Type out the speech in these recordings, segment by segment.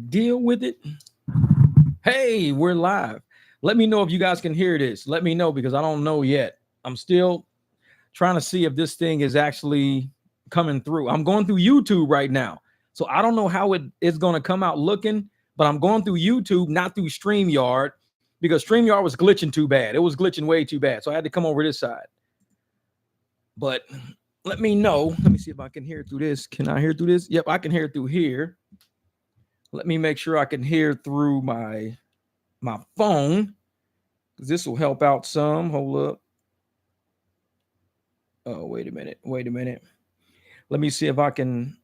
deal with it. Hey, we're live. Let me know if you guys can hear this. Let me know because I don't know yet. I'm still trying to see if this thing is actually coming through. I'm going through YouTube right now. So I don't know how it is going to come out looking, but I'm going through YouTube, not through Streamyard, because Streamyard was glitching too bad. It was glitching way too bad. So I had to come over this side. But let me know. Let me see if I can hear through this. Can I hear through this? Yep, I can hear through here. Let me make sure I can hear through my phone, because this will help out some. Hold up. Oh, wait a minute. Let me see if I can.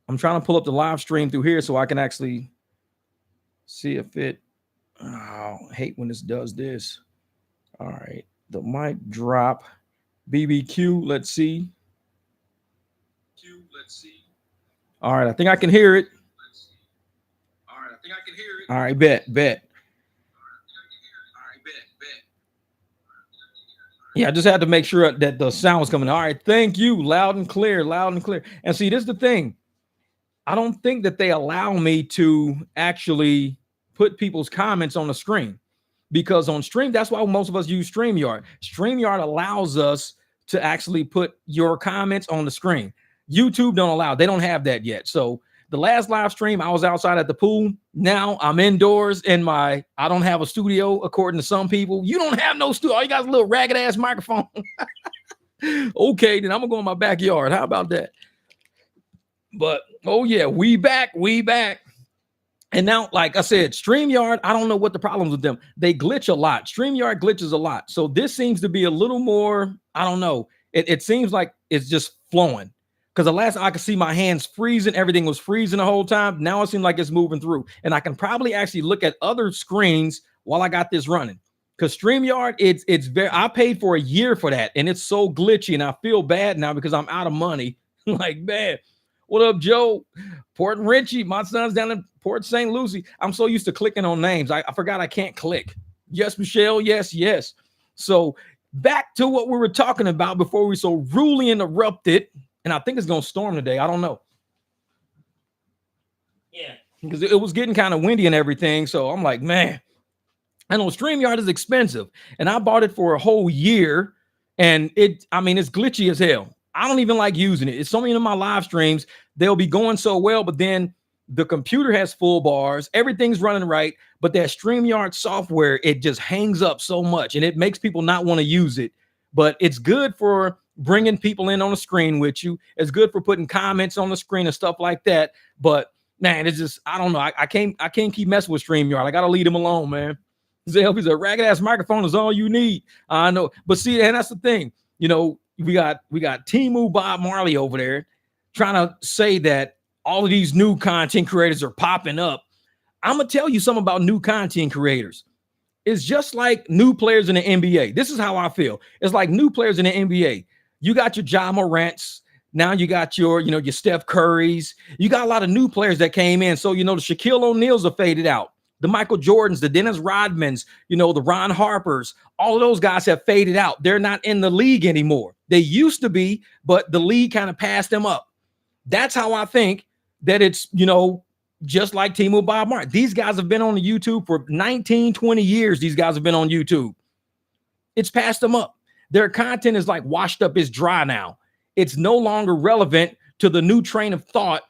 I'm trying to pull up the live stream through here so I can actually see if it. Oh, I hate when this does this. All right. The mic drop. BBQ. Let's see. All right. I think I can hear it. All right. Bet. Yeah, I just had to make sure that the sound was coming. All right, thank you. Loud and clear. And see, this is the thing. I don't think that they allow me to actually put people's comments on the screen, because on stream, that's why most of us use StreamYard. StreamYard allows us to actually put your comments on the screen. YouTube don't allow. They don't have that yet. So the last live stream, I was outside at the pool. Now I'm indoors in I don't have a studio, according to some people. You don't have no studio. All you got is a little ragged ass microphone. Okay, then I'm gonna go in my backyard. How about that? But oh yeah, we back. And now, like I said, StreamYard, I don't know what the problems with them. They glitch a lot. StreamYard glitches a lot. So this seems to be a little more, I don't know. It seems like it's just flowing. Because the last I could see my hands freezing, everything was freezing the whole time. Now it seems like it's moving through. And I can probably actually look at other screens while I got this running. Because StreamYard, it's very, I paid for a year for that. And it's so glitchy. And I feel bad now because I'm out of money. Like, man, what up, Joe? Port Richie, my son's down in Port St. Lucie. I'm so used to clicking on names. I forgot I can't click. Yes, Michelle. Yes. So back to what we were talking about before we so rudely interrupted. And I think it's going to storm today. I don't know. Yeah. Because it was getting kind of windy and everything. So I'm like, man, I know StreamYard is expensive. And I bought it for a whole year. And it's glitchy as hell. I don't even like using it. It's so many of my live streams, they'll be going so well, but then the computer has full bars. Everything's running right. But that StreamYard software, it just hangs up so much. And it makes people not want to use it. But it's good for bringing people in on the screen with you. It's good for putting comments on the screen and stuff like that. But man, it's just, I don't know. I can't keep messing with StreamYard. I got to leave him alone, man. Zelby's a ragged ass microphone is all you need. I know. But see, and that's the thing. You know, we got Timu Bob Marley over there trying to say that all of these new content creators are popping up. I'm going to tell you something about new content creators. It's just like new players in the NBA. This is how I feel. It's like new players in the NBA. You got your Ja Morants. Now you got your Steph Currys. You got a lot of new players that came in. So, the Shaquille O'Neals are faded out. The Michael Jordans, the Dennis Rodmans, the Ron Harpers, all of those guys have faded out. They're not in the league anymore. They used to be, but the league kind of passed them up. That's how I think that it's, just like Timu Bob Marley. These guys have been on the YouTube for 19, 20 years. These guys have been on YouTube. It's passed them up. Their content is like washed up, is dry now. It's no longer relevant to the new train of thought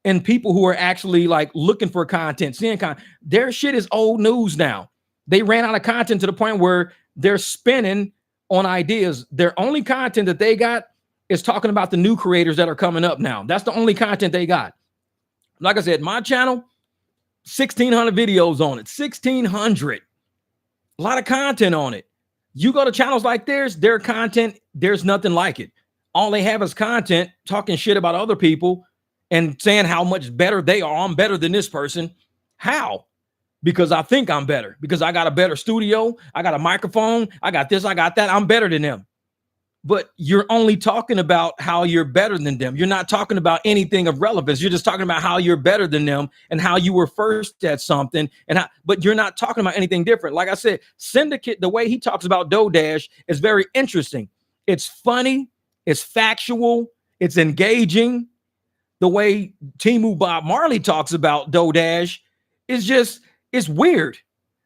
and people who are actually like looking for content, seeing content. Their shit is old news now. They ran out of content to the point where they're spinning on ideas. Their only content that they got is talking about the new creators that are coming up now. That's the only content they got. Like I said, my channel, 1,600 videos on it. 1,600. A lot of content on it. You go to channels like theirs, their content, there's nothing like it. All they have is content talking shit about other people and saying how much better they are. I'm better than this person. How? Because I think I'm better. Because I got a better studio. I got a microphone. I got this. I got that. I'm better than them. But you're only talking about how you're better than them. You're not talking about anything of relevance. You're just talking about how you're better than them and how you were first at something. But you're not talking about anything different. Like I said, Syndicate, the way he talks about DoDash is very interesting. It's funny. It's factual. It's engaging. The way Timu Bob Marley talks about DoDash it's weird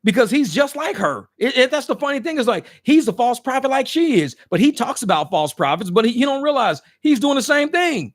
because he's just like her. That's the funny thing is like he's a false prophet like she is, but he talks about false prophets, but he don't realize he's doing the same thing.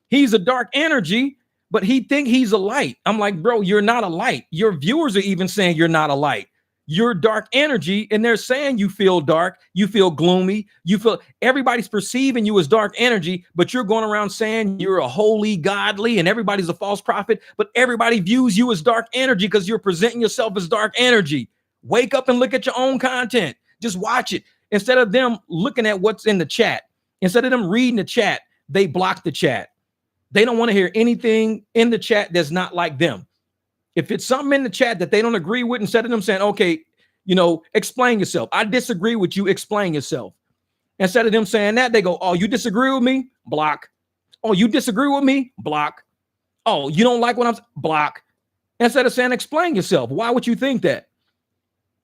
He's a dark energy, but he think he's a light. I'm like, bro, you're not a light. Your viewers are even saying you're not a light. You're dark energy, and they're saying you feel dark, you feel gloomy, you feel everybody's perceiving you as dark energy, but you're going around saying you're a holy, godly, and everybody's a false prophet, but everybody views you as dark energy because you're presenting yourself as dark energy. Wake up and look at your own content. Just watch it. Instead of them looking at what's in the chat, instead of them reading the chat, they block the chat. They don't want to hear anything in the chat that's not like them. If it's something in the chat that they don't agree with, instead of them saying, okay, explain yourself. I disagree with you. Explain yourself. Instead of them saying that, they go, oh, you disagree with me? Block. Oh, you disagree with me? Block. Oh, you don't like what I'm block. Instead of saying, explain yourself. Why would you think that?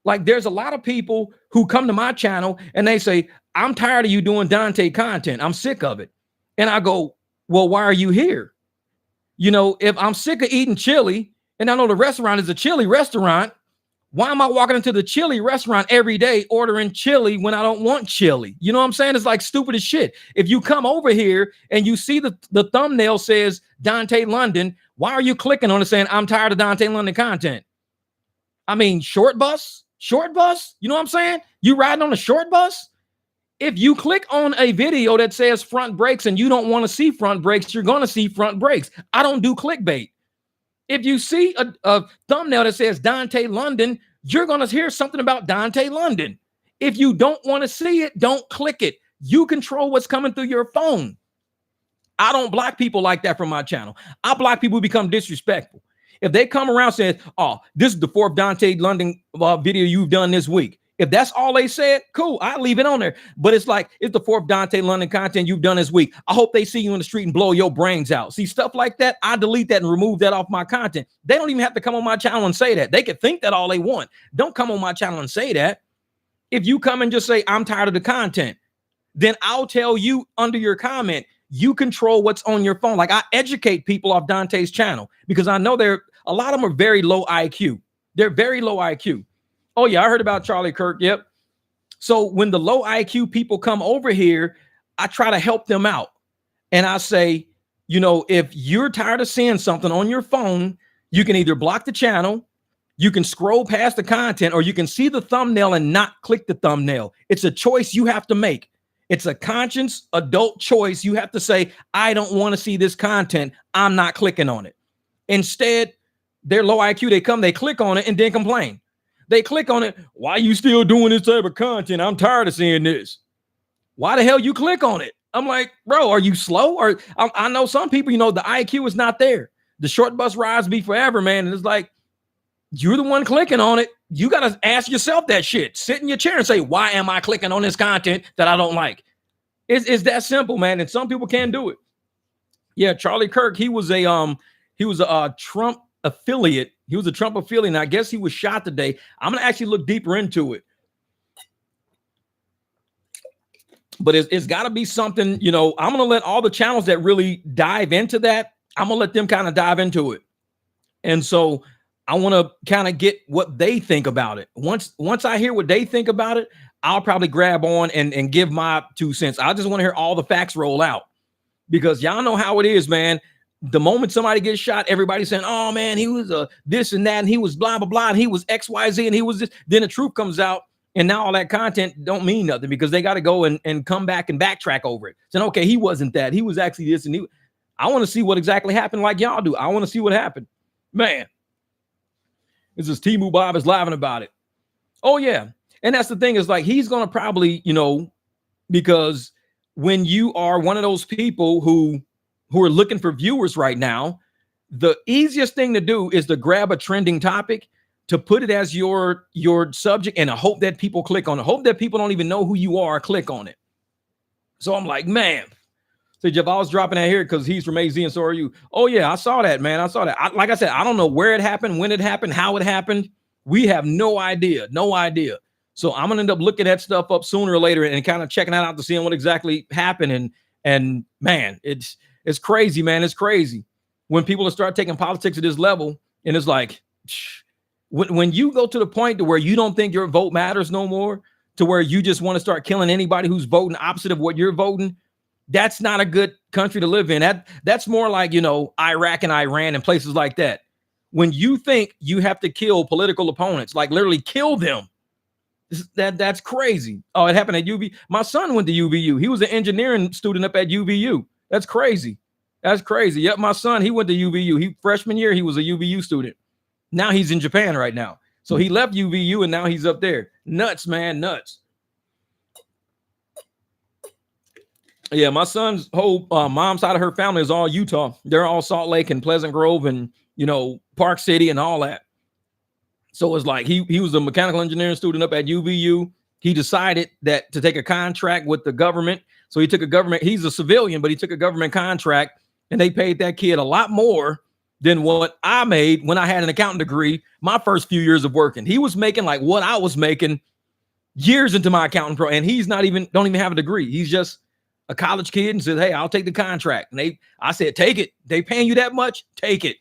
Like, there's a lot of people who come to my channel and they say, I'm tired of you doing Dante content. I'm sick of it. And I go, well, why are you here? If I'm sick of eating chili, and I know the restaurant is a chili restaurant, why am I walking into the chili restaurant every day ordering chili when I don't want chili? You know what I'm saying? It's like stupid as shit. If you come over here and you see the thumbnail says Dante London, why are you clicking on it saying I'm tired of Dante London content? I mean, short bus? You know what I'm saying? You riding on a short bus? If you click on a video that says front brakes and you don't want to see front brakes, you're going to see front brakes. I don't do clickbait. If you see a thumbnail that says Dante London, you're going to hear something about Dante London. If you don't want to see it, don't click it. You control what's coming through your phone. I don't block people like that from my channel. I block people who become disrespectful. If they come around saying, oh, this is the fourth Dante London video you've done this week. If that's all they said, cool, I'll leave it on there. But it's like, it's the fourth Dante London content you've done this week. I hope they see you in the street and blow your brains out. See, stuff like that, I delete that and remove that off my content. They don't even have to come on my channel and say that. They can think that all they want. Don't come on my channel and say that. If you come and just say, I'm tired of the content, then I'll tell you under your comment, you control what's on your phone. Like, I educate people off Dante's channel because I know a lot of them are very low IQ. They're very low IQ. Oh, yeah, I heard about Charlie Kirk. Yep. So when the low IQ people come over here, I try to help them out. And I say, if you're tired of seeing something on your phone, you can either block the channel, you can scroll past the content, or you can see the thumbnail and not click the thumbnail. It's a choice you have to make. It's a conscious adult choice. You have to say, I don't want to see this content. I'm not clicking on it. Instead, they're low IQ. They click on it and then complain. They click on it. Why are you still doing this type of content? I'm tired of seeing this. Why the hell you click on it? I'm like, bro, are you slow? Or I know some people, the IQ is not there. The short bus rides be forever, man. And it's like, you're the one clicking on it. You got to ask yourself that shit. Sit in your chair and say, why am I clicking on this content that I don't like? It's that simple, man. And some people can't do it. Yeah, Charlie Kirk, he was a Trump affiliate. He was a Trump affiliate, and I guess he was shot today. I'm going to actually look deeper into it. But it's got to be something, I'm going to let all the channels that really dive into that, I'm going to let them kind of dive into it. And so I want to kind of get what they think about it. Once I hear what they think about it, I'll probably grab on and give my 2 cents. I just want to hear all the facts roll out because y'all know how it is, man. The moment somebody gets shot, everybody's saying, oh, man, he was this and that, and he was blah, blah, blah, and he was XYZ, and he was this. Then the truth comes out, and now all that content don't mean nothing because they got to go and come back and backtrack over it. Saying, okay, he wasn't that. He was actually this, and I want to see what exactly happened like y'all do. I want to see what happened. Man, this is Timu Bob is laughing about it. Oh, yeah. And that's the thing is like he's going to probably, because when you are one of those people who are looking for viewers right now, the easiest thing to do is to grab a trending topic, to put it as your subject, and hope that people click on it. Hope that people don't even know who you are, click on it. So I'm like, man. So Jeff, I was dropping that here because he's from AZ and so are you. Oh, yeah, I saw that, man. I saw that. Like I said, I don't know where it happened, when it happened, how it happened. We have no idea. No idea. So I'm going to end up looking that stuff up sooner or later and kind of checking that out to see what exactly happened. And man, it's crazy, man. It's crazy when people start taking politics at this level. And it's like, When you go to the point to where you don't think your vote matters no more, to where you just want to start killing anybody who's voting opposite of what you're voting, that's not a good country to live in. That's more like, Iraq and Iran and places like that. When you think you have to kill political opponents, like literally kill them, that's crazy. Oh, it happened at UV. My son went to UVU. He was an engineering student up at UVU. That's crazy. That's crazy. Yep, my son, he went to UVU. Freshman year, he was a UVU student. Now he's in Japan right now. So he left UVU and now he's up there. Nuts, man, nuts. Yeah, my son's whole mom's side of her family is all Utah. They're all Salt Lake and Pleasant Grove and, Park City and all that. So it's like he was a mechanical engineering student up at UVU. He decided that to take a contract with the government. So he took he's a civilian, but he took a government contract and they paid that kid a lot more than what I made when I had an accounting degree my first few years of working. He was making like what I was making years into my accounting pro, and he's don't even have a degree. He's just a college kid and said, hey, I'll take the contract. And I said, take it. They paying you that much? Take it.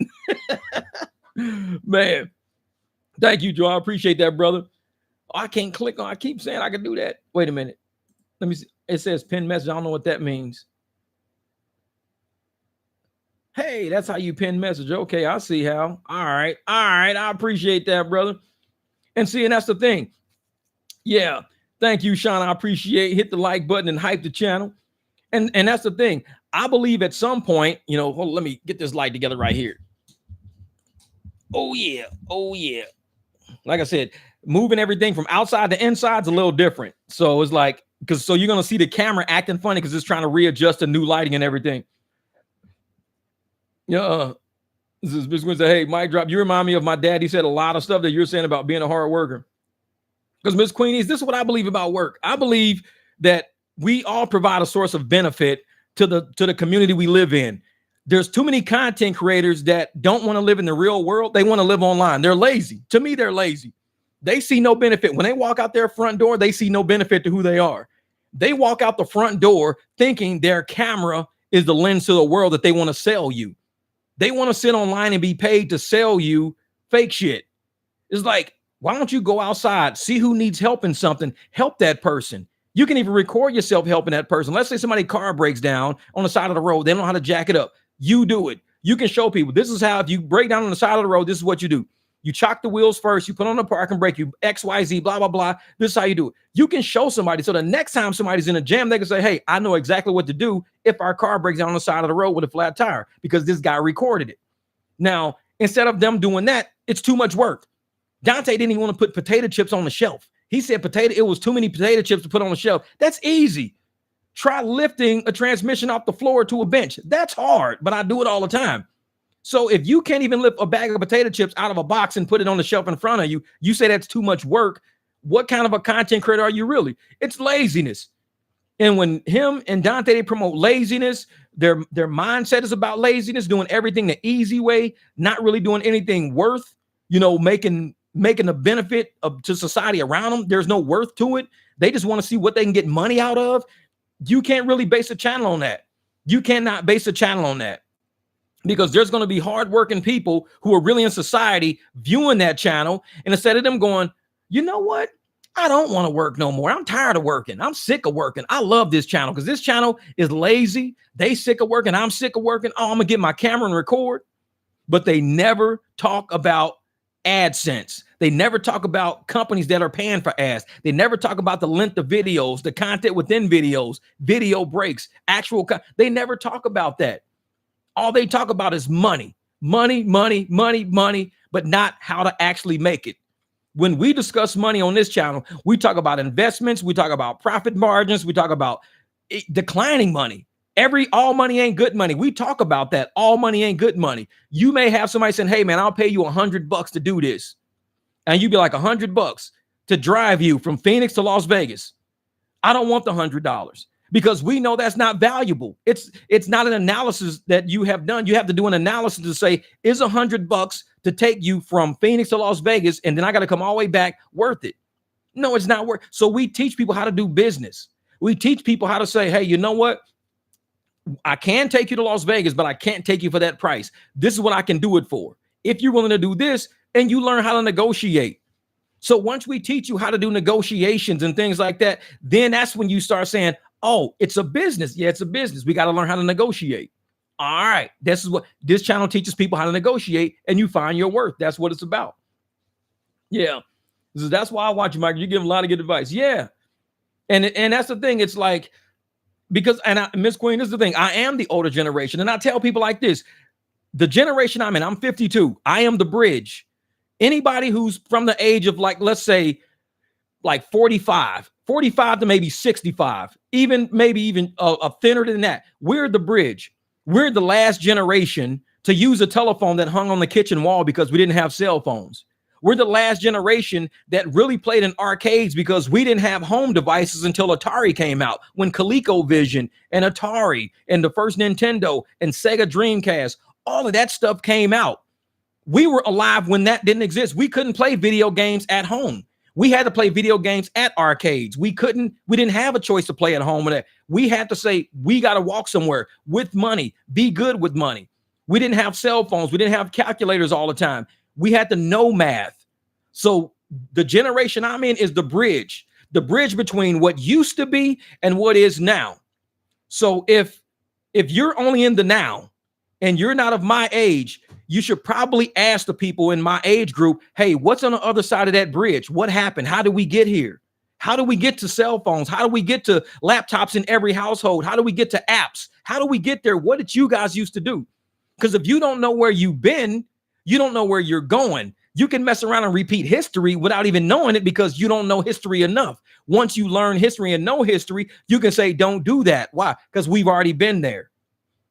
Man. Thank you, Joe. I appreciate that, brother. Oh, I can't click on. I keep saying I can do that. Wait a minute. Let me see. It says pin message. I don't know what that means. Hey, that's how you pin message. Okay, I see how. All right. I appreciate that, brother. And see, and that's the thing. Yeah. Thank you, Sean. I appreciate it. Hit the like button and hype the channel. And that's the thing. I believe at some point, hold on, let me get this light together right here. Oh, yeah. Like I said, moving everything from outside to inside is a little different. So it's like, so you're going to see the camera acting funny because it's trying to readjust to new lighting and everything. Yeah. This is going to say, hey, mic drop. You remind me of my dad. He said a lot of stuff that you're saying about being a hard worker. Because Miss Queenie, this is what I believe about work. I believe that we all provide a source of benefit to the community we live in. There's too many content creators that don't want to live in the real world. They want to live online. They're lazy. To me, they're lazy. They see no benefit. When they walk out their front door, they see no benefit to who they are. They walk out the front door thinking their camera is the lens to the world that they want to sell you. They want to sit online and be paid to sell you fake shit. It's like, why don't you go outside, see who needs help in something, help that person. You can even record yourself helping that person. Let's say somebody's car breaks down on the side of the road. They don't know how to jack it up. You do it. You can show people this is how, if you break down on the side of the road, this is what you do. You chock the wheels first. You put on the parking brake. You XYZ, blah, blah, blah. This is how you do it. You can show somebody. So the next time somebody's in a jam, they can say, hey, I know exactly what to do if our car breaks down on the side of the road with a flat tire because this guy recorded it. Now, instead of them doing that, it's too much work. Dante didn't even want to put potato chips on the shelf. He said it was too many potato chips to put on the shelf. That's easy. Try lifting a transmission off the floor to a bench. That's hard, but I do it all the time. So if you can't even lift a bag of potato chips out of a box and put it on the shelf in front of you, you say that's too much work. What kind of a content creator are you really? It's laziness. And when him and Dante, they promote laziness, their mindset is about laziness, doing everything the easy way, not really doing anything worth, making a benefit to society around them. There's no worth to it. They just want to see what they can get money out of. You can't really base a channel on that. You cannot base a channel on that because there's going to be hardworking people who are really in society viewing that channel. And instead of them going, you know what? I don't want to work no more. I'm tired of working. I'm sick of working. I love this channel because this channel is lazy. They sick of working. I'm sick of working. Oh, I'm going to get my camera and record. But they never talk about AdSense. They never talk about companies that are paying for ads. They never talk about the length of videos, the content within videos, video breaks, they never talk about that. All they talk about is money, but not how to actually make it. When we discuss money on this channel, we talk about investments. We talk about profit margins. We talk about declining money. All money ain't good money. We talk about that. All money ain't good money. You may have somebody saying, hey man, I'll pay you $100 to do this. And you'd be like $100 to drive you from Phoenix to Las Vegas. I don't want the $100 because we know that's not valuable. It's not an analysis that you have done. You have to do an analysis to say, is $100 to take you from Phoenix to Las Vegas and then I got to come all the way back worth it? No, it's not worth. So we teach people how to do business. We teach people how to say, hey, you know what? I can take you to Las Vegas, but I can't take you for that price. This is what I can do it for. if you're willing to do this, and you learn how to negotiate. So once we teach you how to do negotiations and things like that, then that's when you start saying, oh, it's a business. Yeah, it's a business. We got to learn how to negotiate. All right. This is what this channel teaches people, how to negotiate, and you find your worth. That's what it's about. Yeah. That's why I watch you, Mike. You give a lot of good advice. Yeah. And that's the thing. It's like, because, and Miss Queen, this is the thing. I am the older generation. And I tell people like this, the generation I'm in, I'm 52. I am the bridge. Anybody who's from the age of, like, let's say like 45 to maybe 65, maybe even thinner than that. We're the bridge. We're the last generation to use a telephone that hung on the kitchen wall because we didn't have cell phones. We're the last generation that really played in arcades because we didn't have home devices until Atari came out, when ColecoVision and Atari and the first Nintendo and Sega Dreamcast, all of that stuff came out. We were alive when that didn't exist. We couldn't play video games at home. We had to play video games at arcades. We didn't have a choice to play at home. We had to say, we got to walk somewhere with money, be good with money. We didn't have cell phones. We didn't have calculators all the time. We had to know math. So the generation I'm in is the bridge between what used to be and what is now. So if you're only in the now and you're not of my age, you should probably ask the people in my age group, hey, what's on the other side of that bridge? What happened? How did we get here? How do we get to cell phones? How do we get to laptops in every household? How do we get to apps? How do we get there? What did you guys used to do? Because if you don't know where you've been, you don't know where you're going. You can mess around and repeat history without even knowing it because you don't know history enough. Once you learn history and know history, you can say, don't do that. Why? Because we've already been there.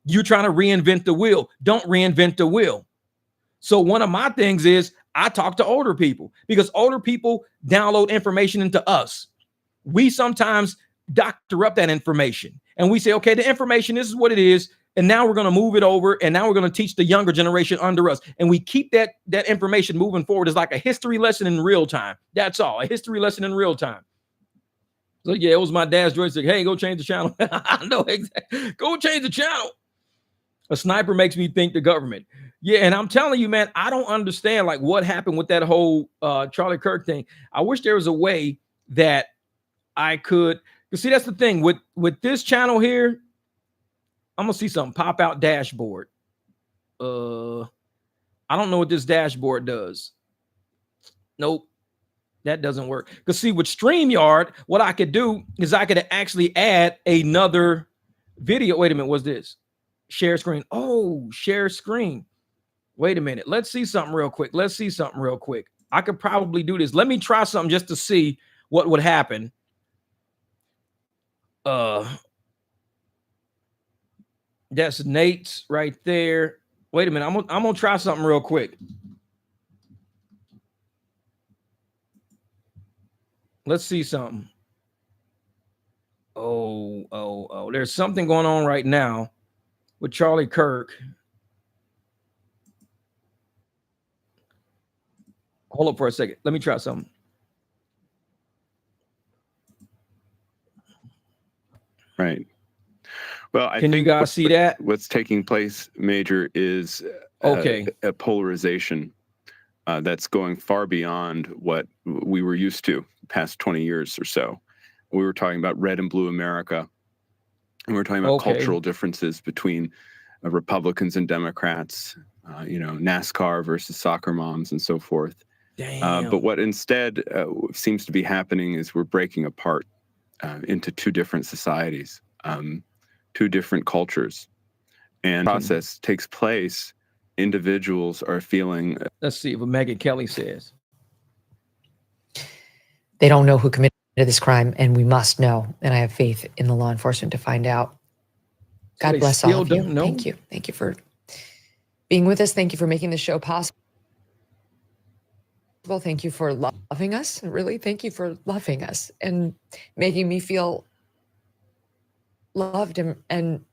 You're trying to reinvent the wheel. Don't reinvent the wheel. So one of my things is I talk to older people because older people download information into us. We sometimes doctor up that information and we say, okay, the information, this is what it is. And now we're going to move it over. And now we're going to teach the younger generation under us. And we keep that information moving forward as like a history lesson in real time. That's all, a history lesson in real time. So yeah, it was my dad's joystick. Hey, go change the channel. I know exactly. Go change the channel. A sniper makes me think the government. Yeah, and I'm telling you, man, I don't understand like what happened with that whole Charlie Kirk thing. I wish there was a way that I could. You see, that's the thing with this channel here. I'm gonna see something pop out dashboard. I don't know what this dashboard does. Nope, that doesn't work. Because see, with StreamYard, what I could do is I could actually add another video. Wait a minute, what's this? Share screen. Oh, share screen. Wait a minute. Let's see something real quick. I could probably do this. Let me try something just to see what would happen. That's Nate's right there. Wait a minute. I'm gonna try something real quick. Let's see something. Oh. There's something going on right now with Charlie Kirk. Hold up for a second. Let me try something. Right. Well, I think you guys see that? What's taking place, Major, is a polarization that's going far beyond what we were used to past 20 years or so. We were talking about red and blue America, and we were talking about cultural differences between Republicans and Democrats, NASCAR versus soccer moms and so forth. But what instead seems to be happening is we're breaking apart into two different societies, two different cultures. And the process takes place. Individuals are feeling. Let's see what Megan Kelly says. They don't know who committed this crime, and we must know. And I have faith in the law enforcement to find out. God bless all of you. Thank you. Thank you for being with us. Thank you for making this show possible. Thank you for loving us. Really, thank you for loving us and making me feel loved and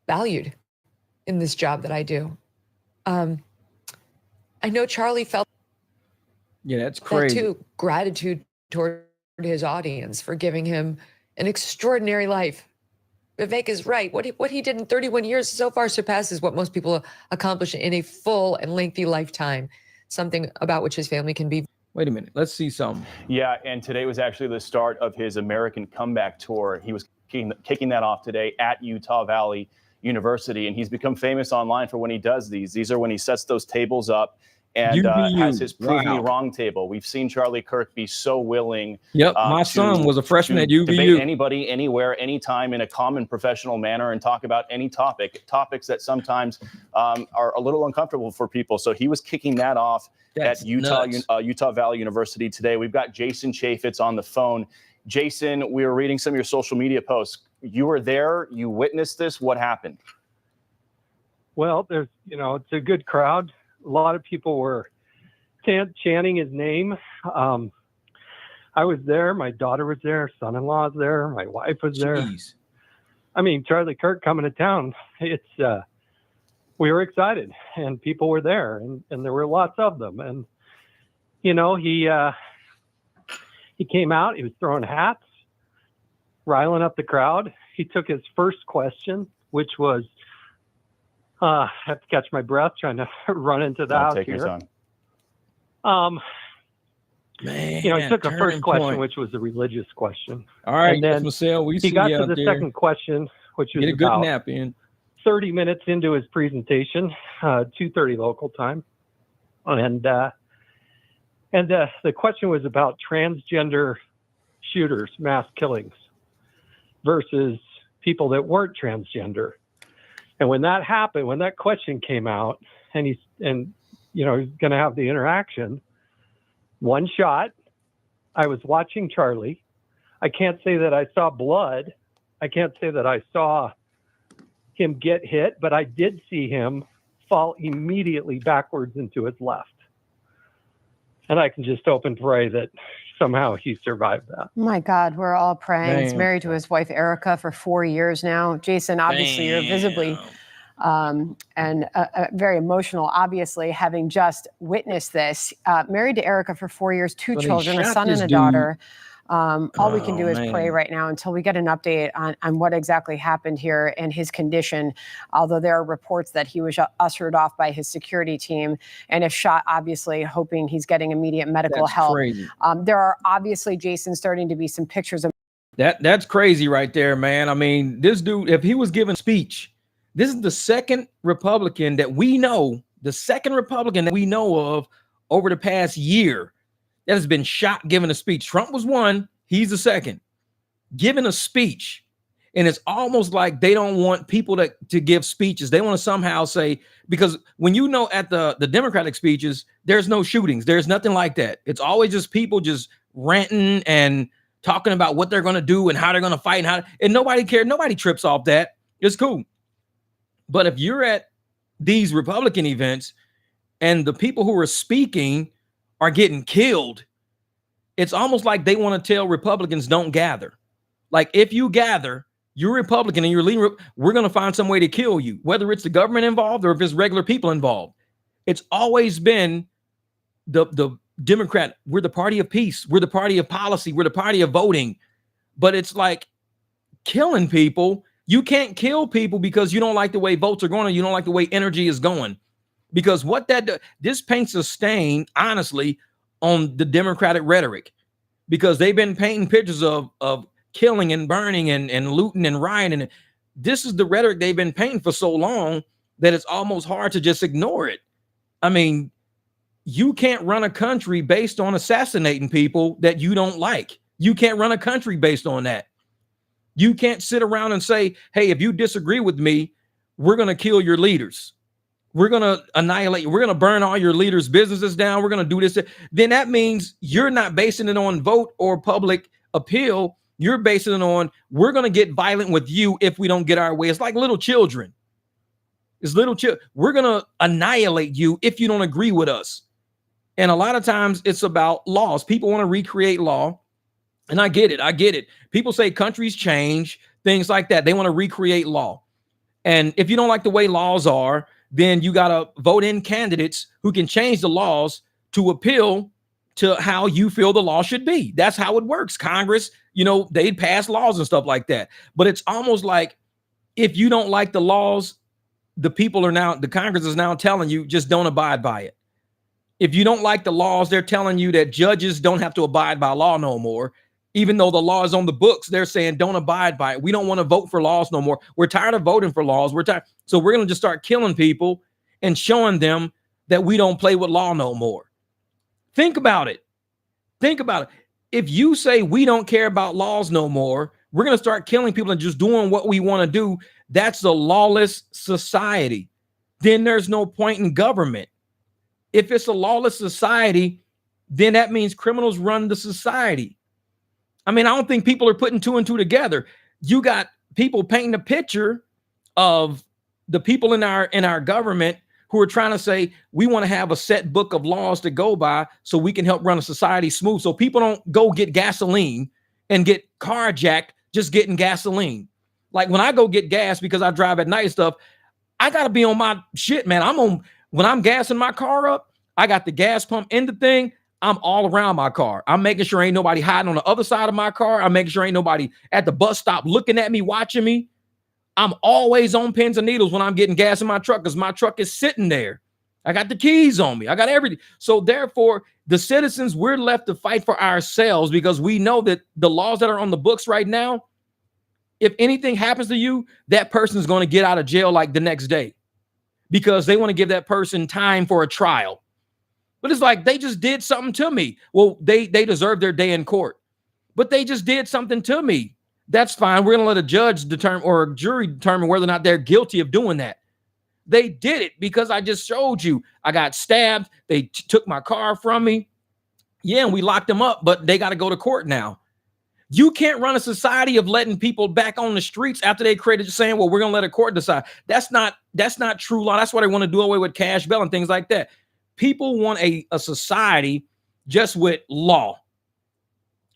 valued in this job that I do. I know Charlie felt that's crazy. That too. Gratitude toward his audience for giving him an extraordinary life Vivek is right. What he did in 31 years so far surpasses what most people accomplish in a full and lengthy lifetime, something about which his family can be. Wait a minute. Let's see something. Yeah, and today was actually the start of his American comeback tour. He was kicking that off today at Utah Valley University, and he's become famous online for when he does these. These are when he sets those tables up and has his Prove Me Wrong table. We've seen Charlie Kirk be so willing. Yep, my son was a freshman at UVU. Debate anybody, anywhere, anytime in a common professional manner and talk about any topics that sometimes are a little uncomfortable for people. So he was kicking that off at Utah Valley University today. We've got Jason Chaffetz on the phone. Jason, we were reading some of your social media posts. You were there. You witnessed this. What happened? Well, it's a good crowd. A lot of people were chanting his name. I was there. My daughter was there. Son-in-law's there. My wife was there. Jeez. I mean, Charlie Kirk coming to town. We were excited, and people were there, and there were lots of them. And he came out. He was throwing hats, riling up the crowd. He took his first question, which was, I have to catch my breath trying to run into the house here. Man, he took a first question, which was a religious question. All right, and then he got to the second question, which was get a good about nap in. 30 minutes into his presentation, 2:30 local time, and the question was about transgender shooters, mass killings, versus people that weren't transgender. And when that happened, when that question came out, and he's going to have the interaction, one shot. I was watching Charlie. I can't say that I saw blood. I can't say that I saw him get hit, but I did see him fall immediately backwards into his left. And I can just hope and pray that somehow he survived that. My God, we're all praying. He's married to his wife, Erica, for 4 years now. Jason, obviously, you're visibly and very emotional, obviously, having just witnessed this. Married to Erica for 4 years, two children, a son and a daughter. All we can do is pray right now until we get an update on what exactly happened here and his condition, although there are reports that he was ushered off by his security team and if shot, obviously hoping he's getting immediate medical help. Crazy. There are obviously, Jason, starting to be some pictures of that's crazy right there, man. I mean, this dude, if he was giving a speech, this is the second Republican that we know of over the past year that has been shot giving a speech. Trump was one. He's the second. Giving a speech. And it's almost like they don't want people to give speeches. They want to somehow say, because when at the Democratic speeches, there's no shootings. There's nothing like that. It's always just people just ranting and talking about what they're going to do and how they're going to fight and nobody cares. Nobody trips off that. It's cool. But if you're at these Republican events and the people who are speaking are getting killed, it's almost like they want to tell Republicans don't gather. Like, if you gather, you're Republican and you're leading, we're going to find some way to kill you, whether it's the government involved or if it's regular people involved. It's always been the Democrat. We're the party of peace. We're the party of policy. We're the party of voting. But it's like killing people. You can't kill people because you don't like the way votes are going or you don't like the way energy is going. Because this paints a stain, honestly, on the Democratic rhetoric, because they've been painting pictures of killing and burning and looting and rioting. This is the rhetoric they've been painting for so long that it's almost hard to just ignore it. I mean, you can't run a country based on assassinating people that you don't like. You can't run a country based on that. You can't sit around and say, hey, if you disagree with me, we're going to kill your leaders. We're going to annihilate you. We're going to burn all your leaders' businesses down. We're going to do this. Then that means you're not basing it on vote or public appeal. You're basing it on, we're going to get violent with you if we don't get our way. It's like little children. We're going to annihilate you if you don't agree with us. And a lot of times it's about laws. People want to recreate law. And I get it. People say countries change, things like that. They want to recreate law. And if you don't like the way laws are, then you got to vote in candidates who can change the laws to appeal to how you feel the law should be. That's how it works. Congress, they'd pass laws and stuff like that. But it's almost like if you don't like the laws, the Congress is now telling you just don't abide by it. If you don't like the laws, they're telling you that judges don't have to abide by law no more. Even though the law is on the books, they're saying don't abide by it. We don't want to vote for laws no more. We're tired of voting for laws. We're tired. So we're going to just start killing people and showing them that we don't play with law no more. Think about it. Think about it. If you say we don't care about laws no more, we're going to start killing people and just doing what we want to do. That's a lawless society. Then there's no point in government. If it's a lawless society, then that means criminals run the society. I mean, I don't think people are putting two and two together. You got people painting a picture of the people in our government who are trying to say we want to have a set book of laws to go by so we can help run a society smooth. So people don't go get gasoline and get carjacked just getting gasoline. Like when I go get gas because I drive at night and stuff, I got to be on my shit, man. When I'm gassing my car up, I got the gas pump in the thing. I'm all around my car. I'm making sure ain't nobody hiding on the other side of my car. I'm making sure ain't nobody at the bus stop looking at me, watching me. I'm always on pins and needles when I'm getting gas in my truck because my truck is sitting there. I got the keys on me. I got everything. So therefore, the citizens, we're left to fight for ourselves because we know that the laws that are on the books right now, if anything happens to you, that person is going to get out of jail like the next day because they want to give that person time for a trial. But it's like they just did something to me. Well, they deserve their day in court, but they just did something to me. That's fine. We're going to let a judge determine or a jury determine whether or not they're guilty of doing that. They did it because I just showed you. I got stabbed. They took my car from me. Yeah, and we locked them up, but they got to go to court now. You can't run a society of letting people back on the streets after they created saying, well, we're going to let a court decide. That's not true law. That's why they want to do away with cash bail and things like that. People want a society just with law.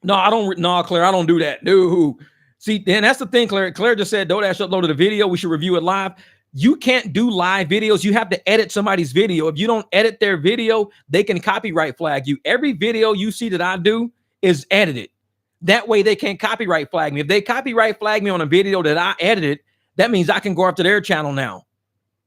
No, Claire, I don't do that. No. See, and that's the thing, Claire. Claire just said DoorDash uploaded a video. We should review it live. You can't do live videos. You have to edit somebody's video. If you don't edit their video, they can copyright flag you. Every video you see that I do is edited. That way they can't copyright flag me. If they copyright flag me on a video that I edited, that means I can go after their channel now.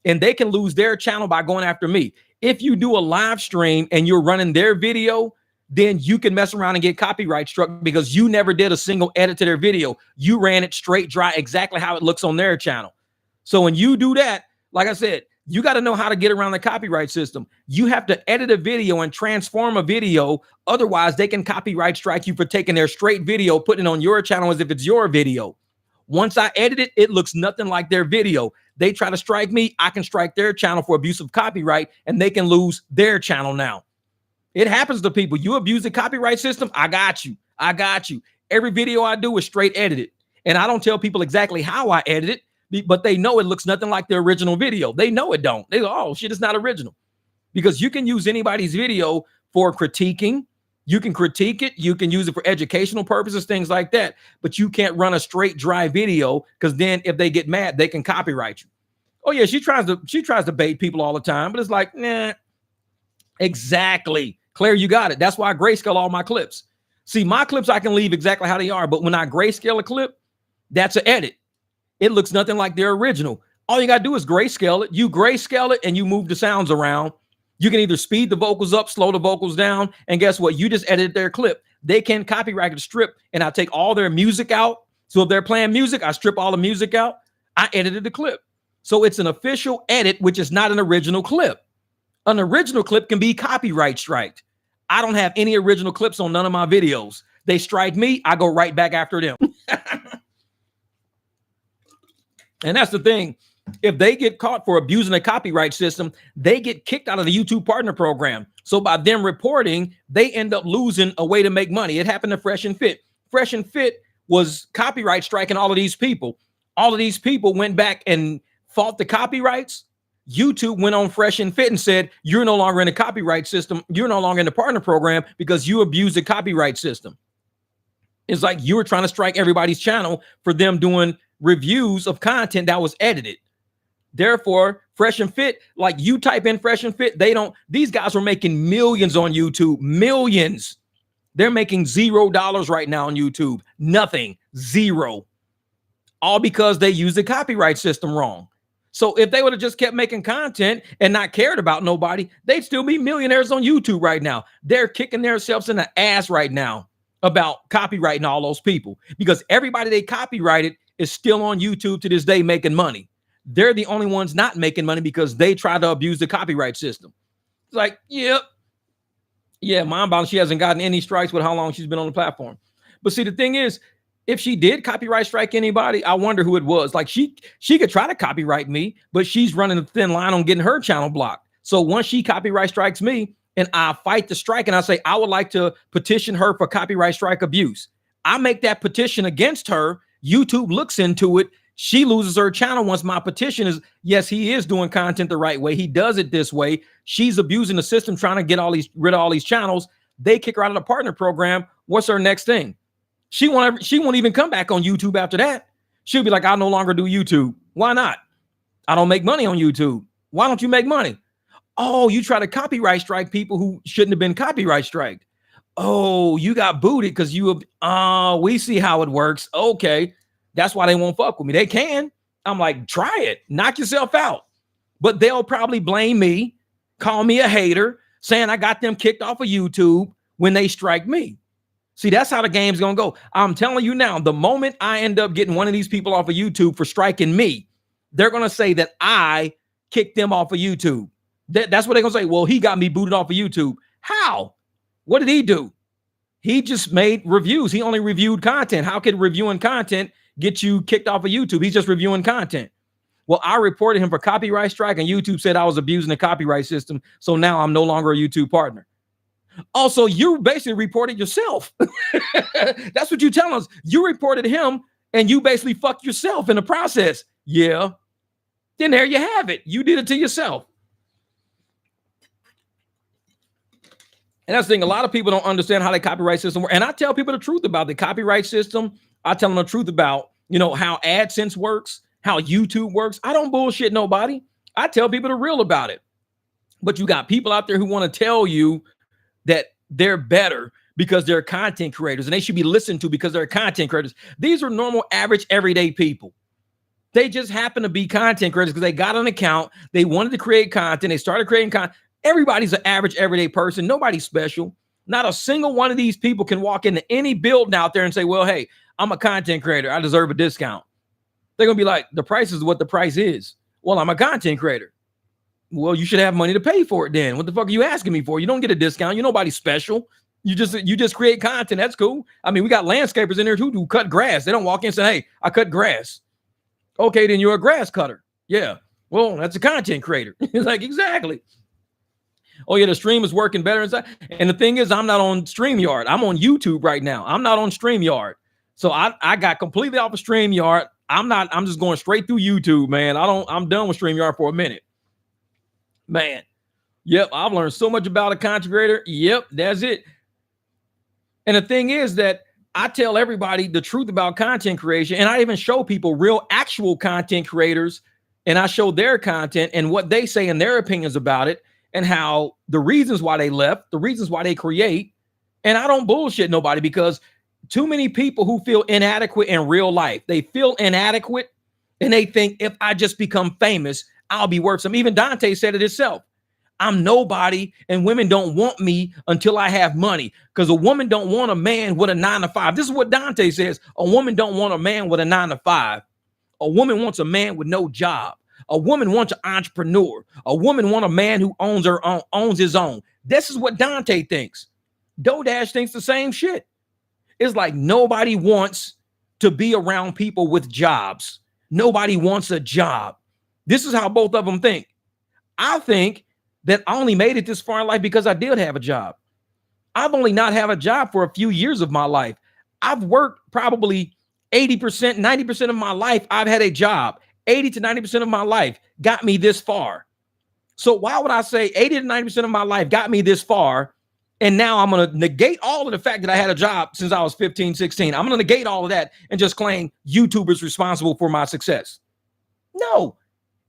And they can lose their channel by going after me. If you do a live stream and you're running their video, then you can mess around and get copyright struck because you never did a single edit to their video. You ran it straight dry, exactly how it looks on their channel. So when you do that, like I said, you got to know how to get around the copyright system. You have to edit a video and transform a video. Otherwise, they can copyright strike you for taking their straight video, putting it on your channel as if it's your video. Once I edit it, it looks nothing like their video. They try to strike me, I can strike their channel for abuse of copyright, and they can lose their channel now. It happens to people. You abuse the copyright system, I got you. I got you. Every video I do is straight edited. And I don't tell people exactly how I edit it, but they know it looks nothing like the original video. They know it don't. They go, oh, shit, it's not original. Because you can use anybody's video for critiquing. You can critique it. You can use it for educational purposes, things like that. But you can't run a straight dry video because then if they get mad, they can copyright you. Oh yeah, she tries to bait people all the time, but it's like, nah. Exactly, Claire, you got it. That's why I grayscale all my clips. See, my clips I can leave exactly how they are, but when I grayscale a clip, that's an edit. It looks nothing like their original. All you gotta do is grayscale it. You grayscale it and you move the sounds around. You can either speed the vocals up, slow the vocals down, and guess what? You just edited their clip. They can copyright a strip, and I take all their music out. So if they're playing music, I strip all the music out. I edited the clip. So it's an official edit, which is not an original clip. An original clip can be copyright striked. I don't have any original clips on none of my videos. They strike me, I go right back after them. And that's the thing. If they get caught for abusing the copyright system, they get kicked out of the YouTube partner program. So by them reporting, they end up losing a way to make money. It happened to Fresh and Fit. Fresh and Fit was copyright striking all of these people. All of these people went back and fought the copyrights. YouTube went on Fresh and Fit and said, you're no longer in the copyright system. You're no longer in the partner program because you abused the copyright system. It's like you were trying to strike everybody's channel for them doing reviews of content that was edited. Therefore, Fresh and Fit, like you type in Fresh and Fit, these guys were making millions on YouTube, millions. They're making $0 right now on YouTube. Nothing, zero. all because they use the copyright system wrong. So if they would have just kept making content and not cared about nobody, they'd still be millionaires on YouTube right now. They're kicking themselves in the ass right now about copyrighting all those people, because everybody they copyrighted is still on YouTube to this day making money. They're the only ones not making money because they try to abuse the copyright system. It's like, yep. Yeah, Mom Bound, she hasn't gotten any strikes with how long she's been on the platform. But see, the thing is, if she did copyright strike anybody, I wonder who it was. Like she could try to copyright me, but she's running a thin line on getting her channel blocked. So once she copyright strikes me and I fight the strike and I say, I would like to petition her for copyright strike abuse, I make that petition against her. YouTube looks into it. She loses her channel once my petition is, yes, he is doing content the right way. He does it this way. She's abusing the system, trying to get rid of all these channels. They kick her out of the partner program. What's her next thing? She won't even come back on YouTube after that. She'll be like, I'll no longer do YouTube. Why not? I don't make money on YouTube. Why don't you make money? Oh, you try to copyright strike people who shouldn't have been copyright striked. Oh, you got booted because we see how it works. Okay. That's why they won't fuck with me. They can. I'm like, try it. Knock yourself out. But they'll probably blame me, call me a hater, saying I got them kicked off of YouTube when they strike me. See, that's how the game's going to go. I'm telling you now, the moment I end up getting one of these people off of YouTube for striking me, they're going to say that I kicked them off of YouTube. That's what they're going to say. Well, he got me booted off of YouTube. How? What did he do? He just made reviews. He only reviewed content. How could reviewing content get you kicked off of YouTube? He's just reviewing content. Well, I reported him for copyright strike and YouTube said I was abusing the copyright system. So now I'm no longer a YouTube partner. Also, you basically reported yourself. That's what you tell us. You reported him and you basically fucked yourself in the process. Yeah. Then there you have it. You did it to yourself. And that's the thing. A lot of people don't understand how the copyright system works. And I tell people the truth about the copyright system. I tell them the truth about, how AdSense works, how YouTube works. I don't bullshit nobody. I tell people the real about it. But you got people out there who want to tell you that they're better because they're content creators and they should be listened to because they're content creators. These are normal, average, everyday people. They just happen to be content creators because they got an account. They wanted to create content. They started creating content. Everybody's an average, everyday person. Nobody's special. Not a single one of these people can walk into any building out there and say, well, hey, I'm a content creator. I deserve a discount. They're going to be like, the price is what the price is. Well, I'm a content creator. Well, you should have money to pay for it then. What the fuck are you asking me for? You don't get a discount. You're nobody special. You just create content. That's cool. I mean, we got landscapers in there who do cut grass. They don't walk in and say, hey, I cut grass. Okay, then you're a grass cutter. Yeah. Well, that's a content creator. It's like, exactly. Oh, yeah, the stream is working better. And the thing is, I'm not on Streamyard. I'm on YouTube right now. I'm not on Streamyard. So I got completely off of Streamyard. I'm just going straight through YouTube, man. I'm done with Streamyard for a minute. Man. Yep, I've learned so much about a content creator. Yep, that's it. And the thing is that I tell everybody the truth about content creation, and I even show people real actual content creators, and I show their content and what they say and their opinions about it, and how the reasons why they left, the reasons why they create. And I don't bullshit nobody because too many people who feel inadequate in real life, they feel inadequate and they think if I just become famous, I'll be worth something. Even Dante said it himself. I'm nobody and women don't want me until I have money, because a woman don't want a man with a 9-to-5. This is what Dante says. A woman don't want a man with a 9-to-5. A woman wants a man with no job. A woman wants an entrepreneur. A woman wants a man who owns his own. This is what Dante thinks. Dodash thinks the same shit. It's like nobody wants to be around people with jobs. Nobody wants a job. This is how both of them think. I think that I only made it this far in life because I did have a job. I've only not had a job for a few years of my life. I've worked probably 80%, 90% of my life. I've had a job. 80 to 90% of my life got me this far. So why would I say 80 to 90% of my life got me this far? And now I'm going to negate all of the fact that I had a job since I was 15, 16. I'm going to negate all of that and just claim YouTube is responsible for my success. No,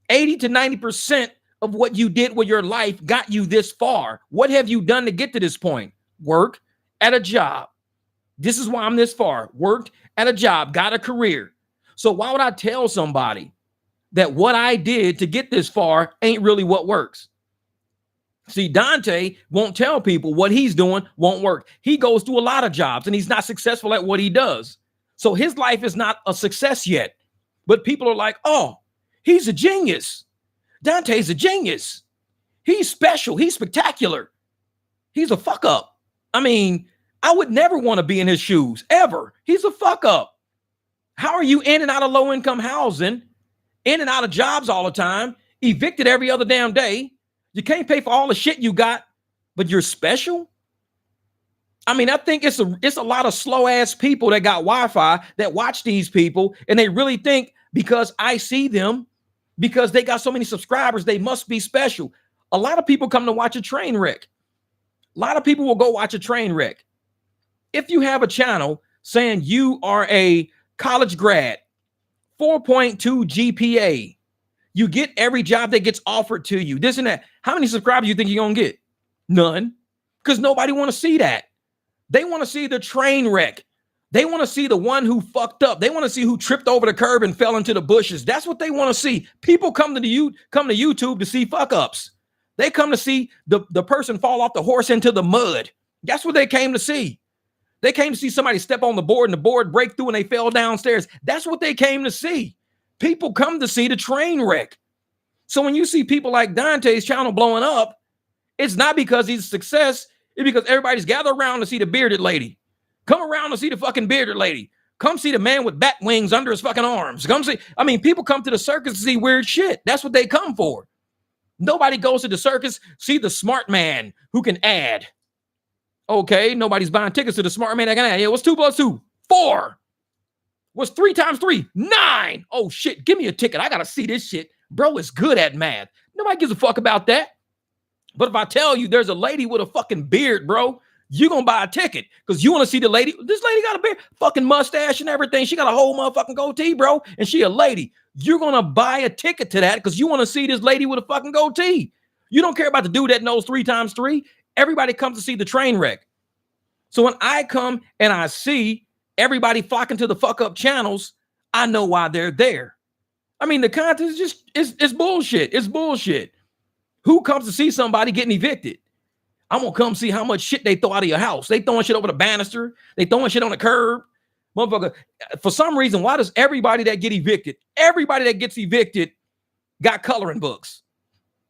80 to 90% of what you did with your life got you this far. What have you done to get to this point? Work at a job. This is why I'm this far. Worked at a job, got a career. So why would I tell somebody that what I did to get this far ain't really what works? See, Dante won't tell people what he's doing won't work. He goes through a lot of jobs and he's not successful at what he does. So his life is not a success yet. But people are like, oh, he's a genius. Dante's a genius. He's special. He's spectacular. He's a fuck up. I mean, I would never want to be in his shoes, ever. He's a fuck up. How are you in and out of low-income housing, in and out of jobs all the time, evicted every other damn day? You can't pay for all the shit you got, but you're special? I mean, I think it's a lot of slow-ass people that got Wi-Fi that watch these people, and they really think because I see them, because they got so many subscribers, they must be special. A lot of people come to watch a train wreck. A lot of people will go watch a train wreck. If you have a channel saying you are a college grad, 4.2 GPA, you get every job that gets offered to you, this and that. How many subscribers do you think you're going to get? None. Because nobody want to see that. They want to see the train wreck. They want to see the one who fucked up. They want to see who tripped over the curb and fell into the bushes. That's what they want to see. People come to YouTube to see fuck ups. They come to see the person fall off the horse into the mud. That's what they came to see. They came to see somebody step on the board and the board break through and they fell downstairs. That's what they came to see. People come to see the train wreck. So when you see people like Dante's channel blowing up, it's not because he's a success. It's because everybody's gathered around to see the bearded lady. Come around to see the fucking bearded lady. Come see the man with bat wings under his fucking arms. Come see. I mean, people come to the circus to see weird shit. That's what they come for. Nobody goes to the circus, see the smart man who can add. Okay, nobody's buying tickets to the smart man that can add. Yeah, what's 2 + 2? 4. What's 3 × 3? 9. Oh shit, give me a ticket. I gotta see this shit. Bro is good at math. Nobody gives a fuck about that. But if I tell you there's a lady with a fucking beard, bro, you're gonna buy a ticket because you want to see the lady. This lady got a beard, fucking mustache and everything. She got a whole motherfucking goatee, bro, and she a lady. You're gonna buy a ticket to that because you want to see this lady with a fucking goatee. You don't care about the dude that knows 3 × 3. Everybody comes to see the train wreck. So when I come and I see everybody flocking to the fuck up channels, I know why they're there. I mean, the content is just it's bullshit. It's bullshit. Who comes to see somebody getting evicted? I'm gonna come see how much shit they throw out of your house. They throwing shit over the banister. They throwing shit on the curb. Motherfucker, for some reason, why does everybody that gets evicted got coloring books?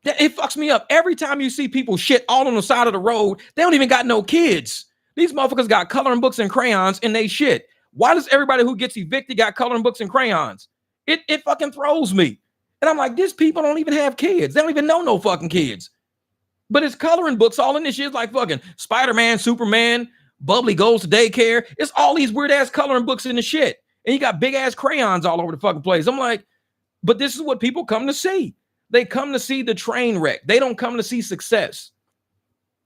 It fucks me up. Every time you see people shit all on the side of the road, they don't even got no kids. These motherfuckers got coloring books and crayons and they shit. Why does everybody who gets evicted got coloring books and crayons? It fucking throws me. And I'm like, these people don't even have kids. They don't even know no fucking kids. But it's coloring books all in this shit. It's like fucking Spider-Man, Superman, Bubbly goes to daycare. It's all these weird ass coloring books in the shit. And you got big ass crayons all over the fucking place. I'm like, but this is what people come to see. They come to see the train wreck. They don't come to see success.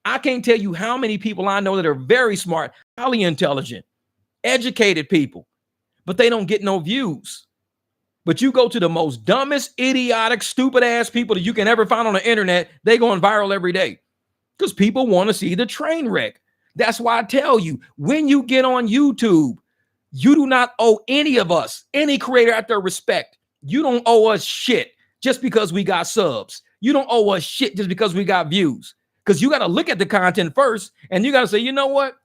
I can't tell you how many people I know that are very smart, highly intelligent, educated people, but they don't get no views. But you go to the most dumbest, idiotic, stupid ass people that you can ever find on the internet, they going viral every day because people want to see the train wreck. That's why I tell you, when you get on YouTube, you do not owe any of us, any creator out there, respect. You don't owe us shit just because we got subs. You don't owe us shit just because we got views. Because you got to look at the content first and you got to say, you know what?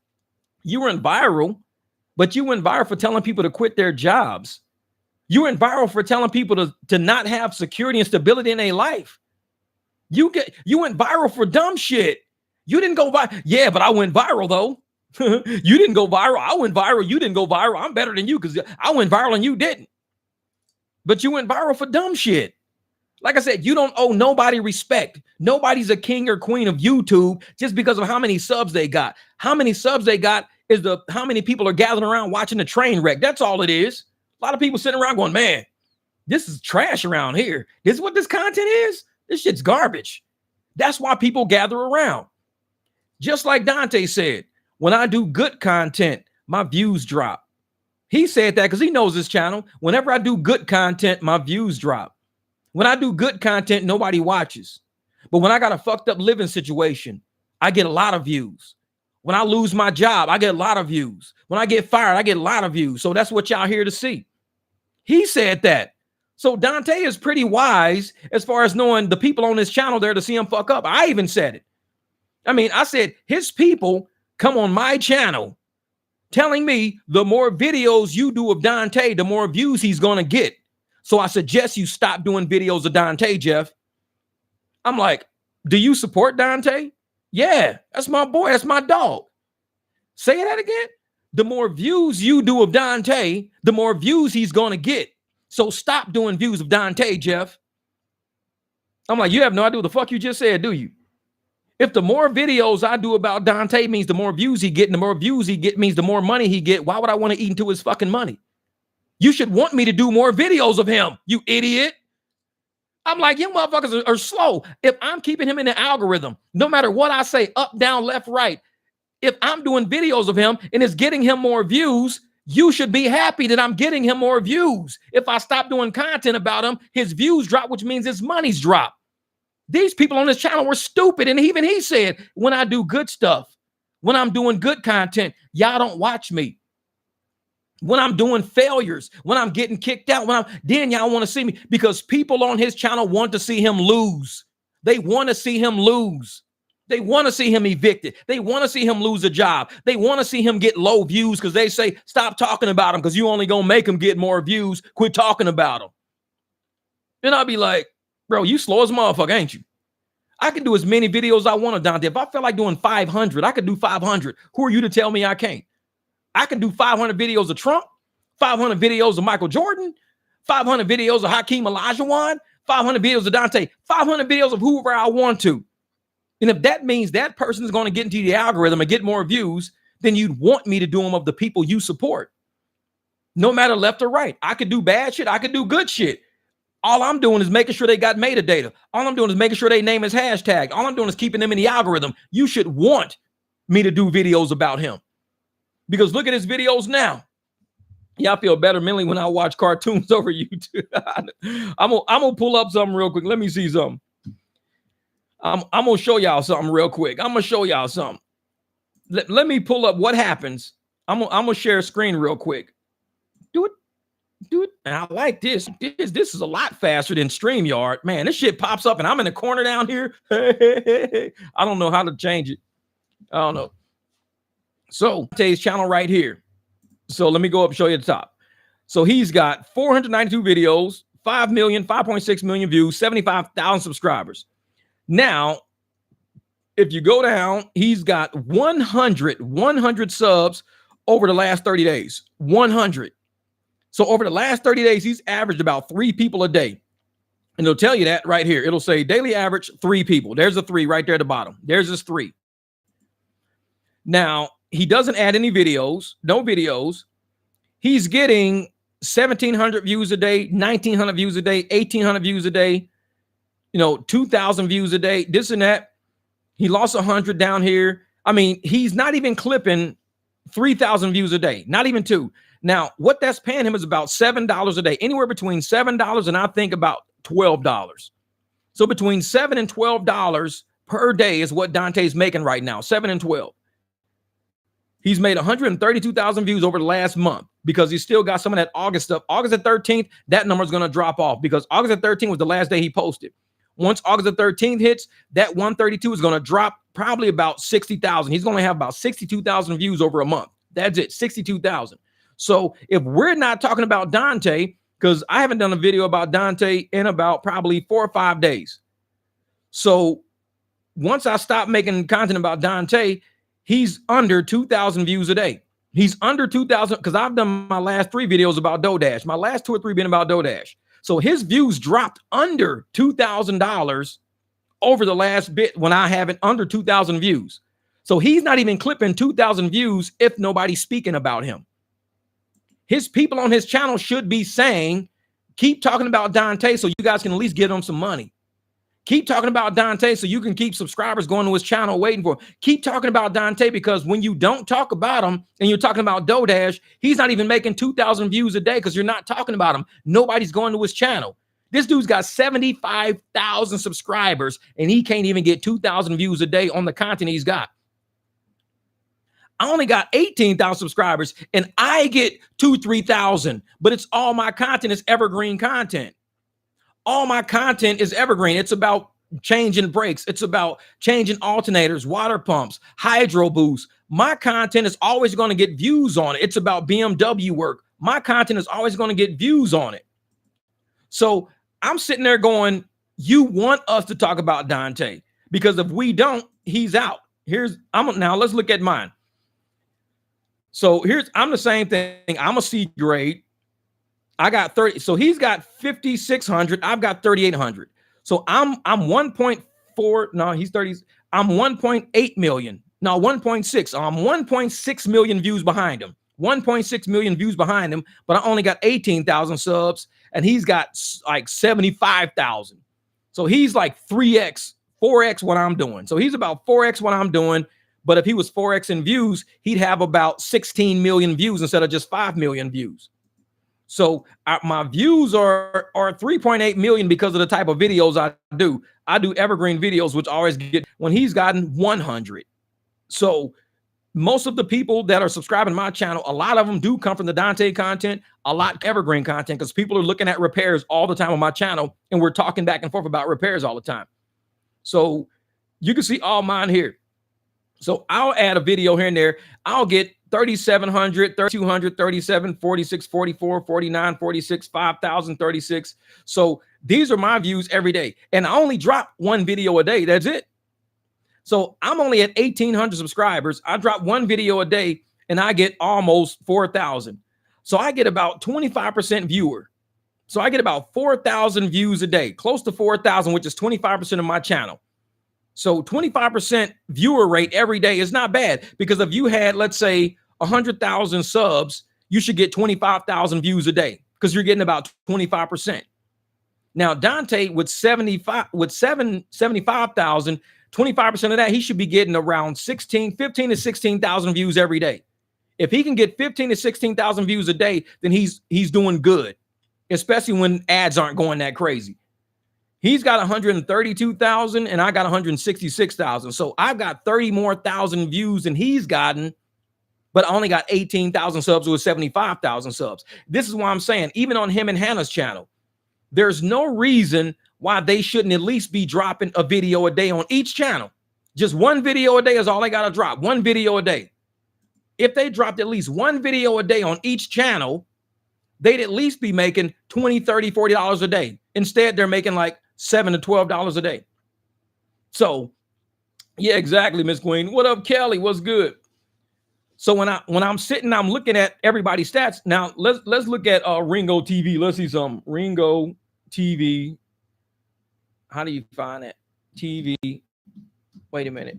You went viral, but you went viral for telling people to quit their jobs. You went viral for telling people to not have security and stability in their life. You went viral for dumb shit. You didn't go viral. Yeah, but I went viral though. You didn't go viral. I went viral. You didn't go viral. I'm better than you because I went viral and you didn't. But you went viral for dumb shit. Like I said, you don't owe nobody respect. Nobody's a king or queen of YouTube just because of how many subs they got. How many subs they got is how many people are gathering around watching the train wreck. That's all it is. A lot of people sitting around going, man, this is trash around here. This is what this content is. This shit's garbage. That's why people gather around. Just like Dante said, when I do good content, my views drop. He said that because he knows this channel. Whenever I do good content, my views drop. When I do good content, nobody watches. But when I got a fucked up living situation, I get a lot of views. When I lose my job, I get a lot of views. When I get fired, I get a lot of views. So that's what y'all here to see. He said that. So Dante is pretty wise as far as knowing the people on his channel there to see him fuck up. I even said it. I mean, I said his people come on my channel telling me the more videos you do of Dante, the more views he's going to get. So I suggest you stop doing videos of Dante, Jeff. I'm like, do you support Dante? Yeah, that's my boy. That's my dog. Say that again. The more views you do of Dante, the more views he's going to get. So stop doing views of Dante, Jeff. I'm like, you have no idea what the fuck you just said, do you? If the more videos I do about Dante means the more views he get, and the more views he get means the more money he get, why would I want to eat into his fucking money? You should want me to do more videos of him, you idiot. I'm like, you motherfuckers are slow. If I'm keeping him in the algorithm, no matter what I say, up, down, left, right, if I'm doing videos of him and it's getting him more views, you should be happy that I'm getting him more views. If I stop doing content about him, his views drop, which means his money's drop. These people on this channel were stupid. And even he said, when I do good stuff, when I'm doing good content, y'all don't watch me. When I'm doing failures, when I'm getting kicked out, then y'all want to see me, because people on his channel want to see him lose. They want to see him lose. They want to see him evicted. They want to see him lose a job. They want to see him get low views because they say, stop talking about him because you only going to make him get more views. Quit talking about him. Then I'll be like, bro, you slow as a motherfucker, ain't you? I can do as many videos I want of Dante. If I feel like doing 500, I could do 500. Who are you to tell me I can't? I can do 500 videos of Trump, 500 videos of Michael Jordan, 500 videos of Hakeem Olajuwon, 500 videos of Dante, 500 videos of whoever I want to. And if that means that person is going to get into the algorithm and get more views, then you'd want me to do them of the people you support. No matter left or right. I could do bad shit. I could do good shit. All I'm doing is making sure they got metadata. All I'm doing is making sure they name is hashtag. All I'm doing is keeping them in the algorithm. You should want me to do videos about him. Because look at his videos now. Yeah, I feel better mentally when I watch cartoons over YouTube. I'm gonna pull up something real quick. Let me see something. I'm gonna show y'all something real quick. I'm gonna show y'all something. Let me pull up what happens. I'm gonna share a screen real quick. Do it. And I like this. This is a lot faster than StreamYard. Man, this shit pops up and I'm in the corner down here. I don't know how to change it. I don't know. So Dante's channel right here. So let me go up and show you the top. So he's got 492 videos, 5.6 million views, 75,000 subscribers. Now, if you go down, he's got 100 subs over the last 30 days. 100. So over the last 30 days, he's averaged about 3 people a day. And it'll tell you that right here. It'll say daily average 3 people. There's a 3 right there at the bottom. There's his 3. Now, he doesn't add any videos, no videos. He's getting 1,700 views a day, 1,900 views a day, 1,800 views a day, 2,000 views a day, this and that. He lost 100 down here. I mean, he's not even clipping 3,000 views a day, not even 2. Now, what that's paying him is about $7 a day, anywhere between $7 and I think about $12. So between $7 and $12 per day is what Dante's making right now, 7 and 12. He's made 132,000 views over the last month because he's still got some of that August stuff. August the 13th, that number is going to drop off because August the 13th was the last day he posted. Once August the 13th hits, that 132 is going to drop probably about 60,000. He's going to have about 62,000 views over a month. That's it, 62,000. So if we're not talking about Dante, because I haven't done a video about Dante in about probably 4 or 5 days. So once I stop making content about Dante, he's under 2,000 views a day. He's under 2,000 because I've done my last 3 videos about DoorDash. My last 2 or 3 been about DoorDash. So his views dropped under $2,000 over the last bit when I have it under 2,000 views. So he's not even clipping 2,000 views if nobody's speaking about him. His people on his channel should be saying, keep talking about Dante so you guys can at least give him some money. Keep talking about Dante so you can keep subscribers going to his channel waiting for him. Keep talking about Dante because when you don't talk about him and you're talking about DoorDash, he's not even making 2,000 views a day because you're not talking about him. Nobody's going to his channel. This dude's got 75,000 subscribers and he can't even get 2,000 views a day on the content he's got. I only got 18,000 subscribers and I get 3,000, but it's all my content is evergreen content. All my content is evergreen. It's about changing brakes. It's about changing alternators, water pumps, hydro boosts. My content is always going to get views on it. It's about BMW work. My content is always going to get views on it. So I'm sitting there going, you want us to talk about Dante, because if we don't, he's out. Now let's look at mine. So I'm the same thing. I'm a C grade. I got 30. So he's got 5,600. I've got 3,800. So I'm 1.4. No, he's 30. I'm 1.8 million. No, 1.6. I'm 1.6 million views behind him. 1.6 million views behind him, but I only got 18,000 subs, and he's got like 75,000. So he's like 3x, 4x what I'm doing. So he's about 4x what I'm doing. But if he was 4x in views, he'd have about 16 million views instead of just 5 million views. So my views are 3.8 million because of the type of videos I do. I do evergreen videos, which always get when he's gotten 100. So most of the people that are subscribing to my channel, a lot of them do come from the Dante content, a lot evergreen content, because people are looking at repairs all the time on my channel, and we're talking back and forth about repairs all the time. So you can see all mine here. So I'll add a video here and there. I'll get 3,700, 3,200, 37, 46, 44, 49, 46, 5,000, 36. So these are my views every day. And I only drop one video a day. That's it. So I'm only at 1,800 subscribers. I drop one video a day and I get almost 4,000. So I get about 25% viewer. So I get about 4,000 views a day, close to 4,000, which is 25% of my channel. So 25% viewer rate every day is not bad, because if you had, let's say, 100,000 subs, you should get 25,000 views a day, because you're getting about 25%. Now, Dante with 75,000, 25% of that, he should be getting around 15 to 16,000 views every day. If he can get 15 to 16,000 views a day, then he's doing good, especially when ads aren't going that crazy. He's got 132,000 and I got 166,000. So I've got 30 more thousand views than he's gotten, but I only got 18,000 subs with 75,000 subs. This is why I'm saying, even on him and Hannah's channel, there's no reason why they shouldn't at least be dropping a video a day on each channel. Just one video a day is all they got to drop. One video a day. If they dropped at least one video a day on each channel, they'd at least be making $20, $30, $40 a day. Instead, they're making like $7 to $12 a day. So, yeah, exactly, Miss Queen. What up, Kelly? What's good? So when I'm sitting, I'm looking at everybody's stats. Now let's look at Ringo TV. Let's see some Ringo TV. How do you find it? TV. Wait a minute.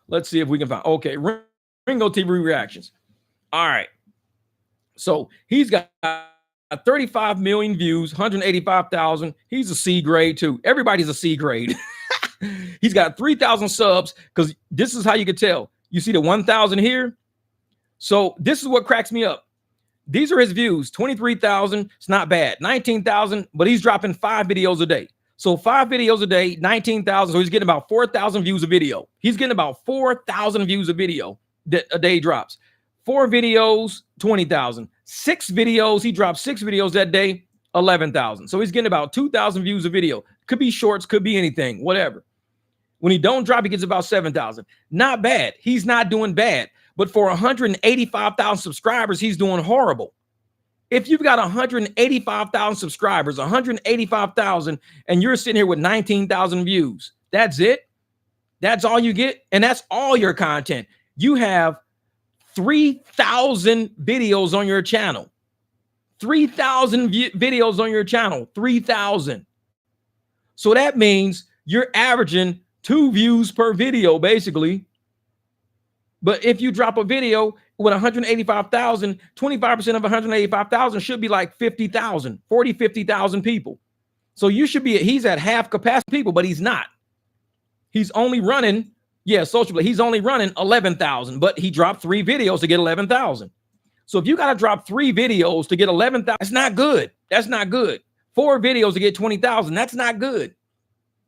Let's see if we can find. Okay, Ringo TV reactions. All right. So he's got 35 million views, 185,000. He's a C grade too. Everybody's a C grade. He's got 3,000 subs, because this is how you can tell. You see the 1,000 here? So this is what cracks me up. These are his views, 23,000. It's not bad. 19,000, but he's dropping 5 videos a day. So 5 videos a day, 19,000. So he's getting about 4,000 views a video. He's getting about 4,000 views a video that a day drops. 4 videos, 20,000. 6 videos, he dropped 6 videos that day, 11,000. So he's getting about 2,000 views a video. Could be shorts, could be anything, whatever. When he don't drop, he gets about 7,000. Not bad. He's not doing bad. But for 185,000 subscribers, he's doing horrible. If you've got 185,000 subscribers, 185,000, and you're sitting here with 19,000 views, that's it? That's all you get? And that's all your content. You have 3,000 videos on your channel. 3,000 videos on your channel. 3,000. So that means you're averaging 2 views per video, basically. But if you drop a video with 185,000, 25% of 185,000 should be like 50,000, 40, 50,000 people. So you should be, he's at half capacity people, but he's not. He's only running, socially, he's only running 11,000, but he dropped 3 videos to get 11,000. So if you got to drop 3 videos to get 11,000, that's not good. That's not good. 4 videos to get 20,000, that's not good.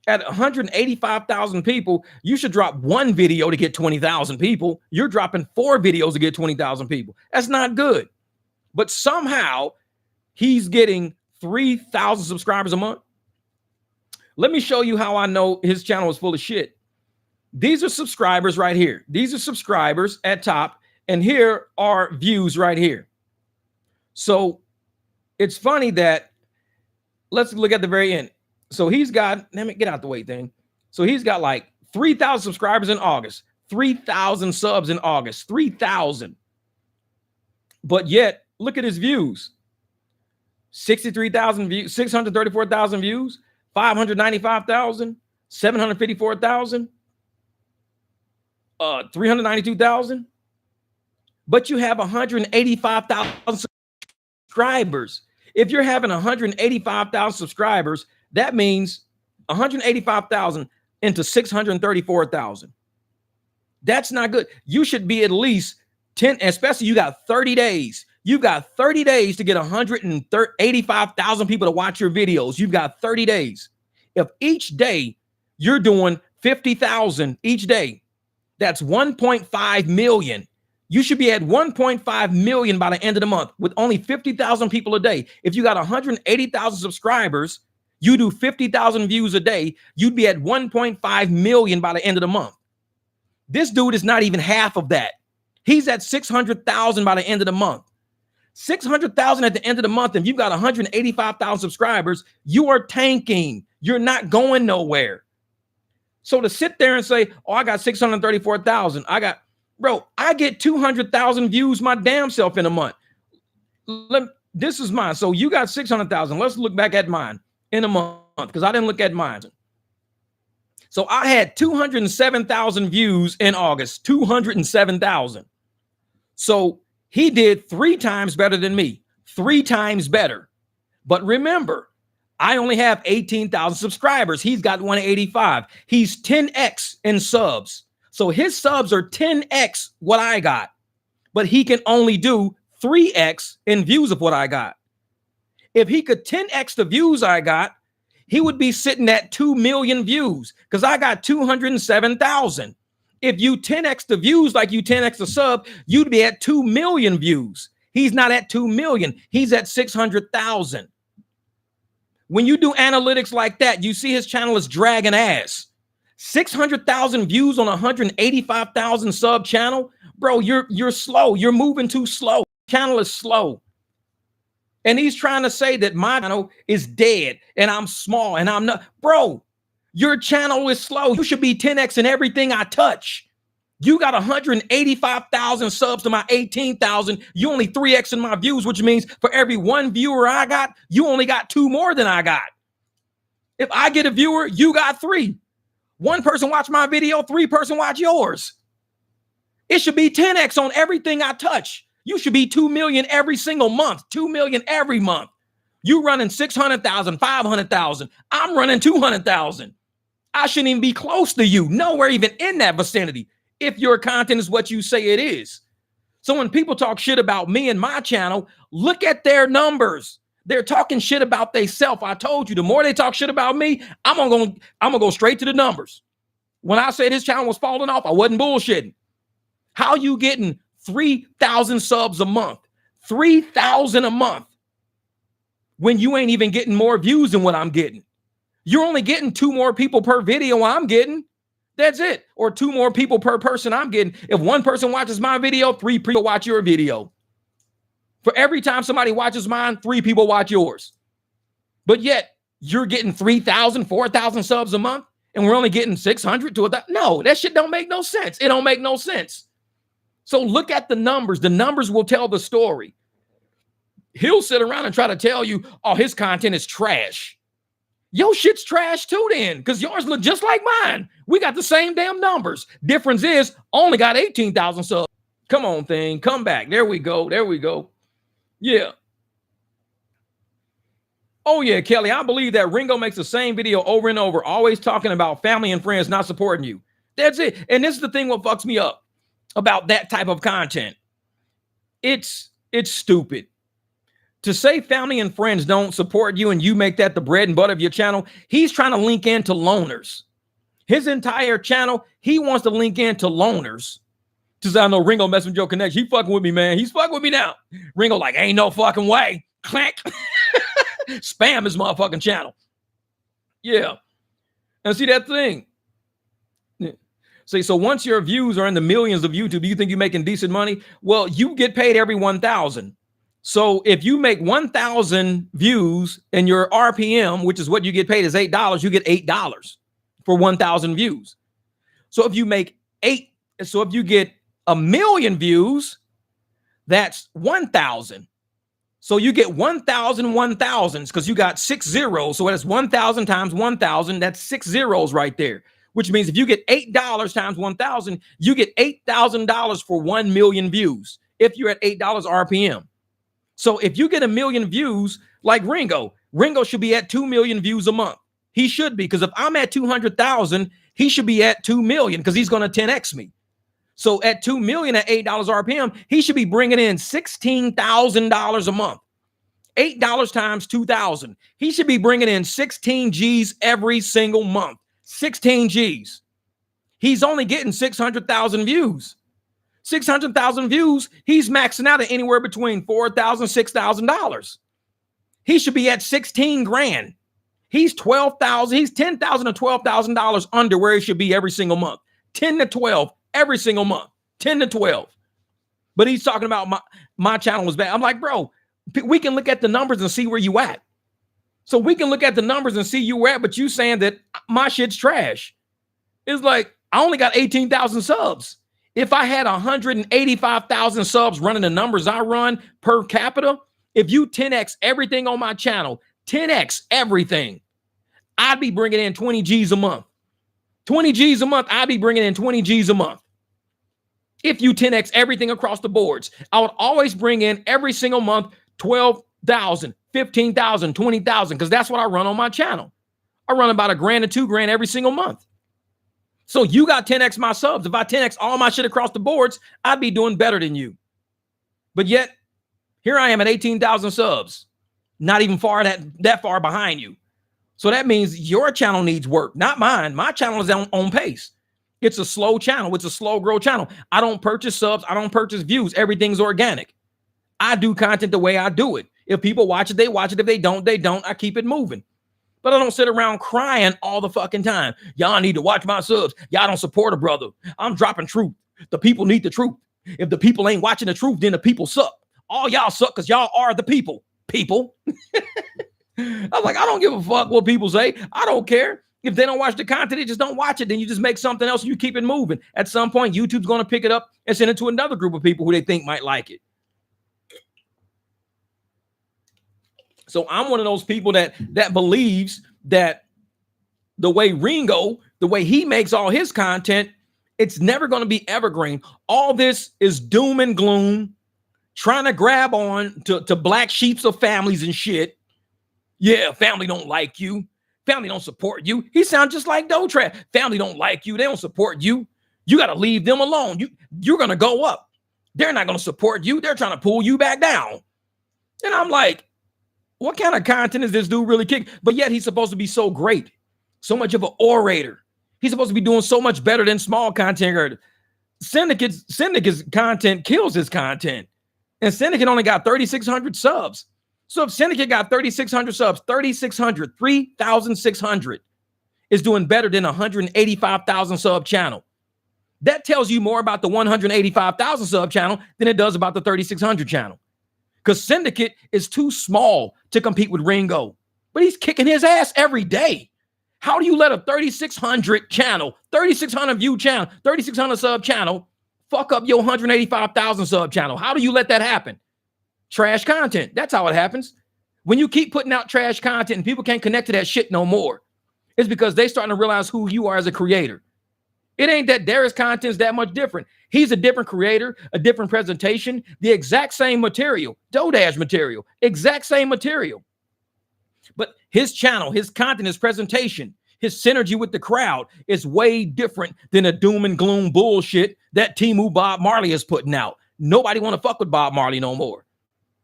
At 185,000 people, you should drop one video to get 20,000 people. You're dropping 4 videos to get 20,000 people. That's not good. But somehow he's getting 3,000 subscribers a month. Let me show you how I know his channel is full of shit. These are subscribers right here. These are subscribers at top, and here are views right here. So it's funny that, let's look at the very end. So he's got, let me get out the way thing. So he's got like 3,000 subscribers in August, 3,000 subs in August, 3,000. But yet, look at his views. 63,000 views, 634,000 views, 595,000, 754,000, 392,000. But you have 185,000 subscribers. If you're having 185,000 subscribers, that means 185,000 into 634,000. That's not good. You should be at least 10, especially you got 30 days. You've got 30 days to get 185,000 people to watch your videos. You've got 30 days. If each day you're doing 50,000 each day, that's 1.5 million. You should be at 1.5 million by the end of the month with only 50,000 people a day. If you got 180,000 subscribers, you do 50,000 views a day, you'd be at 1.5 million by the end of the month. This dude is not even half of that. He's at 600,000 by the end of the month. 600,000 at the end of the month, and you've got 185,000 subscribers, you are tanking. You're not going nowhere. So to sit there and say, oh, I got 634,000. I get 200,000 views my damn self in a month. This is mine. So you got 600,000. Let's look back at mine in a month because I didn't look at mine. So I had 207,000 views in August, 207,000. So he did 3 times better than me, 3 times better. But remember, I only have 18,000 subscribers. He's got 185. He's 10x in subs. So his subs are 10x what I got, but he can only do 3x in views of what I got. If he could 10x the views I got, he would be sitting at 2 million views because I got 207,000. If you 10x the views like you 10x the sub, you'd be at 2 million views. He's not at 2 million. He's at 600,000. When you do analytics like that, you see his channel is dragging ass. 600,000 views on 185,000 sub channel. Bro, you're slow. You're moving too slow. Channel is slow. And he's trying to say that my channel is dead and I'm small and I'm not. Bro, your channel is slow. You should be 10x in everything I touch. You got 185,000 subs to my 18,000. You only 3x in my views, which means for every 1 viewer I got, you only got 2 more than I got. If I get a viewer, you got 3. 1 person watch my video, 3 person watch yours. It should be 10x on everything I touch. You should be 2 million every single month, 2 million every month. You running 600,000, 500,000. I'm running 200,000. I shouldn't even be close to you. Nowhere even in that vicinity. If your content is what you say it is. So when people talk shit about me and my channel, look at their numbers. They're talking shit about themselves. I told you, the more they talk shit about me, I'm gonna go straight to the numbers. When I said his channel was falling off, I wasn't bullshitting. How you getting 3,000 subs a month? 3,000 a month when you ain't even getting more views than what I'm getting. You're only getting 2 more people per video I'm getting. That's it. Or 2 more people per person I'm getting. If 1 person watches my video, 3 people watch your video. For every time somebody watches mine, 3 people watch yours. But yet you're getting 3,000, 4,000 subs a month and we're only getting 600 to 1,000. No, that shit don't make no sense. It don't make no sense. So look at the numbers. The numbers will tell the story. He'll sit around and try to tell you, oh, his content is trash. Yo, shit's trash too then, because yours look just like mine. We got the same damn numbers. Difference is, only got 18,000 subs. Come on, thing. Come back. There we go. There we go. Yeah. Oh, yeah, Kelly. I believe that Ringo makes the same video over and over, always talking about family and friends not supporting you. That's it. And this is the thing what fucks me up about that type of content. It's stupid. to say family and friends don't support you and you make that the bread and butter of your channel, he's trying to link into loners. His entire channel, he wants to link into loners. Just I know Ringo messing with your connection. He fucking with me, man. He's fucking with me now. Ringo like, ain't no fucking way. Clank. Spam his motherfucking channel. Yeah. And see that thing. See, so once your views are in the millions of YouTube, you think you're making decent money? Well, you get paid every 1,000. So if you make 1,000 views and your RPM, which is what you get paid is $8, you get $8 for 1,000 views. So if you make if you get 1,000,000 views, that's 1,000. So you get 1,000 1,000s because you got 6 zeros. So that's 1,000 times 1,000. That's 6 zeros right there, which means if you get $8 times 1,000, you get $8,000 for 1,000,000 views if you're at $8 RPM. So if you get 1,000,000 views like Ringo should be at 2,000,000 views a month. He should be, because if I'm at 200,000, he should be at 2,000,000 because he's going to 10x me. So at 2,000,000 at $8 RPM, he should be bringing in $16,000 a month. $8 times 2,000. He should be bringing in 16 G's every single month. 16 G's. He's only getting 600,000 views. 600,000 views, he's maxing out at anywhere between $4,000, $6,000. He should be at 16 grand. He's 12,000. He's $10,000 to $12,000 under where he should be every single month. 10 to 12 every single month. 10 to 12. But he's talking about my channel was bad. I'm like, bro, we can look at the numbers and see where you at. So we can look at the numbers and see you where at, but you saying that my shit's trash. It's like, I only got 18,000 subs. If I had 185,000 subs running the numbers I run per capita, if you 10x everything on my channel, 10x everything, I'd be bringing in 20 G's a month. 20 G's a month, I'd be bringing in 20 G's a month. If you 10x everything across the boards, I would always bring in every single month 12,000, 15,000, 20,000, because that's what I run on my channel. I run about $1,000 to $2,000 every single month. So you got 10x my subs. If I 10x all my shit across the boards, I'd be doing better than you. But yet, here I am at 18,000 subs. Not even that far behind you. So that means your channel needs work, not mine. My channel is on pace. It's a slow channel. It's a slow grow channel. I don't purchase subs. I don't purchase views. Everything's organic. I do content the way I do it. If people watch it, they watch it. If they don't, they don't. I keep it moving. But I don't sit around crying all the fucking time. Y'all need to watch my subs. Y'all don't support a brother. I'm dropping truth. The people need the truth. If the people ain't watching the truth, then the people suck. All y'all suck because y'all are the people. People. I was like, I don't give a fuck what people say. I don't care. If they don't watch the content, they just don't watch it. Then you just make something else and you keep it moving. At some point, YouTube's going to pick it up and send it to another group of people who they think might like it. So I'm one of those people that believes that the way Ringo, the way he makes all his content, it's never going to be evergreen. All this is doom and gloom, trying to grab on to black sheeps of families and shit. Yeah, family don't like you. Family don't support you. He sounds just like Dotrap. Family don't like you. They don't support you. You got to leave them alone. You're going to go up. They're not going to support you. They're trying to pull you back down. And I'm like, what kind of content is this dude really kicking? But yet he's supposed to be so great, so much of an orator. He's supposed to be doing so much better than small content creators. Syndicate's content kills his content. And Syndicate only got 3,600 subs. So if Syndicate got 3,600 subs, 3,600 is doing better than 185,000 sub channel. That tells you more about the 185,000 sub channel than it does about the 3,600 channel. Because Syndicate is too small to compete with Ringo. But he's kicking his ass every day. How do you let a 3,600 channel, 3,600 view channel, 3,600 sub channel fuck up your 185,000 sub channel? How do you let that happen? Trash content. That's how it happens. When you keep putting out trash content and people can't connect to that shit no more, it's because they starting to realize who you are as a creator. It ain't that Darius' content's that much different. He's a different creator, a different presentation, the exact same material, Dodash material, exact same material. But his channel, his content, his presentation, his synergy with the crowd is way different than the doom and gloom bullshit that Timu Bob Marley is putting out. Nobody want to fuck with Bob Marley no more.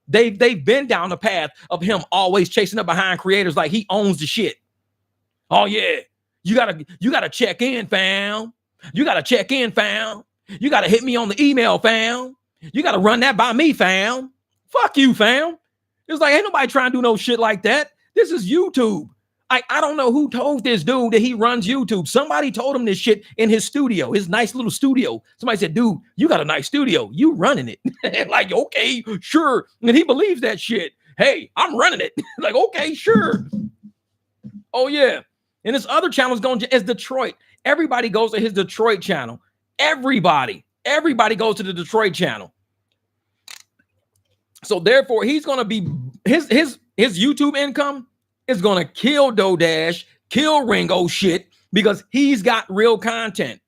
They've been down the path of him always chasing up behind creators like he owns the shit. Oh yeah, you gotta check in, fam. You gotta check in, fam. You gotta hit me on the email, fam. You gotta run that by me, fam. Fuck you, fam. It's like ain't nobody trying to do no shit like that. This is YouTube. I don't know who told this dude that he runs YouTube. Somebody told him this shit in his studio, his nice little studio. Somebody said, dude, you got a nice studio. You running it. Like, okay, sure. And he believes that shit. Hey, I'm running it. Like, okay, sure. Oh, yeah. And his other channel is Detroit. Everybody goes to his Detroit channel. Everybody goes to the Detroit channel. So therefore, he's going to be his YouTube income is going to kill DoDash, kill Ringo shit, because he's got real content.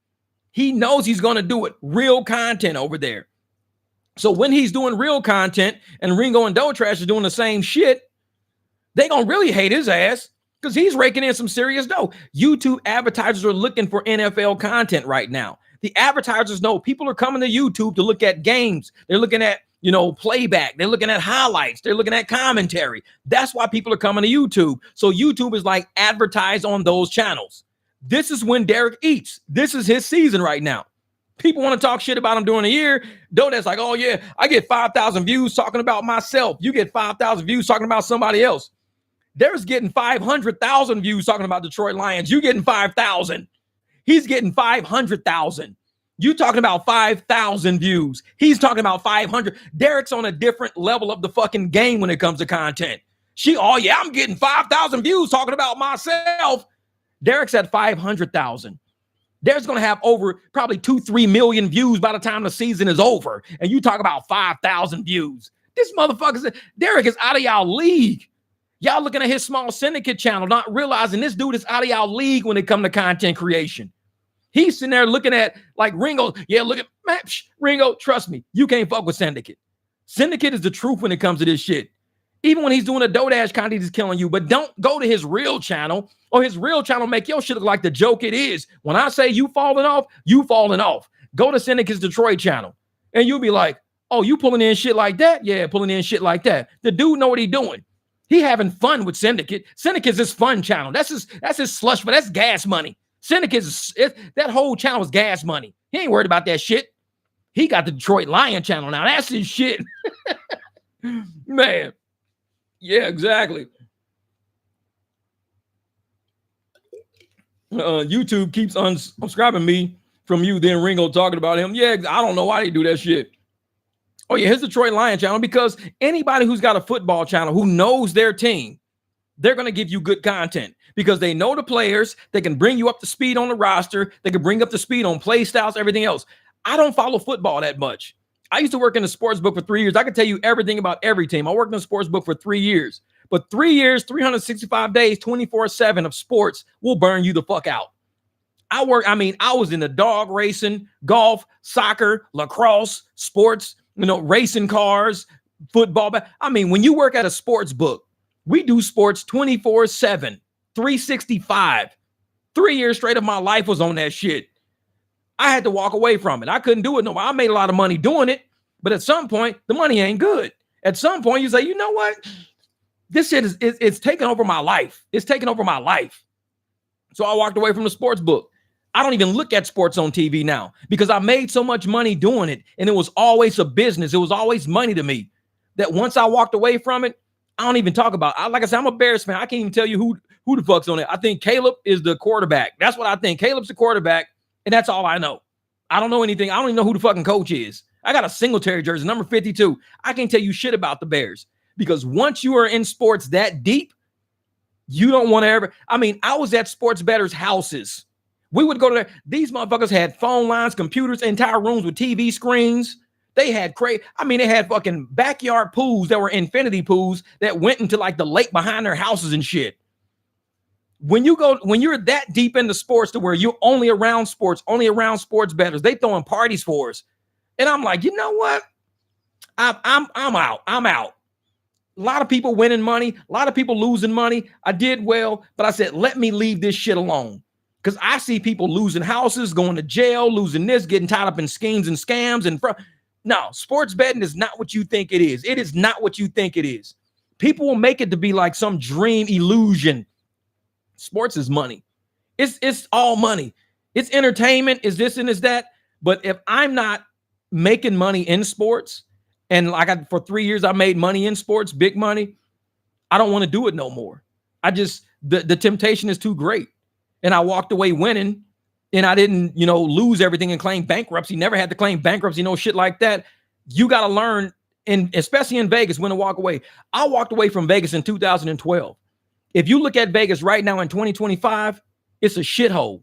He knows he's going to do it. Real content over there. So when he's doing real content and Ringo and DoTrash are doing the same shit, they going to really hate his ass because he's raking in some serious dough. YouTube advertisers are looking for NFL content right now. The advertisers know people are coming to YouTube to look at games. They're looking at playback. They're looking at highlights. They're looking at commentary. That's why people are coming to YouTube. So YouTube is like advertise on those channels. This is when Derek eats. This is his season right now. People want to talk shit about him during the year. That's like, oh yeah, I get 5,000 views talking about myself. You get 5,000 views talking about somebody else. Derek's getting 500,000 views talking about Detroit Lions. You getting 5,000. He's getting 500,000. You talking about 5,000 views. He's talking about 500. Derek's on a different level of the fucking game when it comes to content. I'm getting 5,000 views talking about myself. Derek's at 500,000. Derek's going to have over probably 2-3 million views by the time the season is over. And you talk about 5,000 views. This motherfucker, Derek is out of y'all league. Y'all looking at his small syndicate channel, not realizing this dude is out of y'all league when it comes to content creation. He's sitting there looking at like Ringo. Yeah, look at Ringo. Trust me, you can't fuck with Syndicate. Syndicate is the truth when it comes to this shit. Even when he's doing a DoDash content, he's killing you. But don't go to his real channel, or his real channel make your shit look like the joke it is. When I say you falling off, you falling off. Go to Syndicate's Detroit channel, and you'll be like, oh, you pulling in shit like that? Yeah, pulling in shit like that. The dude know what he doing. He having fun with Syndicate. Syndicate's his fun channel. That's his slush, but that's gas money. Syndicate's that whole channel is gas money. He ain't worried about that shit. He got the Detroit Lion channel now. That's his shit. Man. Yeah, exactly. YouTube keeps unsubscribing me from you, then Ringo talking about him. Yeah, I don't know why they do that shit. Oh, yeah, his Detroit Lion channel, because anybody who's got a football channel who knows their team, they're going to give you good content because they know the players. They can bring you up to speed on the roster. They can bring up to speed on play styles, everything else. I don't follow football that much. I used to work in the sports book for 3 years. I can tell you everything about every team. I worked in the sports book for 3 years. But 3 years, 365 days, 24/7 of sports will burn you the fuck out. I was in the dog racing, golf, soccer, lacrosse, sports, racing cars, football. When you work at a sports book, we do sports 24/7, 365. 3 years straight of my life was on that shit. I had to walk away from it. I couldn't do it no more. I made a lot of money doing it, but at some point, the money ain't good. At some point, you say, you know what? This shit it's taking over my life. It's taking over my life. So I walked away from the sports book. I don't even look at sports on TV now because I made so much money doing it, and it was always a business. It was always money to me that once I walked away from it, I don't even talk about it. Like I said, I'm a Bears fan. I can't even tell you who the fuck's on it. I think Caleb is the quarterback. That's what I think. Caleb's the quarterback, and that's all I know. I don't know anything. I don't even know who the fucking coach is. I got a Singletary jersey, number 52. I can't tell you shit about the Bears because once you are in sports that deep, you don't want to ever. I was at sports bettors' houses. We would go to there. These motherfuckers had phone lines, computers, entire rooms with TV screens. They had they had fucking backyard pools that were infinity pools that went into like the lake behind their houses and shit. When you're that deep into sports to where you're only around sports bettors, they throwing parties for us. And I'm like, you know what? I'm out. I'm out. A lot of people winning money, a lot of people losing money. I did well, but I said, let me leave this shit alone. Because I see people losing houses, going to jail, losing this, getting tied up in schemes and scams. And No, sports betting is not what you think it is. It is not what you think it is. People will make it to be like some dream illusion. Sports is money. It's all money. It's entertainment. Is this and is that. But if I'm not making money in sports, and like for 3 years I made money in sports, big money, I don't want to do it no more. I just the temptation is too great. And I walked away winning, and I didn't, lose everything and claim bankruptcy. Never had to claim bankruptcy, no shit like that. You got to learn, and especially in Vegas, when to walk away. I walked away from Vegas in 2012. If you look at Vegas right now in 2025, it's a shithole.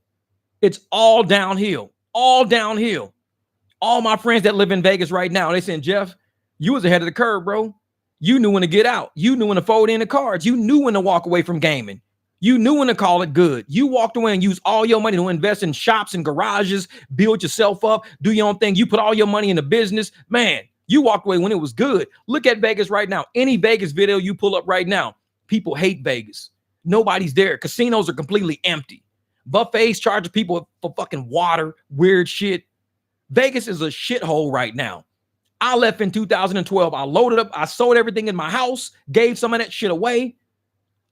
It's all downhill, all downhill. All my friends that live in Vegas right now, they saying, Jeff, you was ahead of the curve, bro. You knew when to get out. You knew when to fold in the cards. You knew when to walk away from gaming. You knew when to call it good. You walked away and used all your money to invest in shops and garages, build yourself up, do your own thing. You put all your money into business. Man, you walked away when it was good. Look at Vegas right now. Any Vegas video you pull up right now, people hate Vegas. Nobody's there. Casinos are completely empty. Buffets charging people for fucking water, weird shit. Vegas is a shithole right now. I left in 2012. I loaded up. I sold everything in my house, gave some of that shit away.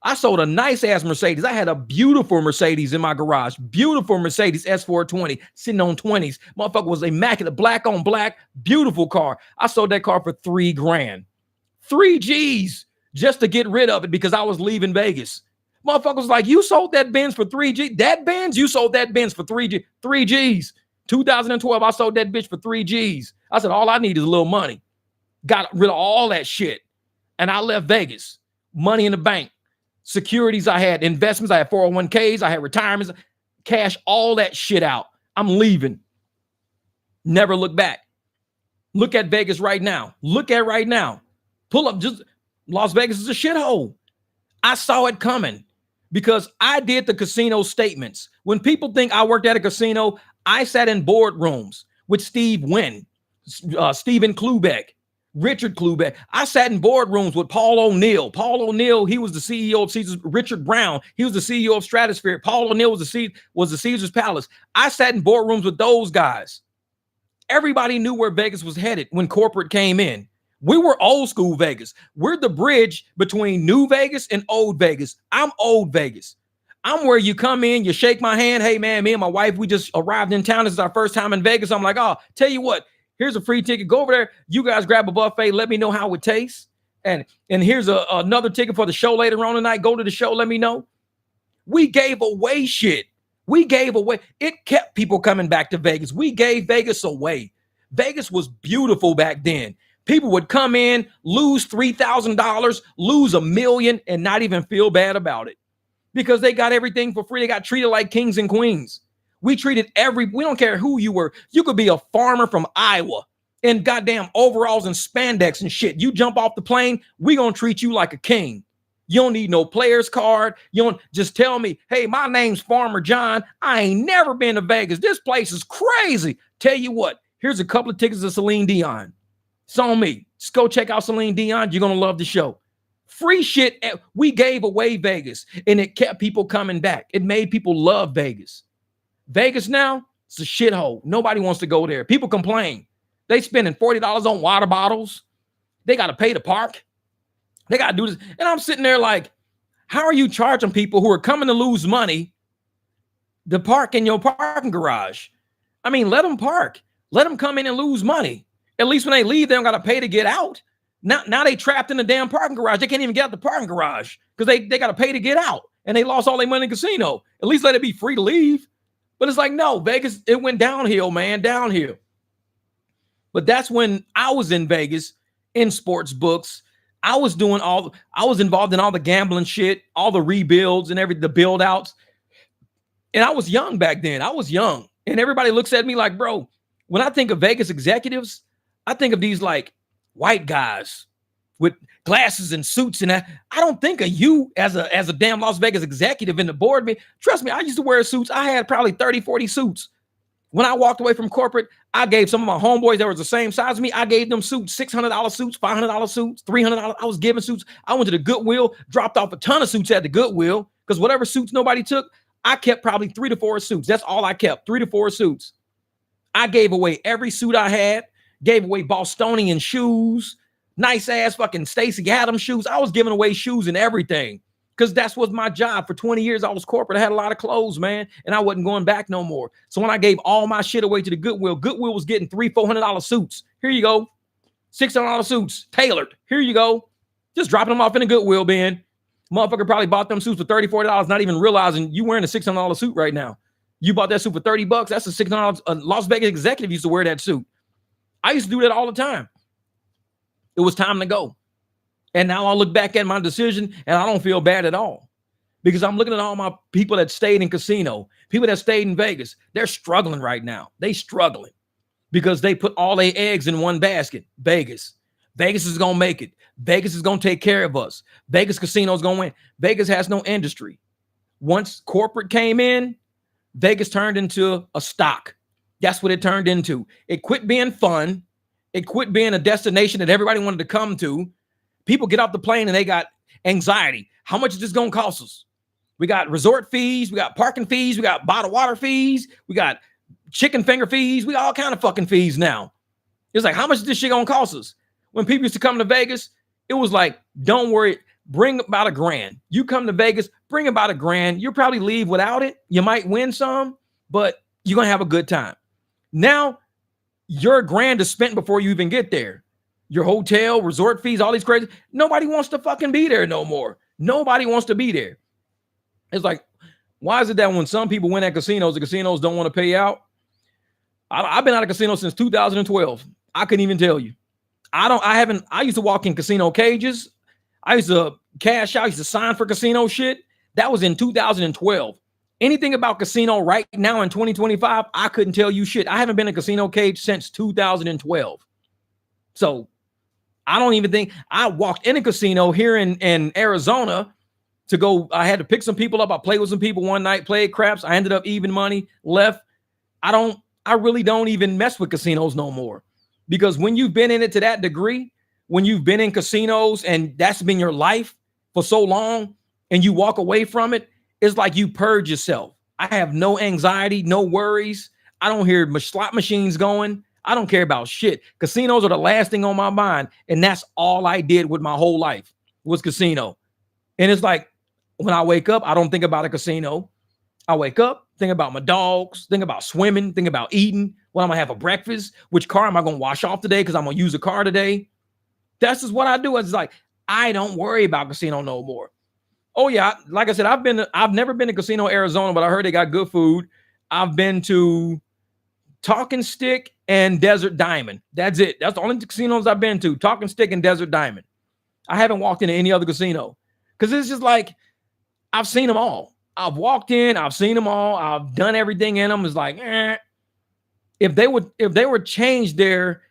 I sold a nice ass Mercedes. I had a beautiful Mercedes in my garage. Beautiful Mercedes S420 sitting on 20s. Motherfucker was immaculate, black on black, beautiful car. I sold that car for $3,000. 3 G's just to get rid of it because I was leaving Vegas. Motherfucker was like, you sold that Benz for 3 G. That Benz, you sold that Benz for 3 G's. 2012, I sold that bitch for 3 G's. I said, all I need is a little money. Got rid of all that shit. And I left Vegas. Money in the bank. Securities I had, investments, I had 401ks, I had retirements, cash all that shit out. I'm leaving. Never look back. Look at Vegas right now. Look at right now. Pull up, just Las Vegas is a shithole. I saw it coming because I did the casino statements. When people think I worked at a casino, I sat in boardrooms with Steve Wynn, Stephen Klubeck, Richard Klubeck. I sat in boardrooms with Paul O'Neill. Paul O'Neill, he was the CEO of Caesars. Richard Brown, he was the CEO of Stratosphere. Paul O'Neill was the Caesars Palace. I sat in boardrooms with those guys. Everybody knew where Vegas was headed when corporate came in. We were old school Vegas. We're the bridge between new Vegas and old Vegas. I'm old Vegas. I'm where you come in, you shake my hand. Hey, man, me and my wife, we just arrived in town. This is our first time in Vegas. I'm like, oh, tell you what, here's a free ticket. Go over there. You guys grab a buffet. Let me know how it tastes. And here's another ticket for the show later on tonight. Go to the show. Let me know. We gave away shit. We gave away. It kept people coming back to Vegas. We gave Vegas away. Vegas was beautiful back then. People would come in, lose $3,000, lose $1 million, and not even feel bad about it because they got everything for free. They got treated like kings and queens. We treated we don't care who you were. You could be a farmer from Iowa in goddamn overalls and spandex and shit. You jump off the plane, we gonna treat you like a king. You don't need no player's card. You don't just tell me, hey, my name's Farmer John. I ain't never been to Vegas. This place is crazy. Tell you what, here's a couple of tickets to Celine Dion. It's on me. Just go check out Celine Dion. You're going to love the show. Free shit. We gave away Vegas, and it kept people coming back. It made people love Vegas. Vegas now, it's a shithole. Nobody wants to go there. People complain. They spending $40 on water bottles. They got to pay to park. They got to do this. And I'm sitting there like, how are you charging people who are coming to lose money to park in your parking garage? I mean, let them park. Let them come in and lose money. At least when they leave, they don't got to pay to get out. Now they trapped in the damn parking garage. They can't even get out the parking garage because they got to pay to get out. And they lost all their money in the casino. At least let it be free to leave. But it's like, no, Vegas, it went downhill, man, downhill. But that's when I was in Vegas in sports books. I was involved in all the gambling shit, all the rebuilds and the build outs. And I was young back then. I was young. And everybody looks at me like, bro, when I think of Vegas executives, I think of these like white guys with glasses and suits, and I don't think of you as a damn Las Vegas executive in the board. Trust me, I used to wear suits. I had probably 30, 40 suits. When I walked away from corporate, I gave some of my homeboys that was the same size as me, I gave them suits, $600 suits, $500 suits, $300. I was giving suits. I went to the Goodwill, dropped off a ton of suits at the Goodwill because whatever suits nobody took, I kept probably 3 to 4 suits. That's all I kept, 3 to 4 suits. I gave away every suit I had. Gave away Bostonian shoes, nice ass fucking Stacey Adams shoes. I was giving away shoes and everything because that's was my job for 20 years. I was corporate. I had a lot of clothes, man, and I wasn't going back no more. So when I gave all my shit away to the Goodwill, Goodwill was getting $300-$400 suits. Here you go. $600 suits, tailored. Here you go. Just dropping them off in the Goodwill bin. Motherfucker probably bought them suits for $30-$40, not even realizing you wearing a $600 suit right now. You bought that suit for $30. That's a $600. A Las Vegas executive used to wear that suit. I used to do that all the time. It was time to go. And now I look back at my decision and I don't feel bad at all because I'm looking at all my people that stayed in casino, people that stayed in Vegas. They're struggling right now. They struggling because they put all their eggs in one basket. Vegas. Vegas is going to make it. Vegas is going to take care of us. Vegas casino is going to win. Vegas has no industry. Once corporate came in, Vegas turned into a stock. That's what it turned into. It quit being fun. It quit being a destination that everybody wanted to come to. People get off the plane and they got anxiety. How much is this going to cost us? We got resort fees. We got parking fees. We got bottled water fees. We got chicken finger fees. We got all kind of fucking fees now. It's like, how much is this shit going to cost us? When people used to come to Vegas, it was like, don't worry, bring about $1,000. You come to Vegas, bring about $1,000. You'll probably leave without it. You might win some, but you're going to have a good time. Now, your $1,000 is spent before you even get there. Your hotel, resort fees, all these crazy. Nobody wants to fucking be there no more. Nobody wants to be there. It's like, why is it that when some people win at casinos, the casinos don't want to pay out? I've been out of casino since 2012. I couldn't even tell you. I used to walk in casino cages. I used to cash out. I used to sign for casino shit. That was in 2012. Anything about casino right now in 2025, I couldn't tell you shit. I haven't been in a casino cage since 2012. So I don't even think I walked in a casino here in Arizona to go. I had to pick some people up. I played with some people one night, played craps. I ended up even money, left. I really don't even mess with casinos no more. Because when you've been in it to that degree, when you've been in casinos and that's been your life for so long and you walk away from it, it's like you purge yourself. I have no anxiety, no worries. I don't hear slot machines going. I don't care about shit. Casinos are the last thing on my mind. And that's all I did with my whole life was casino. And it's like when I wake up, I don't think about a casino. I wake up, think about my dogs, think about swimming, think about eating. What I'm going to have for breakfast? Which car am I going to wash off today? Because I'm going to use a car today. That's just what I do. It's like, I don't worry about casino no more. Oh yeah. Like I said, I've never been to Casino Arizona, but I heard they got good food. I've been to Talking Stick and Desert Diamond. That's it. That's the only casinos I've been to. Talking Stick and Desert Diamond. I haven't walked into any other casino because it's just like, I've seen them all. I've walked in, I've seen them all. I've done everything in them. It's like, if they would change their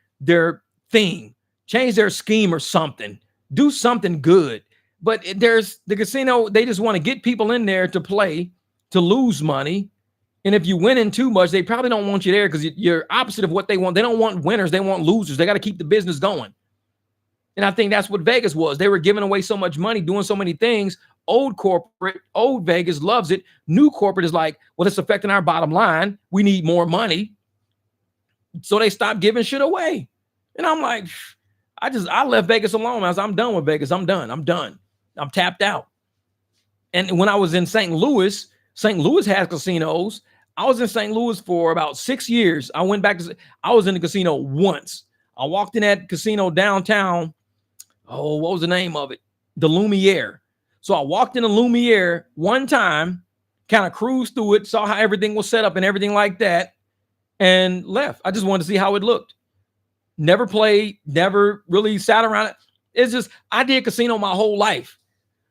theme, change their scheme or something, do something good. But there's the casino, they just want to get people in there to play, to lose money. And if you win in too much, they probably don't want you there because you're opposite of what they want. They don't want winners, they want losers. They got to keep the business going. And I think that's what Vegas was. They were giving away so much money, doing so many things. Old corporate, old Vegas loves it. New corporate is like, well, it's affecting our bottom line. We need more money. So they stopped giving shit away. And I'm like, I left Vegas alone. I'm done with Vegas. I'm done. I'm tapped out. And when I was in St. Louis has casinos. I was in St. Louis for about 6 years. I went back I was in the casino once. I walked in that casino downtown. Oh, what was the name of it? The Lumiere. So I walked in the Lumiere one time, kind of cruised through it, saw how everything was set up and everything like that, and left. I just wanted to see how it looked. Never played, never really sat around it. It's just, I did casino my whole life.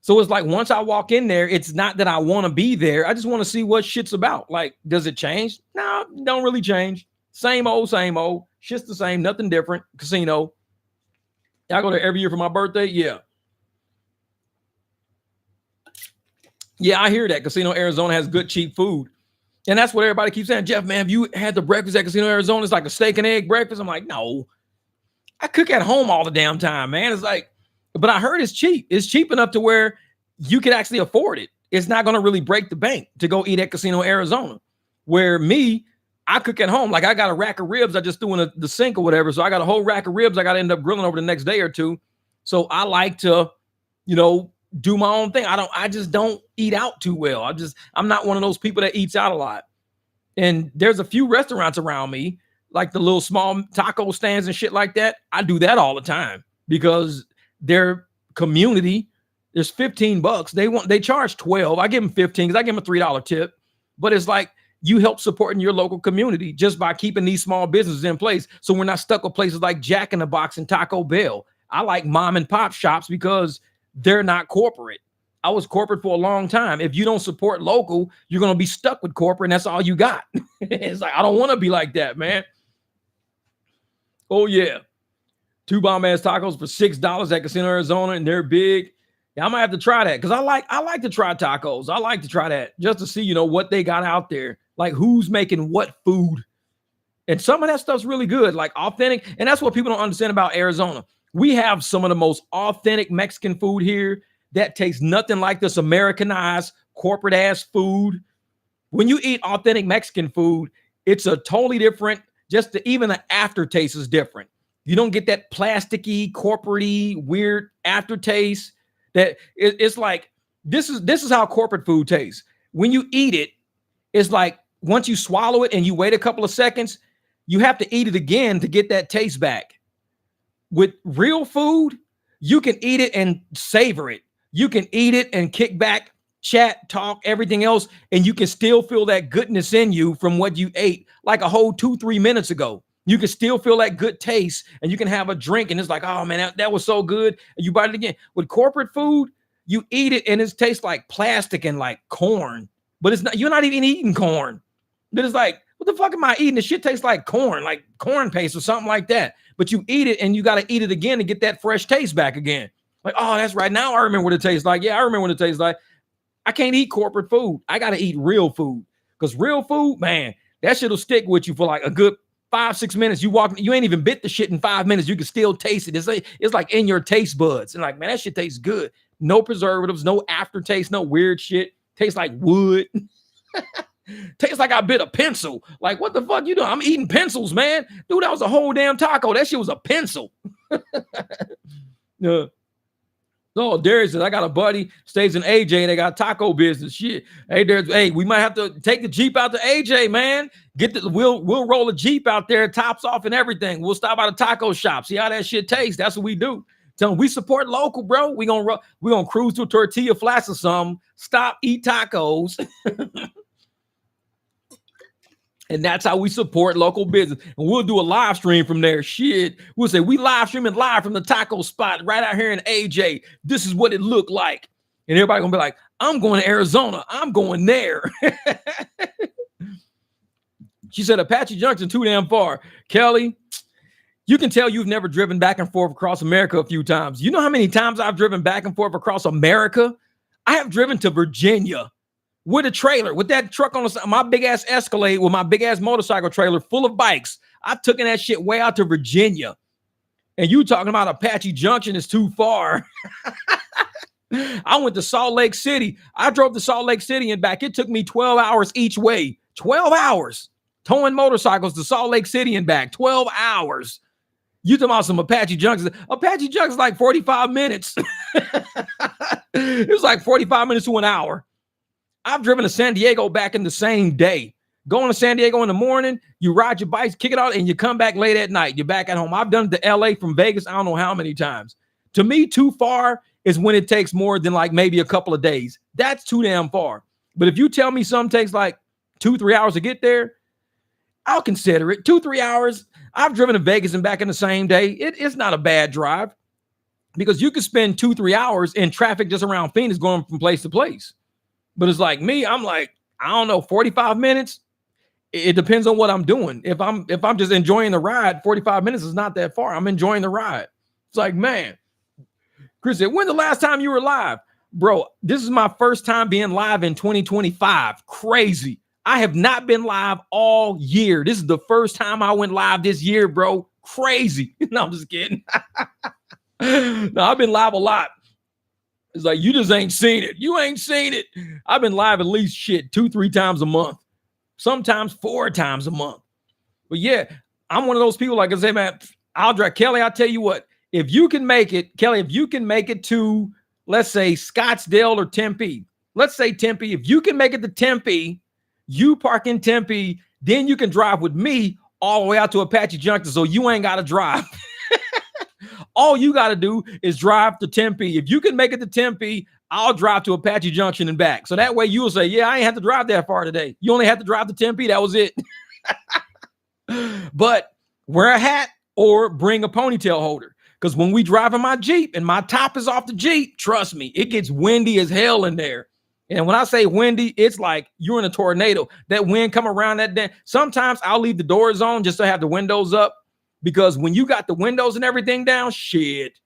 So it's like, once I walk in there, it's not that I want to be there. I just want to see what shit's about. Like, does it change? No, don't really change. Same old, same old. Shit's the same, nothing different. Casino. I go there every year for my birthday. Yeah. Yeah, I hear that. Casino Arizona has good, cheap food. And that's what everybody keeps saying. Jeff, man, have you had the breakfast at Casino Arizona? It's like a steak and egg breakfast. I'm like, no. I cook at home all the damn time, man. It's like, but I heard it's cheap. It's cheap enough to where you could actually afford it. It's not going to really break the bank to go eat at Casino Arizona. Where me, I cook at home. Like I got a rack of ribs I just threw in the sink or whatever. So I got a whole rack of ribs I got to end up grilling over the next day or two. So I like to, do my own thing. I just don't eat out too well. I'm not one of those people that eats out a lot. And there's a few restaurants around me, like the little small taco stands and shit like that. I do that all the time because their community, there's $15. They charge $12. I give them 15 because I give them a $3 tip. But it's like you help supporting your local community just by keeping these small businesses in place. So we're not stuck with places like Jack in the Box and Taco Bell. I like mom and pop shops because they're not corporate. I was corporate for a long time. If you don't support local, you're going to be stuck with corporate and that's all you got. It's like, I don't want to be like that, man. Oh yeah. 2 bomb ass tacos for $6 at Casino Arizona, and they're big. Yeah, I might have to try that because I like to try tacos. I like to try that just to see, what they got out there. Like who's making what food. And some of that stuff's really good, like authentic. And that's what people don't understand about Arizona. We have some of the most authentic Mexican food here that tastes nothing like this Americanized corporate ass food. When you eat authentic Mexican food, it's a totally different, even the aftertaste is different. You don't get that plasticky, corporate-y, weird aftertaste. That it's like, this is how corporate food tastes. When you eat it, it's like once you swallow it and you wait a couple of seconds, you have to eat it again to get that taste back. With real food, you can eat it and savor it. You can eat it and kick back, chat, talk, everything else, and you can still feel that goodness in you from what you ate like a whole 2-3 minutes ago. You can still feel that good taste, and you can have a drink, and it's like, oh man, that was so good. And you bite it again. With corporate food, you eat it, and it tastes like plastic and like corn. But it's not. You're not even eating corn. But it's like, what the fuck am I eating? This shit tastes like corn paste or something like that. But you eat it, and you got to eat it again to get that fresh taste back again. Like, oh, that's right. Now I remember what it tastes like. Yeah, I remember what it tastes like. I can't eat corporate food. I got to eat real food. Because real food, man, that shit will stick with you for like a good 5-6 minutes. You ain't even bit the shit in 5 minutes. You can still taste it. It's like in your taste buds. And like, man, that shit tastes good. No preservatives, no aftertaste, no weird shit. Tastes like wood. Tastes like I bit a pencil. Like, what the fuck you doing? I'm eating pencils, man. Dude, that was a whole damn taco. That shit was a pencil. No, Darius says, I got a buddy, stays in AJ, and they got taco business. Shit. Hey, we might have to take the Jeep out to AJ, man. We'll roll a Jeep out there, tops off and everything. We'll stop by the taco shop, see how that shit tastes. That's what we do. Tell them we support local, bro. We gonna cruise to tortilla flats or something. Stop, eat tacos. And that's how we support local business. And we'll do a live stream from there. Shit. We'll say we live streaming live from the taco spot right out here in AJ. This is what it looked like. And everybody gonna be like, I'm going to Arizona. I'm going there. She said Apache Junction too damn far. Kelly, you can tell you've never driven back and forth across America a few times. You know how many times I've driven back and forth across America? I have driven to Virginia with a trailer, with that truck on my big ass Escalade with my big ass motorcycle trailer full of bikes. I took in that shit way out to Virginia. And you talking about Apache Junction is too far. I went to Salt Lake City. I drove to Salt Lake City and back. It took me 12 hours each way. 12 hours towing motorcycles to Salt Lake City and back. 12 hours. You talking about some Apache Junction. Apache Junction is like 45 minutes. It was like 45 minutes to an hour. I've driven to San Diego back in the same day. Going to San Diego in the morning, you ride your bikes, kick it out, and you come back late at night. You're back at home. I've done it to LA from Vegas. I don't know how many times. To me, too far is when it takes more than like maybe a couple of days. That's too damn far. But if you tell me something takes like 2-3 hours to get there, I'll consider it. 2-3 hours. I've driven to Vegas and back in the same day. It's not a bad drive because you could spend 2-3 hours in traffic just around Phoenix going from place to place. But it's like me, I'm like, I don't know, 45 minutes. It depends on what I'm doing. If I'm just enjoying the ride, 45 minutes is not that far. I'm enjoying the ride. It's like, man. Chris said, when the last time you were live? Bro, this is my first time being live in 2025. Crazy. I have not been live all year. This is the first time I went live this year, bro. Crazy. No, I'm just kidding. No, I've been live a lot. It's like, you just ain't seen it. You ain't seen it. I've been live at least 2-3 times a month. sometimes 4 times a month. But yeah, I'm one of those people, like I say, man, I'll drive. Kelly, I'll tell you what, if you can make it, Kelly, if you can make it to, let's say, Scottsdale or Tempe, let's say Tempe, if you can make it to Tempe, you park in Tempe, then you can drive with me all the way out to Apache Junction, so you ain't got to drive. All you got to do is drive to Tempe. If you can make it to Tempe, I'll drive to Apache Junction and back. So that way you'll say, yeah, I ain't have to drive that far today. You only have to drive to Tempe. That was it. But wear a hat or bring a ponytail holder. Because when we drive in my Jeep and my top is off the Jeep, trust me, it gets windy as hell in there. And when I say windy, it's like you're in a tornado. That wind come around that day. Sometimes I'll leave the doors on just to have the windows up. Because when you got the windows and everything down, shit,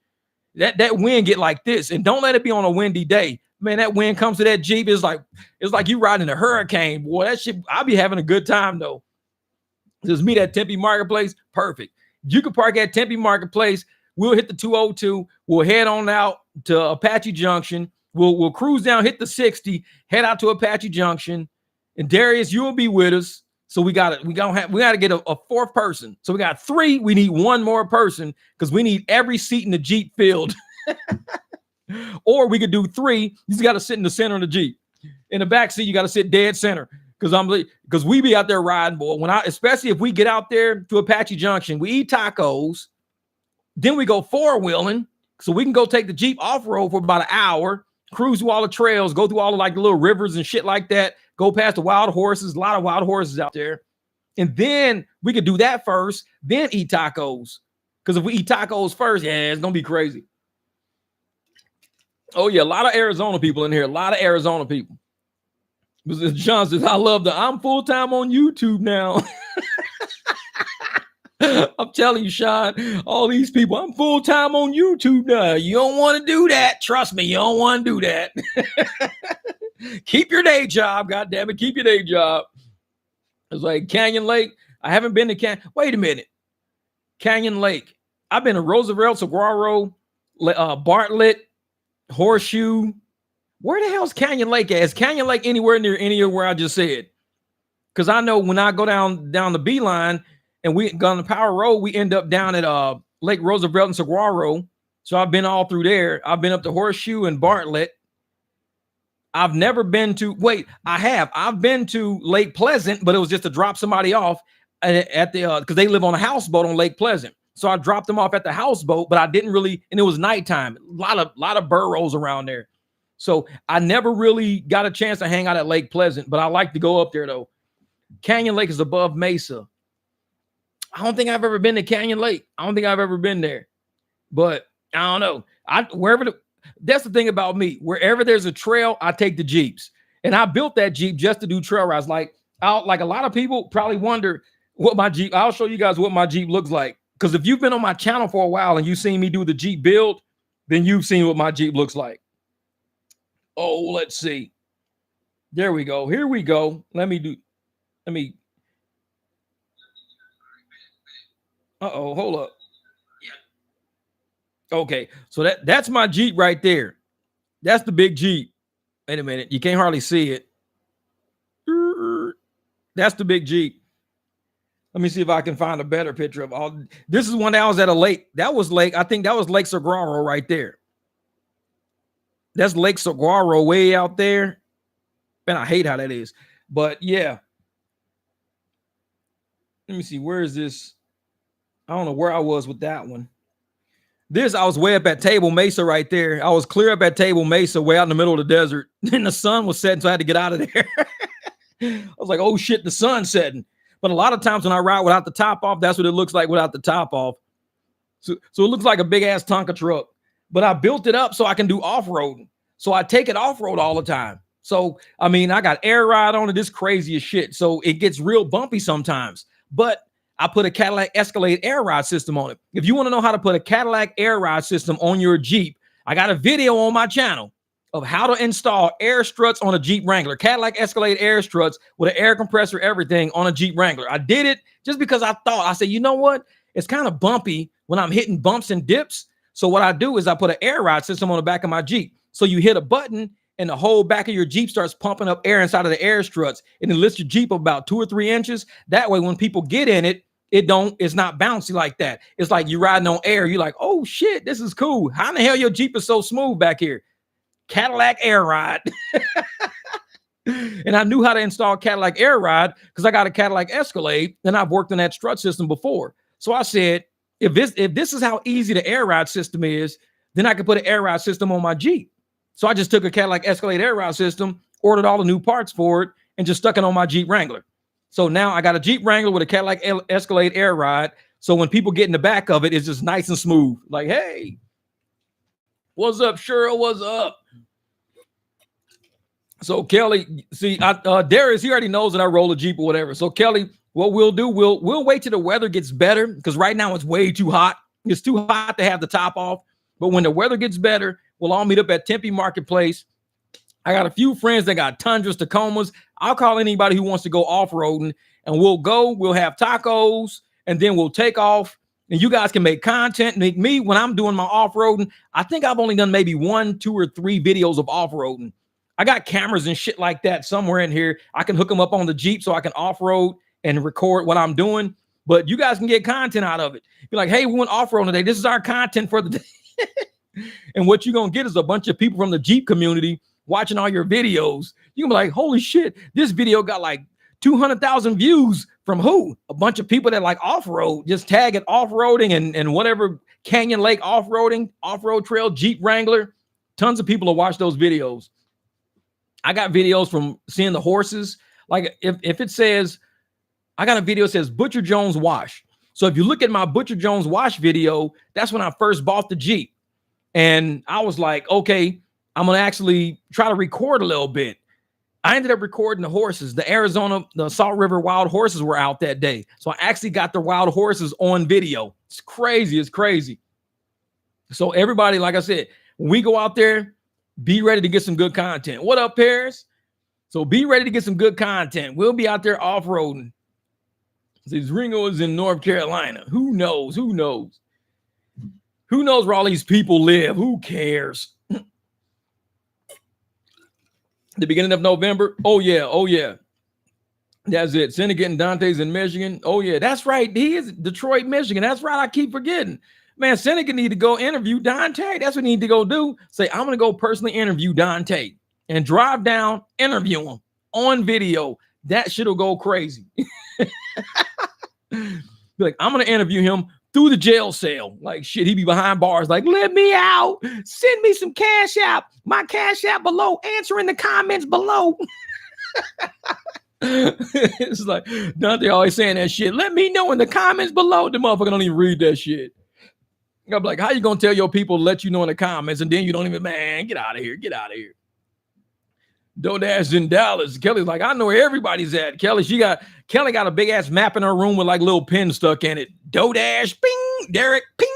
that wind get like this. And don't let it be on a windy day. Man, that wind comes to that Jeep. It's like you riding a hurricane. Boy, that shit, I'll be having a good time though. Just meet at Tempe Marketplace. Perfect. You can park at Tempe Marketplace. We'll hit the 202. We'll head on out to Apache Junction. We'll cruise down, hit the 60, head out to Apache Junction. And Darius, you'll be with us. So we got to get a fourth person. So we got 3. We need 1 more person because we need every seat in the Jeep filled. Or we could do 3. You just got to sit in the center of the Jeep. In the back seat, you got to sit dead center because we be out there riding, boy. Especially if we get out there to Apache Junction, we eat tacos. Then we go 4-wheeling so we can go take the Jeep off road for about an hour, cruise through all the trails, go through all the the little rivers and shit like that. Go past the wild horses, a lot of wild horses out there. And then we could do that first, then eat tacos. Because if we eat tacos first, yeah, it's going to be crazy. Oh, yeah, a lot of Arizona people in here. A lot of Arizona people. John says, I'm full-time on YouTube now. I'm telling you, Sean, all these people, I'm full-time on YouTube now. You don't want to do that. Trust me, you don't want to do that. Keep your day job, goddammit. Keep your day job. It's like Canyon Lake. I haven't been to Canyon. Wait a minute. Canyon Lake. I've been to Roosevelt, Saguaro, Bartlett, Horseshoe. Where the hell's Canyon Lake at? Is Canyon Lake anywhere near any of where I just said? Because I know when I go down the Beeline and we go on the Power Road, we end up down at Lake Roosevelt and Saguaro. So I've been all through there. I've been up to Horseshoe and Bartlett. I've never been to, I've been to Lake Pleasant, but it was just to drop somebody off at the, because they live on a houseboat on Lake Pleasant. So I dropped them off at the houseboat, but I didn't really, and it was nighttime, a lot of burros around there. So I never really got a chance to hang out at Lake Pleasant, but I like to go up there though. Canyon Lake is above Mesa. I don't think I've ever been to Canyon Lake. I don't think I've ever been there, but I don't know. That's the thing about me. Wherever there's a trail, I take the Jeeps. And I built that Jeep just to do trail rides. Like a lot of people probably wonder what my Jeep, I'll show you guys what my Jeep looks like. Because if you've been on my channel for a while and you've seen me do the Jeep build, then you've seen what my Jeep looks like. Oh, let's see. There we go. Here we go. Hold up. Okay, so that's my Jeep right there. That's the big Jeep. Wait a minute, you can't hardly see it. That's the big Jeep. Let me see if I can find a better picture of all. This is when I was at a lake. I think that was Lake Saguaro right there. That's Lake Saguaro way out there. Man, I hate how that is. But yeah. Let me see, where is this? I don't know where I was with that one. I was way up at Table Mesa right there. I was clear up at Table Mesa, way out in the middle of the desert. And the sun was setting, so I had to get out of there. I was like, oh shit, the sun's setting. But a lot of times when I ride without the top off, that's what it looks like without the top off. So it looks like a big ass Tonka truck. But I built it up so I can do off-roading. So I take it off-road all the time. So, I mean, I got air ride on it. This crazy as shit. So it gets real bumpy sometimes. But I put a Cadillac Escalade air ride system on it. If you want to know how to put a Cadillac air ride system on your Jeep, I got a video on my channel of how to install air struts on a Jeep Wrangler, Cadillac Escalade air struts with an air compressor, everything on a Jeep Wrangler. I did it just because I said, you know what? It's kind of bumpy when I'm hitting bumps and dips. So what I do is I put an air ride system on the back of my Jeep. So you hit a button and the whole back of your Jeep starts pumping up air inside of the air struts, and it lifts your Jeep about 2 or 3 inches. That way, when people get in it, it's not bouncy like that. It's like you're riding on air. You're like, oh shit, this is cool. How in the hell your Jeep is so smooth back here? Cadillac Air Ride. And I knew how to install Cadillac Air Ride because I got a Cadillac Escalade and I've worked on that strut system before. So I said, if this is how easy the Air Ride system is, then I could put an Air Ride system on my Jeep. So I just took a Cadillac Escalade Air Ride system, ordered all the new parts for it, and just stuck it on my Jeep Wrangler. So now I got a Jeep Wrangler with a Cadillac Escalade Air Ride. So when people get in the back of it, it's just nice and smooth. Like, hey, what's up, Cheryl? What's up? So Kelly, see, Darius, he already knows that I roll a Jeep or whatever. So Kelly, what we'll do, we'll wait till the weather gets better because right now it's way too hot. It's too hot to have the top off. But when the weather gets better, we'll all meet up at Tempe Marketplace. I got a few friends that got Tundras, Tacomas. I'll call anybody who wants to go off-roading, and we'll have tacos, and then we'll take off. And you guys can make content. Make me, when I'm doing my off-roading, I think I've only done maybe 1, 2, or 3 videos of off-roading. I got cameras and shit like that somewhere in here. I can hook them up on the Jeep so I can off-road and record what I'm doing. But you guys can get content out of it. Be like, hey, we went off-road today. This is our content for the day. And what you're going to get is a bunch of people from the Jeep community watching all your videos. You're going to be like, holy shit, this video got like 200,000 views from who? A bunch of people that like off-road. Just tag it off-roading and whatever, Canyon Lake off-roading, off-road trail, Jeep Wrangler. Tons of people will watch those videos. I got videos from seeing the horses. Like if it says, I got a video that says Butcher Jones Wash. So if you look at my Butcher Jones Wash video, that's when I first bought the Jeep. And I was like, okay, I'm going to actually try to record a little bit. I ended up recording the horses. The Salt River wild horses were out that day. So I actually got the wild horses on video. It's crazy. It's crazy. So everybody, like I said, when we go out there, be ready to get some good content. What up, Paris? So be ready to get some good content. We'll be out there off-roading. This Ringo is in North Carolina. Who knows? Who knows? Who knows where all these people live? Who cares? The beginning of November. Oh, yeah. Oh, yeah. That's it. Seneca and Dante's in Michigan. Oh, yeah. That's right. He is Detroit, Michigan. That's right. I keep forgetting. Man, Seneca need to go interview Dante. That's what he need to go do. Say, I'm going to go personally interview Dante and drive down, interview him on video. That shit will go crazy. Like, I'm going to interview him through the jail cell. Like, shit, he be behind bars. Like, let me out. Send me some cash out. My cash out below. Answer in the comments below. It's like, Dante always saying that shit. Let me know in the comments below. The motherfucker don't even read that shit. I'm like, how you gonna tell your people to let you know in the comments and then you don't even, man, get out of here, get out of here. Dodash in Dallas. Kelly's like, I know where everybody's at. Kelly got a big ass map in her room with like little pins stuck in it. Dodash, ping, Derek, ping.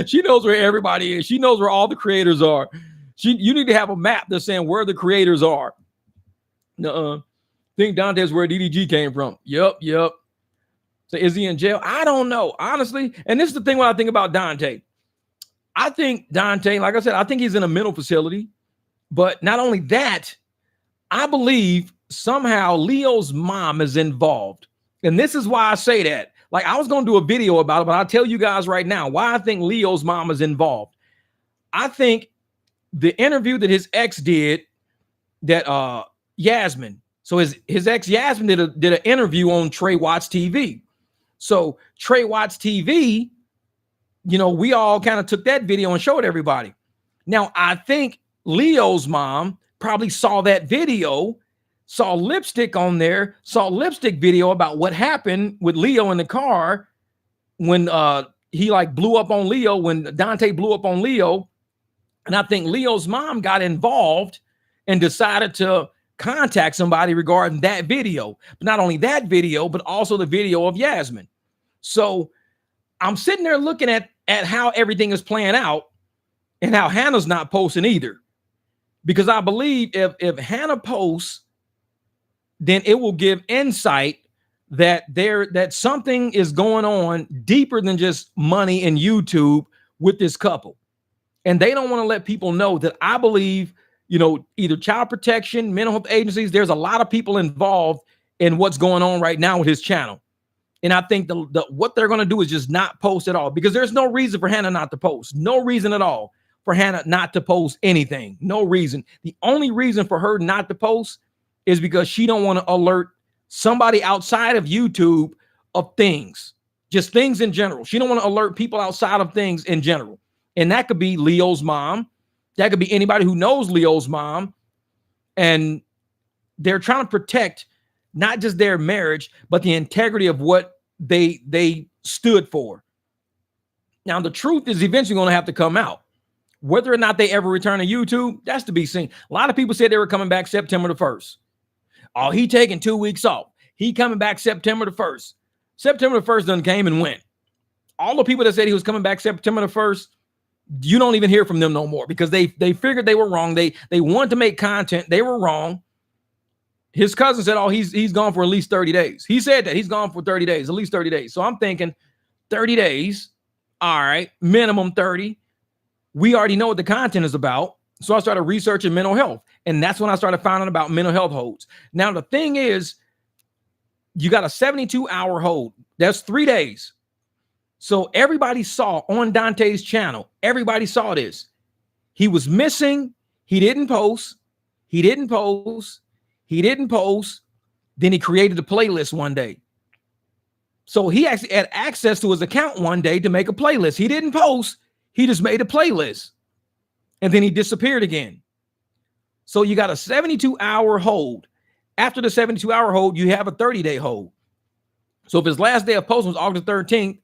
She knows where everybody is. She knows where all the creators are. You need to have a map that's saying where the creators are. Think Dante's where DDG came from. Yep. So is he in jail? I don't know, honestly. And this is the thing when I think about Dante. I think Dante, like I said, I think he's in a mental facility. But not only that, I believe somehow Leo's mom is involved. And this is why I say that. Like, I was going to do a video about it, but I'll tell you guys right now why I think Leo's mom is involved. I think the interview that his ex did, that Yasmin. So his ex Yasmin did an interview on Trey Watts TV. So Trey Watts TV, we all kind of took that video and showed everybody. Now, I think Leo's mom probably saw that video, saw lipstick on there, saw lipstick video about what happened with Leo in the car when he like blew up on Leo, when Dante blew up on Leo. And I think Leo's mom got involved and decided to contact somebody regarding that video. But not only that video, but also the video of Yasmin. So I'm sitting there looking at how everything is playing out and how Hannah's not posting either. Because I believe if Hannah posts, then it will give insight that something is going on deeper than just money and YouTube with this couple. And they don't want to let people know that I believe, either child protection, mental health agencies, there's a lot of people involved in what's going on right now with his channel. And I think what they're going to do is just not post at all, because there's no reason for Hannah not to post. No reason at all for Hannah not to post anything. No reason. The only reason for her not to post is because she don't want to alert somebody outside of YouTube of things, just things in general. She don't want to alert people outside of things in general. And that could be Leo's mom. That could be anybody who knows Leo's mom. And they're trying to protect not just their marriage, but the integrity of what they stood for. Now, the truth is eventually going to have to come out. Whether or not they ever return to YouTube, that's to be seen. A lot of people said they were coming back September the 1st. Oh, he taking 2 weeks off. He coming back September the 1st. September the 1st done came and went. All the people that said he was coming back September the 1st, you don't even hear from them no more, because they figured they were wrong. They wanted to make content. They were wrong. His cousin said, oh, he's gone for at least 30 days. He said that he's gone for 30 days, at least 30 days. So I'm thinking 30 days. All right, minimum 30. We already know what the content is about. So I started researching mental health. And that's when I started finding out about mental health holds. Now, the thing is, you got a 72-hour hold. That's 3 days. So everybody saw on Dante's channel, everybody saw this. He was missing. He didn't post. He didn't post. He didn't post. Then he created a playlist one day. So he actually had access to his account one day to make a playlist. He didn't post. He just made a playlist. And then he disappeared again. So you got a 72-hour hold. After the 72-hour hold, you have a 30-day hold. So if his last day of posting was August 13th,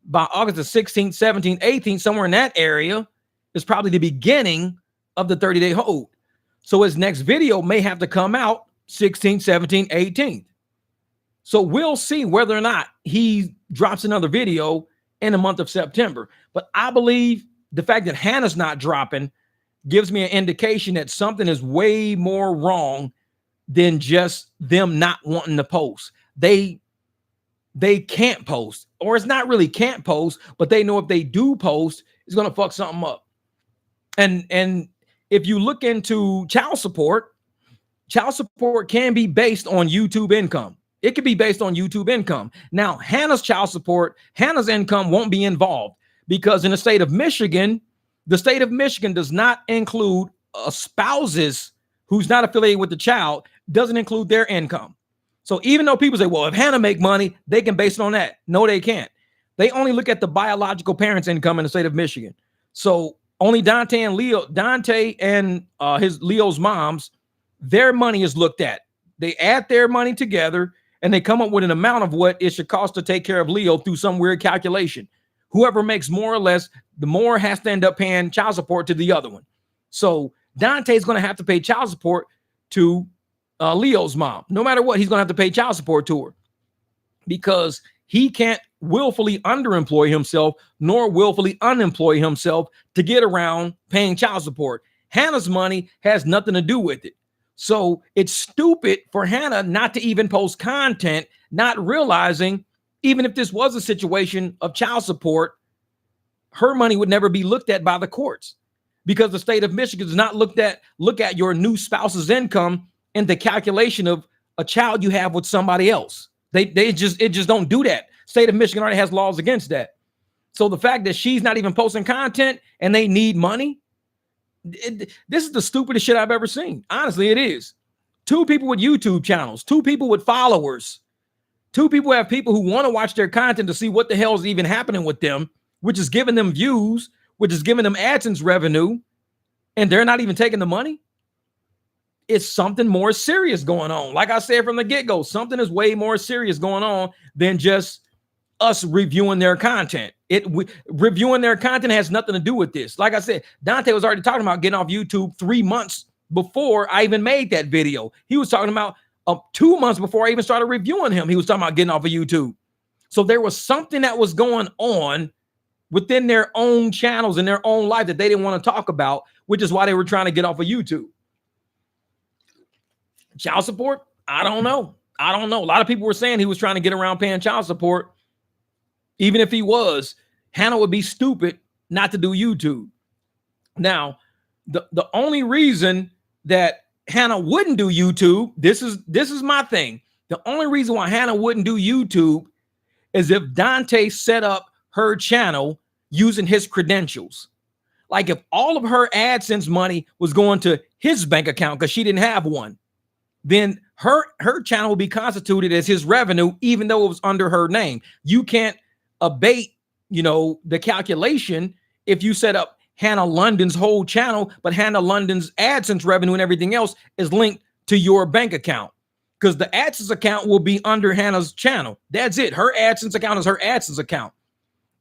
by August the 16th, 17th, 18th, somewhere in that area is probably the beginning of the 30-day hold. So his next video may have to come out 16th, 17th, 18th. So we'll see whether or not he drops another video in the month of September. But I believe the fact that Hannah's not dropping gives me an indication that something is way more wrong than just them not wanting to post. They can't post, or it's not really can't post, but they know if they do post, it's going to fuck something up. And if you look into child support can be based on YouTube income. It could be based on YouTube income. Now, Hannah's child support, Hannah's income won't be involved, because in the state of Michigan does not include a spouse's who's not affiliated with the child, doesn't include their income. So even though people say, well, if Hannah make money, they can base it on that. No, they can't. They only look at the biological parents' income in the state of Michigan. So only Dante and Leo's mom's, their money is looked at. They add their money together and they come up with an amount of what it should cost to take care of Leo through some weird calculation. Whoever makes more or less, the more has to end up paying child support to the other one. So Dante's going to have to pay child support to Leo's mom. No matter what, he's going to have to pay child support to her, because he can't willfully underemploy himself nor willfully unemploy himself to get around paying child support. Hannah's money has nothing to do with it. So it's stupid for Hannah not to even post content, not realizing even if this was a situation of child support, her money would never be looked at by the courts, because the state of Michigan does not look at your new spouse's income in the calculation of a child you have with somebody else. It just don't do that. State of Michigan already has laws against that. So the fact that she's not even posting content and they need money, this is the stupidest shit I've ever seen. Honestly, it is. 2 people with YouTube channels, 2 people with followers, 2 people have people who want to watch their content to see what the hell is even happening with them, which is giving them views, which is giving them AdSense revenue, and they're not even taking the money. It's something more serious going on. Like I said from the get-go, something is way more serious going on than just us reviewing their content. Reviewing their content has nothing to do with this. Like I said, Dante was already talking about getting off YouTube 3 months before I even made that video. He was talking about 2 months before I even started reviewing him. He was talking about getting off of YouTube. So there was something that was going on within their own channels and their own life that they didn't want to talk about, which is why they were trying to get off of YouTube. Child support? I don't know. A lot of people were saying he was trying to get around paying child support. Even if he was, Hannah would be stupid not to do YouTube. Now, the only reason that Hannah wouldn't do YouTube, this is my thing. The only reason why Hannah wouldn't do YouTube is if Dante set up her channel using his credentials. Like if all of her AdSense money was going to his bank account because she didn't have one, then her channel will be constituted as his revenue, even though it was under her name. You can't abate, the calculation if you set up Hannah London's whole channel, but Hannah London's AdSense revenue and everything else is linked to your bank account, because the AdSense account will be under Hannah's channel. That's it. Her AdSense account is her AdSense account.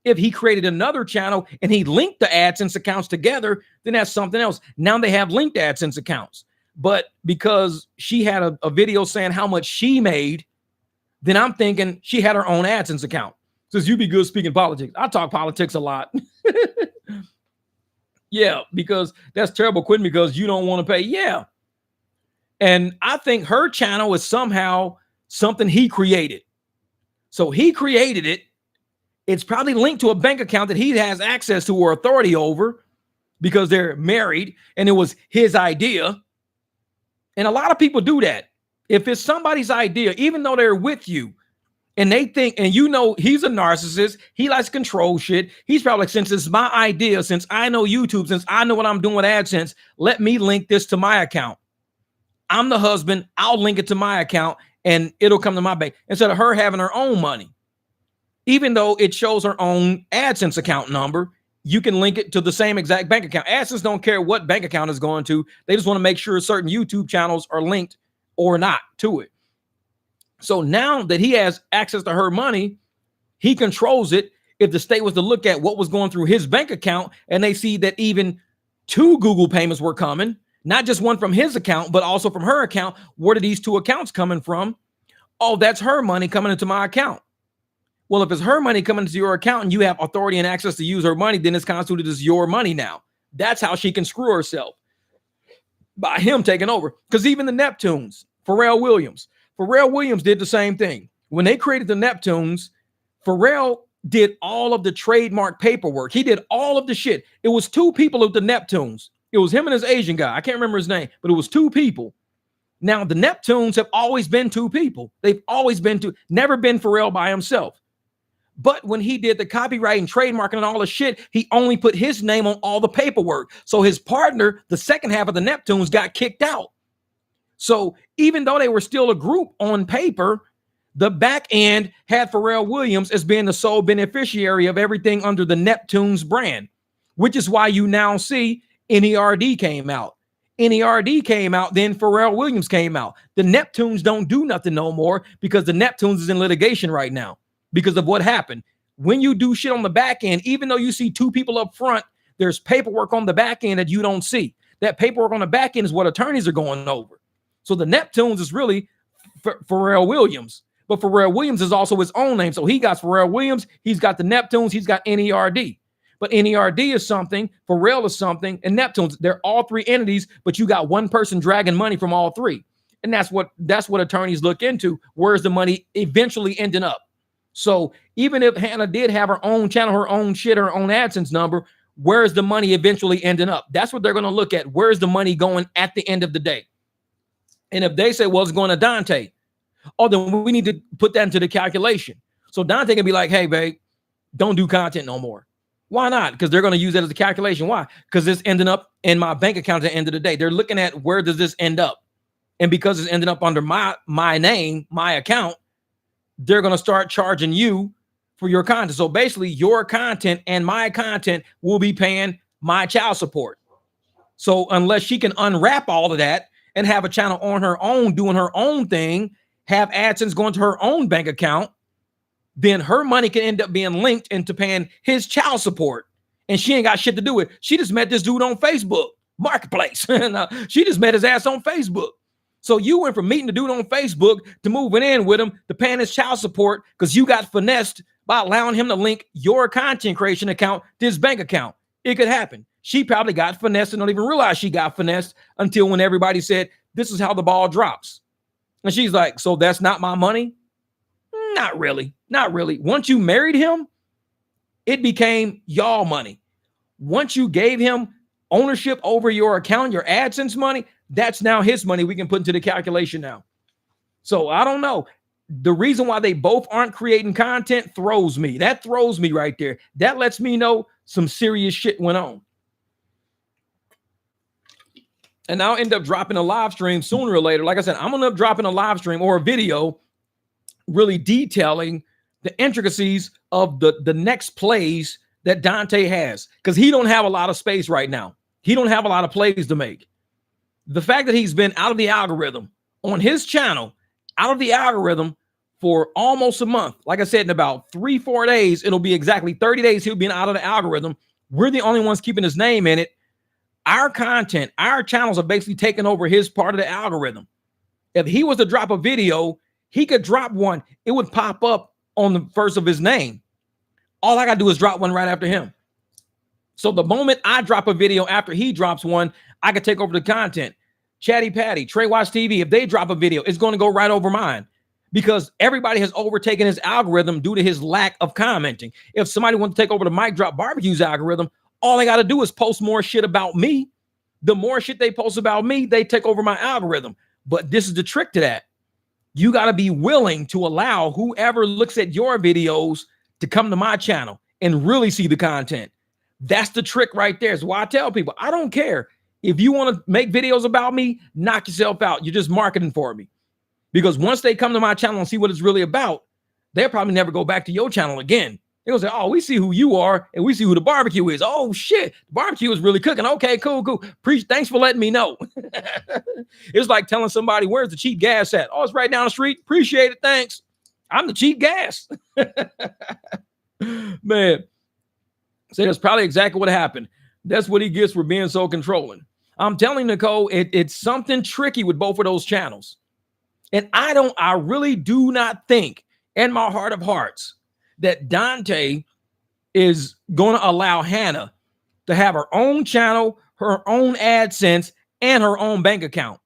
If he created another channel and he linked the AdSense accounts together, then that's something else. Now they have linked AdSense accounts. But because she had a video saying how much she made, then I'm thinking she had her own AdSense account. Says, you be good speaking politics. I talk politics a lot. Yeah, because that's terrible, Quinn, because you don't want to pay. Yeah. And I think her channel is somehow something he created. So he created it. It's probably linked to a bank account that he has access to or authority over because they're married and it was his idea. And a lot of people do that. If it's somebody's idea, even though they're with you, and they think, and he's a narcissist, he likes to control shit. He's probably like, since it's my idea, since I know YouTube, since I know what I'm doing with AdSense, let me link this to my account. I'm the husband. I'll link it to my account and it'll come to my bank instead of her having her own money. Even though it shows her own AdSense account number, you can link it to the same exact bank account. AdSense don't care what bank account is going to. They just want to make sure certain YouTube channels are linked or not to it. So now that he has access to her money, he controls it. If the state was to look at what was going through his bank account and they see that even 2 Google payments were coming, not just one from his account, but also from her account, where are these 2 accounts coming from? Oh, that's her money coming into my account. Well, if it's her money coming into your account and you have authority and access to use her money, then it's constituted as your money now. That's how she can screw herself, by him taking over. Because even the Neptunes, Pharrell Williams did the same thing. When they created the Neptunes, Pharrell did all of the trademark paperwork. He did all of the shit. It was 2 people with the Neptunes. It was him and his Asian guy. I can't remember his name, but it was 2 people. Now, the Neptunes have always been 2 people. They've always been 2, never been Pharrell by himself. But when he did the copyright and trademarking and all the shit, he only put his name on all the paperwork. So his partner, the second half of the Neptunes, got kicked out. So even though they were still a group on paper, the back end had Pharrell Williams as being the sole beneficiary of everything under the Neptunes brand, which is why you now see NERD came out. NERD came out, then Pharrell Williams came out. The Neptunes don't do nothing no more because the Neptunes is in litigation right now because of what happened. When you do shit on the back end, even though you see 2 people up front, there's paperwork on the back end that you don't see. That paperwork on the back end is what attorneys are going over. So the Neptunes is really Pharrell Williams, but Pharrell Williams is also his own name. So he got Pharrell Williams, he's got the Neptunes, he's got NERD. But NERD is something, Pharrell is something, and Neptunes, they're all 3 entities, but you got one person dragging money from all 3. And that's what attorneys look into. Where's the money eventually ending up? So even if Hannah did have her own channel, her own shit, her own AdSense number, where's the money eventually ending up? That's what they're going to look at. Where's the money going at the end of the day? And if they say, well, it's going to Dante, then we need to put that into the calculation. So Dante can be like, hey, babe, don't do content no more. Why not? Because they're going to use that as a calculation. Why? Because it's ending up in my bank account at the end of the day. They're looking at where does this end up? And because it's ending up under my name, my account, they're going to start charging you for your content. So basically your content and my content will be paying my child support. So unless she can unwrap all of that and have a channel on her own, doing her own thing, have AdSense going to her own bank account, then her money can end up being linked into paying his child support. And she ain't got shit to do with it. She just met this dude on Facebook Marketplace. She just met his ass on Facebook. So you went from meeting the dude on Facebook to moving in with him to paying his child support because you got finessed by allowing him to link your content creation account to his bank account. It could happen. She probably got finessed and don't even realize she got finessed until when everybody said, this is how the ball drops. And she's like, so that's not my money? Not really. Not really. Once you married him, it became y'all money. Once you gave him ownership over your account, your AdSense money, that's now his money we can put into the calculation now. So I don't know. The reason why they both aren't creating content throws me. That throws me right there. That lets me know some serious shit went on. And I'll end up dropping a live stream sooner or later. Like I said, I'm going to end up dropping a live stream or a video really detailing the intricacies of the next plays that Dante has, because he don't have a lot of space right now. He don't have a lot of plays to make. The fact that he's been out of the algorithm on his channel, out of the algorithm for almost a month. Like I said, in about 3-4 days, it'll be exactly 30 days he'll be out of the algorithm. We're the only ones keeping his name in it. Our content, our channels are basically taking over his part of the algorithm. If he was to drop a video, he could drop one. It would pop up on the first of his name. All I got to do is drop one right after him. So the moment I drop a video after he drops one, I could take over the content. Chatty Patty, Trey Watch TV, if they drop a video, it's going to go right over mine, because everybody has overtaken his algorithm due to his lack of commenting. If somebody wants to take over the Mic Drop Barbecue's algorithm, all they got to do is post more shit about me. The more shit they post about me, they take over my algorithm. But this is the trick to that. You got to be willing to allow whoever looks at your videos to come to my channel and really see the content. That's the trick right there. Is why I tell people, I don't care. If you want to make videos about me, knock yourself out. You're just marketing for me. Because once they come to my channel and see what it's really about, they'll probably never go back to your channel again. They'll say, oh, we see who you are and we see who the barbecue is. Oh, shit. The barbecue is really cooking. Okay, cool. Thanks for letting me know. It's like telling somebody, where's the cheap gas at? Oh, it's right down the street. Appreciate it. Thanks. I'm the cheap gas. Man. So that's probably exactly what happened. That's what he gets for being so controlling. I'm telling Nicole, it's something tricky with both of those channels. And I really do not think in my heart of hearts that Dante is going to allow Hannah to have her own channel, her own AdSense, and her own bank account.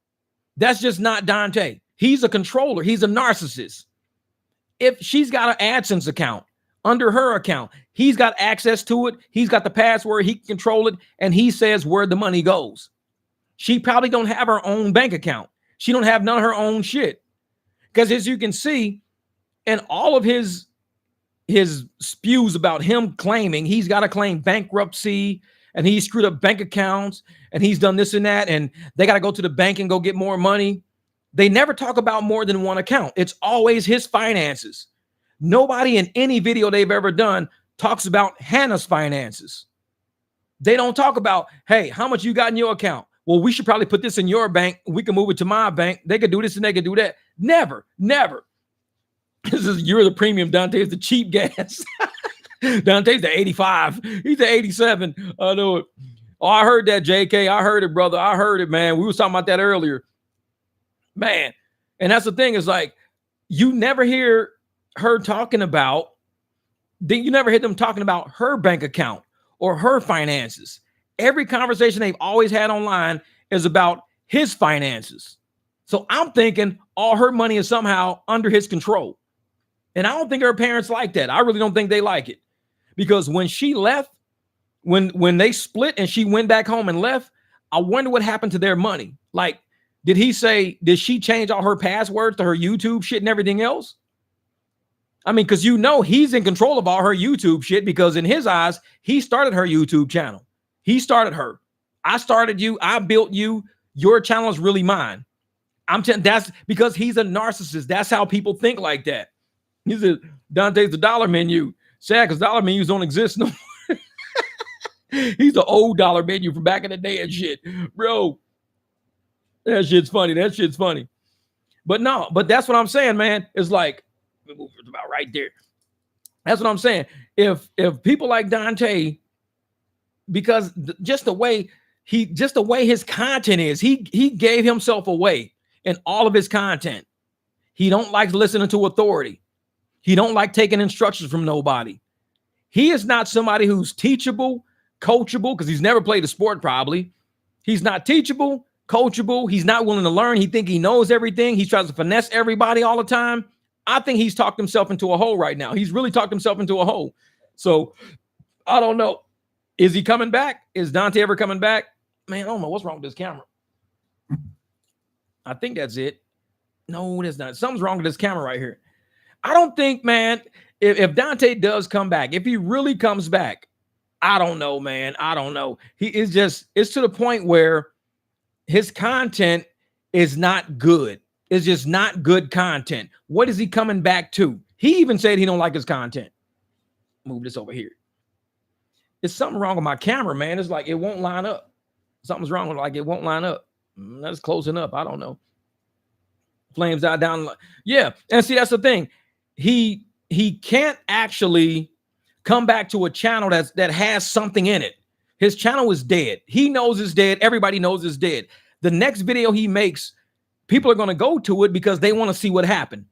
That's just not Dante. He's a controller. He's a narcissist. If she's got an AdSense account under her account, he's got access to it. He's got the password. He can control it. And he says where the money goes. She probably don't have her own bank account. She don't have none of her own shit. Because as you can see, in all of his spews about him claiming he's got to claim bankruptcy and he screwed up bank accounts and he's done this and that and they got to go to the bank and go get more money. They never talk about more than one account. It's always his finances. Nobody in any video they've ever done talks about Hannah's finances. They don't talk about, hey, how much you got in your account? Well, we should probably put this in your bank. We can move it to my bank. They could do this and they could do that. Never. This is, you're the premium. Dante's the cheap gas. Dante's the 85. He's the 87. I know it. Oh, I heard that, JK. I heard it, brother. I heard it, man. We were talking about that earlier. Man. And that's the thing, is like, you never hear her talking about, you never hear them talking about her bank account or her finances. Every conversation they've always had online is about his finances. So I'm thinking all her money is somehow under his control. And I don't think her parents like that. I really don't think they like it. Because when she left, when they split and she went back home and left, I wonder what happened to their money. Like, did she change all her passwords to her YouTube shit and everything else? I mean, because he's in control of all her YouTube shit, because in his eyes, he started her YouTube channel. He started her. I started you. I built you. Your channel is really mine. That's because he's a narcissist. That's how people think like that. He said, Dante's the dollar menu. Sad, because dollar menus don't exist no more. He's the old dollar menu from back in the day and shit. Bro, that shit's funny. But that's what I'm saying, man. It's like, it's about right there. That's what I'm saying. If people like Dante, because just the way his content is, he gave himself away in all of his content. He don't like listening to authority. He don't like taking instructions from nobody. He is not somebody who's teachable, coachable, because he's never played a sport probably. He's not teachable, coachable. He's not willing to learn. He thinks he knows everything. He tries to finesse everybody all the time. I think he's talked himself into a hole right now. He's really talked himself into a hole. So I don't know. Is he coming back? Is Dante ever coming back? Man, I don't know what's wrong with this camera. I think that's it. No, that's not. Something's wrong with this camera right here. I don't think, man, if Dante does come back, if he really comes back, I don't know, man. I don't know. It's to the point where his content is not good. It's just not good content. What is he coming back to? He even said he don't like his content. Move this over here. It's something wrong with my camera, man. It's like it won't line up. Something's wrong with it, like it won't line up. That's closing up. I don't know. Flames out down. Yeah. And see, that's the thing. He can't actually come back to a channel that has something in it. His channel is dead. He knows it's dead. Everybody knows it's dead. The next video he makes, people are going to go to it because they want to see what happened.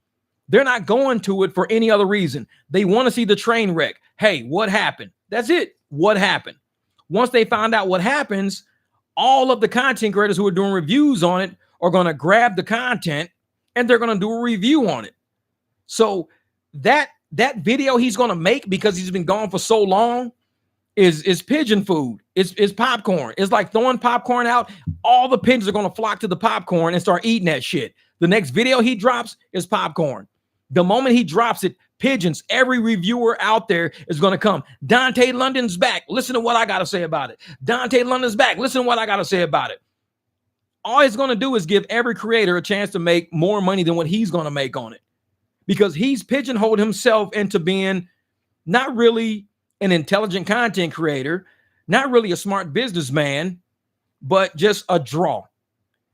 They're not going to it for any other reason. They want to see the train wreck. Hey, what happened? That's it. What happened? Once they find out what happens, all of the content creators who are doing reviews on it are going to grab the content and they're going to do a review on it. So that video he's going to make, because he's been gone for so long, is pigeon food. It's popcorn. It's like throwing popcorn out. All the pigeons are going to flock to the popcorn and start eating that shit. The next video he drops is popcorn. The moment he drops it, pigeons, every reviewer out there is going to come. Dante London's back. Listen to what I got to say about it. Dante London's back. Listen to what I got to say about it. All he's going to do is give every creator a chance to make more money than what he's going to make on it, because he's pigeonholed himself into being not really an intelligent content creator, not really a smart businessman, but just a draw.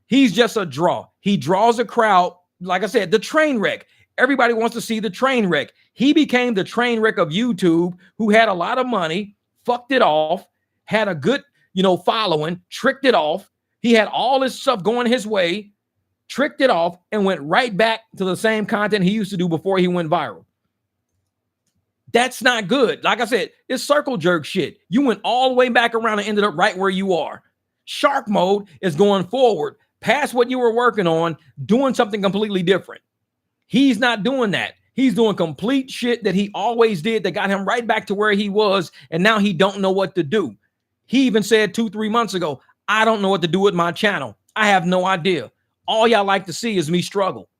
He's just a draw. He draws a crowd. Like I said, the train wreck. Everybody wants to see the train wreck. He became the train wreck of YouTube, who had a lot of money, fucked it off, had a good, following, tricked it off. He had all this stuff going his way, tricked it off, and went right back to the same content he used to do before he went viral. That's not good. Like I said, it's circle jerk shit. You went all the way back around and ended up right where you are. Shark mode is going forward, past what you were working on, doing something completely different. He's not doing that. He's doing complete shit that he always did that got him right back to where he was, and now he don't know what to do. He even said 2-3 months ago, I don't know what to do with my channel. I have no idea. All y'all like to see is me struggle.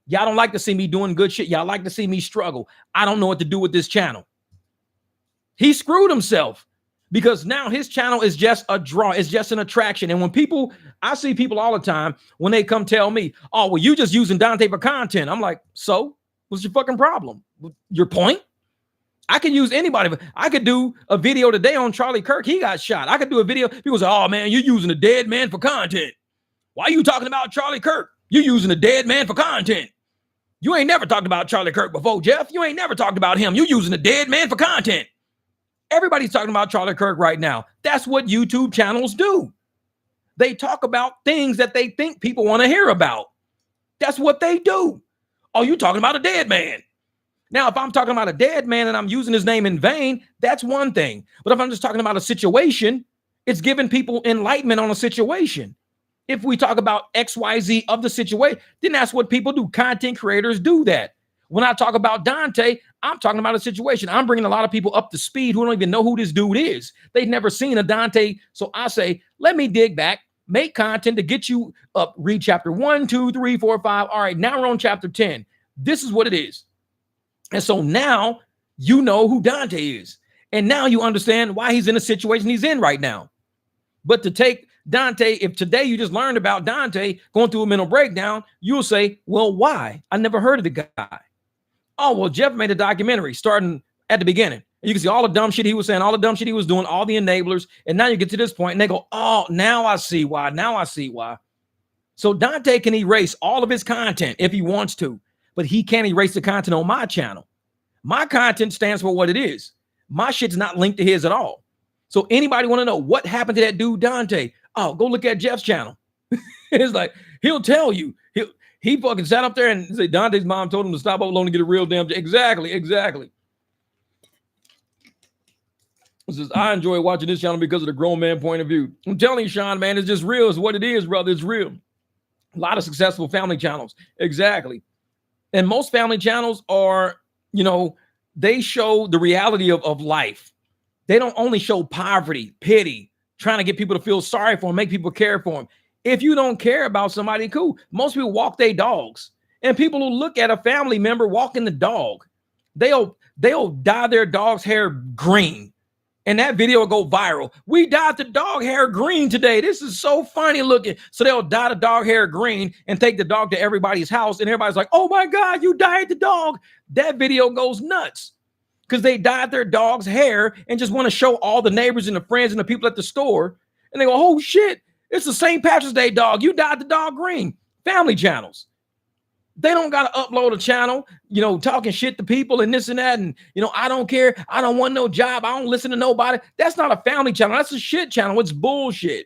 Y'all don't like to see me doing good shit. Y'all like to see me struggle. I don't know what to do with this channel. He screwed himself, because now his channel is just a draw. It's just an attraction. And when I see people all the time, when they come tell me, oh, well, you just using Dante for content. I'm like, so what's your fucking problem? Your point? I can use anybody. I could do a video today on Charlie Kirk. He got shot. I could do a video. People say, oh, man, you're using a dead man for content. Why are you talking about Charlie Kirk? You're using a dead man for content. You ain't never talked about Charlie Kirk before, Jeff. You ain't never talked about him. You're using a dead man for content. Everybody's talking about Charlie Kirk right now. That's what YouTube channels do. They talk about things that they think people want to hear about. That's what they do. Oh, you talking about a dead man. Now, if I'm talking about a dead man and I'm using his name in vain, that's one thing. But if I'm just talking about a situation, it's giving people enlightenment on a situation. If we talk about XYZ of the situation, then that's what people do. Content creators do that. When I talk about Dante, I'm talking about a situation. I'm bringing a lot of people up to speed who don't even know who this dude is. They've never seen a Dante. So I say, let me dig back, make content to get you up. Read chapter 1, 2, 3, 4, 5. All right, now we're on chapter 10. This is what it is. And so now you know who Dante is. And now you understand why he's in the situation he's in right now. But to take Dante, if today you just learned about Dante going through a mental breakdown, you'll say, well, why? I never heard of the guy. Oh, well, Jeff made a documentary starting at the beginning. You can see all the dumb shit he was saying, all the dumb shit he was doing, all the enablers. And now you get to this point and they go, oh, now I see why. Now I see why. So Dante can erase all of his content if he wants to, but he can't erase the content on my channel. My content stands for what it is. My shit's not linked to his at all. So anybody want to know what happened to that dude, Dante? Oh, go look at Jeff's channel. It's like, he'll tell you. He fucking sat up there and said Dante's mom told him to stop uploading to get a real damn job. Exactly. It says, I enjoy watching this channel because of the grown man point of view. I'm telling you, Sean, man, it's just real. It's what it is, brother. It's real. A lot of successful family channels. Exactly. And most family channels are, they show the reality of life. They don't only show poverty, pity, trying to get people to feel sorry for him, make people care for him. If you don't care about somebody, cool. Most people walk their dogs. And people who look at a family member walking the dog, they'll dye their dog's hair green. And that video will go viral. We dyed the dog hair green today. This is so funny looking. So they'll dye the dog hair green and take the dog to everybody's house. And everybody's like, oh my God, you dyed the dog. That video goes nuts because they dyed their dog's hair and just want to show all the neighbors and the friends and the people at the store. And they go, oh shit, it's the St. Patrick's Day dog. You dyed the dog green. Family channels. They don't got to upload a channel, talking shit to people and this and that. And, I don't care. I don't want no job. I don't listen to nobody. That's not a family channel. That's a shit channel. It's bullshit.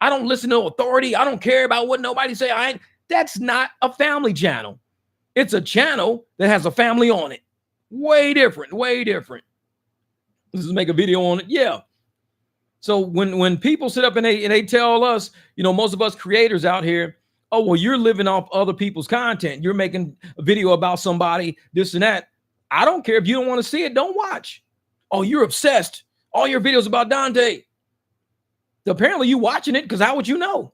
I don't listen to authority. I don't care about what nobody say. That's not a family channel. It's a channel that has a family on it. Way different. Way different. Let's just make a video on it. Yeah. So when people sit up and they tell us, most of us creators out here, oh, well, you're living off other people's content. You're making a video about somebody, this and that. I don't care if you don't want to see it. Don't watch. Oh, you're obsessed. All your videos about Dante. Apparently you watching it because how would you know?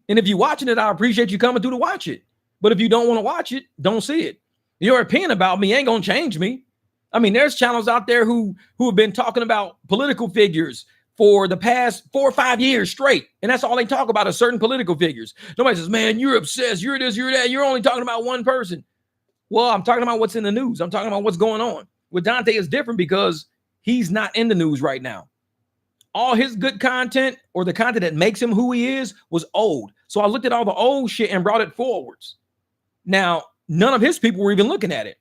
And if you're watching it, I appreciate you coming through to watch it. But if you don't want to watch it, don't see it. Your opinion about me ain't going to change me. I mean, there's channels out there who have been talking about political figures for the past 4 or 5 years straight. And that's all they talk about is certain political figures. Nobody says, man, you're obsessed. You're this, you're that. You're only talking about one person. Well, I'm talking about what's in the news. I'm talking about what's going on. With Dante is different because he's not in the news right now. All his good content or the content that makes him who he is was old. So I looked at all the old shit and brought it forwards. Now, none of his people were even looking at it.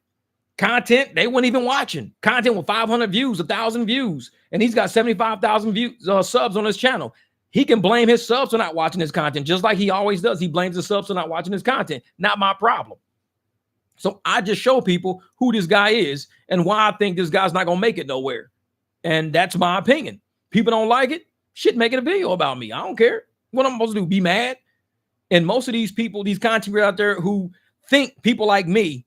Content, they weren't even watching. Content with 500 views, 1,000 views. And he's got 75,000 views, subs on his channel. He can blame his subs for not watching his content, just like he always does. He blames the subs for not watching his content. Not my problem. So I just show people who this guy is and why I think this guy's not going to make it nowhere. And that's my opinion. People don't like it. Shit, making a video about me. I don't care. What I'm supposed to do, be mad? And most of these people, these content creators out there who think people like me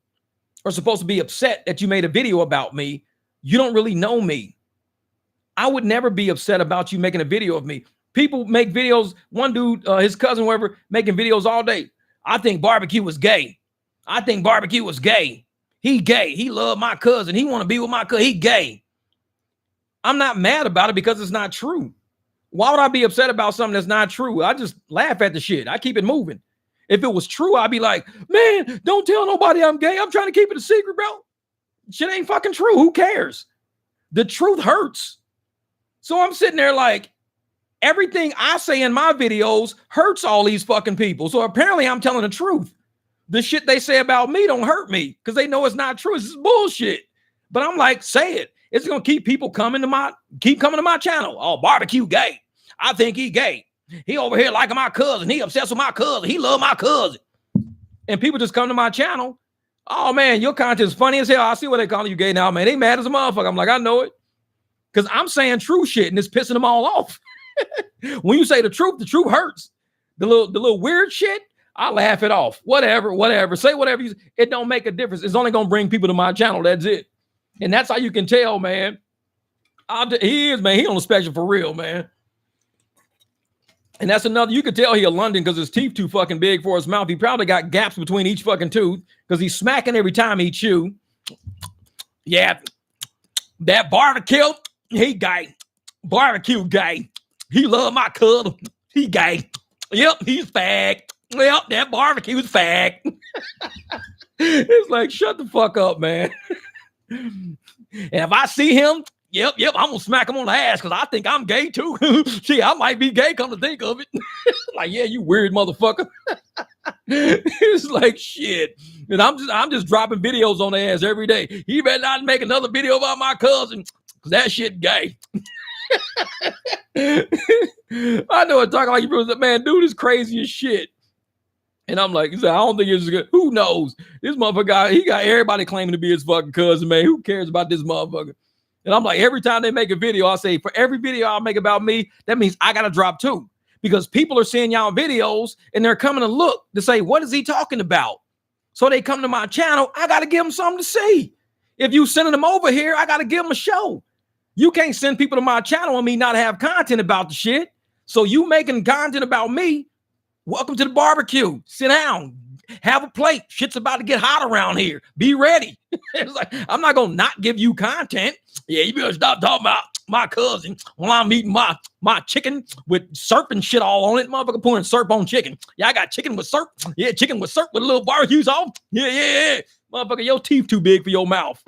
are supposed to be upset that you made a video about me, you don't really know me. I would never be upset about you making a video of me. People make videos. One dude, his cousin, whoever, making videos all day. I think barbecue was gay. I think barbecue was gay. He gay. He loved my cousin. He want to be with my cousin. He gay. I'm not mad about it because it's not true. Why would I be upset about something that's not true? I just laugh at the shit. I keep it moving. If it was true, I'd be like, man, don't tell nobody I'm gay. I'm trying to keep it a secret, bro. Shit ain't fucking true. Who cares? The truth hurts. So I'm sitting there like, everything I say in my videos hurts all these fucking people. So apparently I'm telling the truth. The shit they say about me don't hurt me because they know it's not true. It's bullshit. But I'm like, say it. It's going to keep people coming to my channel. Oh, barbecue gay. I think he gay. He over here liking my cousin. He obsessed with my cousin. He love my cousin. And people just come to my channel. Oh, man, your content's funny as hell. I see what they call you gay now, man. They mad as a motherfucker. I'm like, I know it. Because I'm saying true shit and it's pissing them all off. When you say the truth hurts. The little weird shit, I laugh it off. Whatever. Say whatever. It don't make a difference. It's only going to bring people to my channel. That's it. And that's how you can tell, man. He is, man. He on a special for real, man. And that's another, you could tell he a London because his teeth too fucking big for his mouth. He probably got gaps between each fucking tooth because he's smacking every time he chew. Yeah. That barbecue, he gay. Barbecue gay. He love my cousin. He gay. Yep, he's fag. Yep, that barbecue's fag. It's like, shut the fuck up, man. And if I see him, yep, I'm gonna smack him on the ass because I think I'm gay too. See, I might be gay, come to think of it. Like, yeah, you weird motherfucker. It's like shit. And I'm just dropping videos on the ass every day. He better not make another video about my cousin because that shit gay. I know it talking like you, man, dude is crazy as shit. And I'm like, I don't think it's good. Who knows? This motherfucker, he got everybody claiming to be his fucking cousin, man. Who cares about this motherfucker? And I'm like, every time they make a video, I say, for every video I'll make about me, that means I got to drop 2. Because people are seeing y'all videos and they're coming to look to say, what is he talking about? So they come to my channel. I got to give them something to see. If you sending them over here, I got to give them a show. You can't send people to my channel and me not have content about the shit. So you making content about me? Welcome to the barbecue. Sit down. Have a plate. Shit's about to get hot around here. Be ready. It's like, I'm not going to not give you content. Yeah, you better stop talking about my cousin while I'm eating my chicken with syrup and shit all on it. Motherfucker pouring syrup on chicken. Yeah, I got chicken with syrup. Yeah, chicken with syrup with a little barbecue sauce. Yeah. Motherfucker, your teeth too big for your mouth.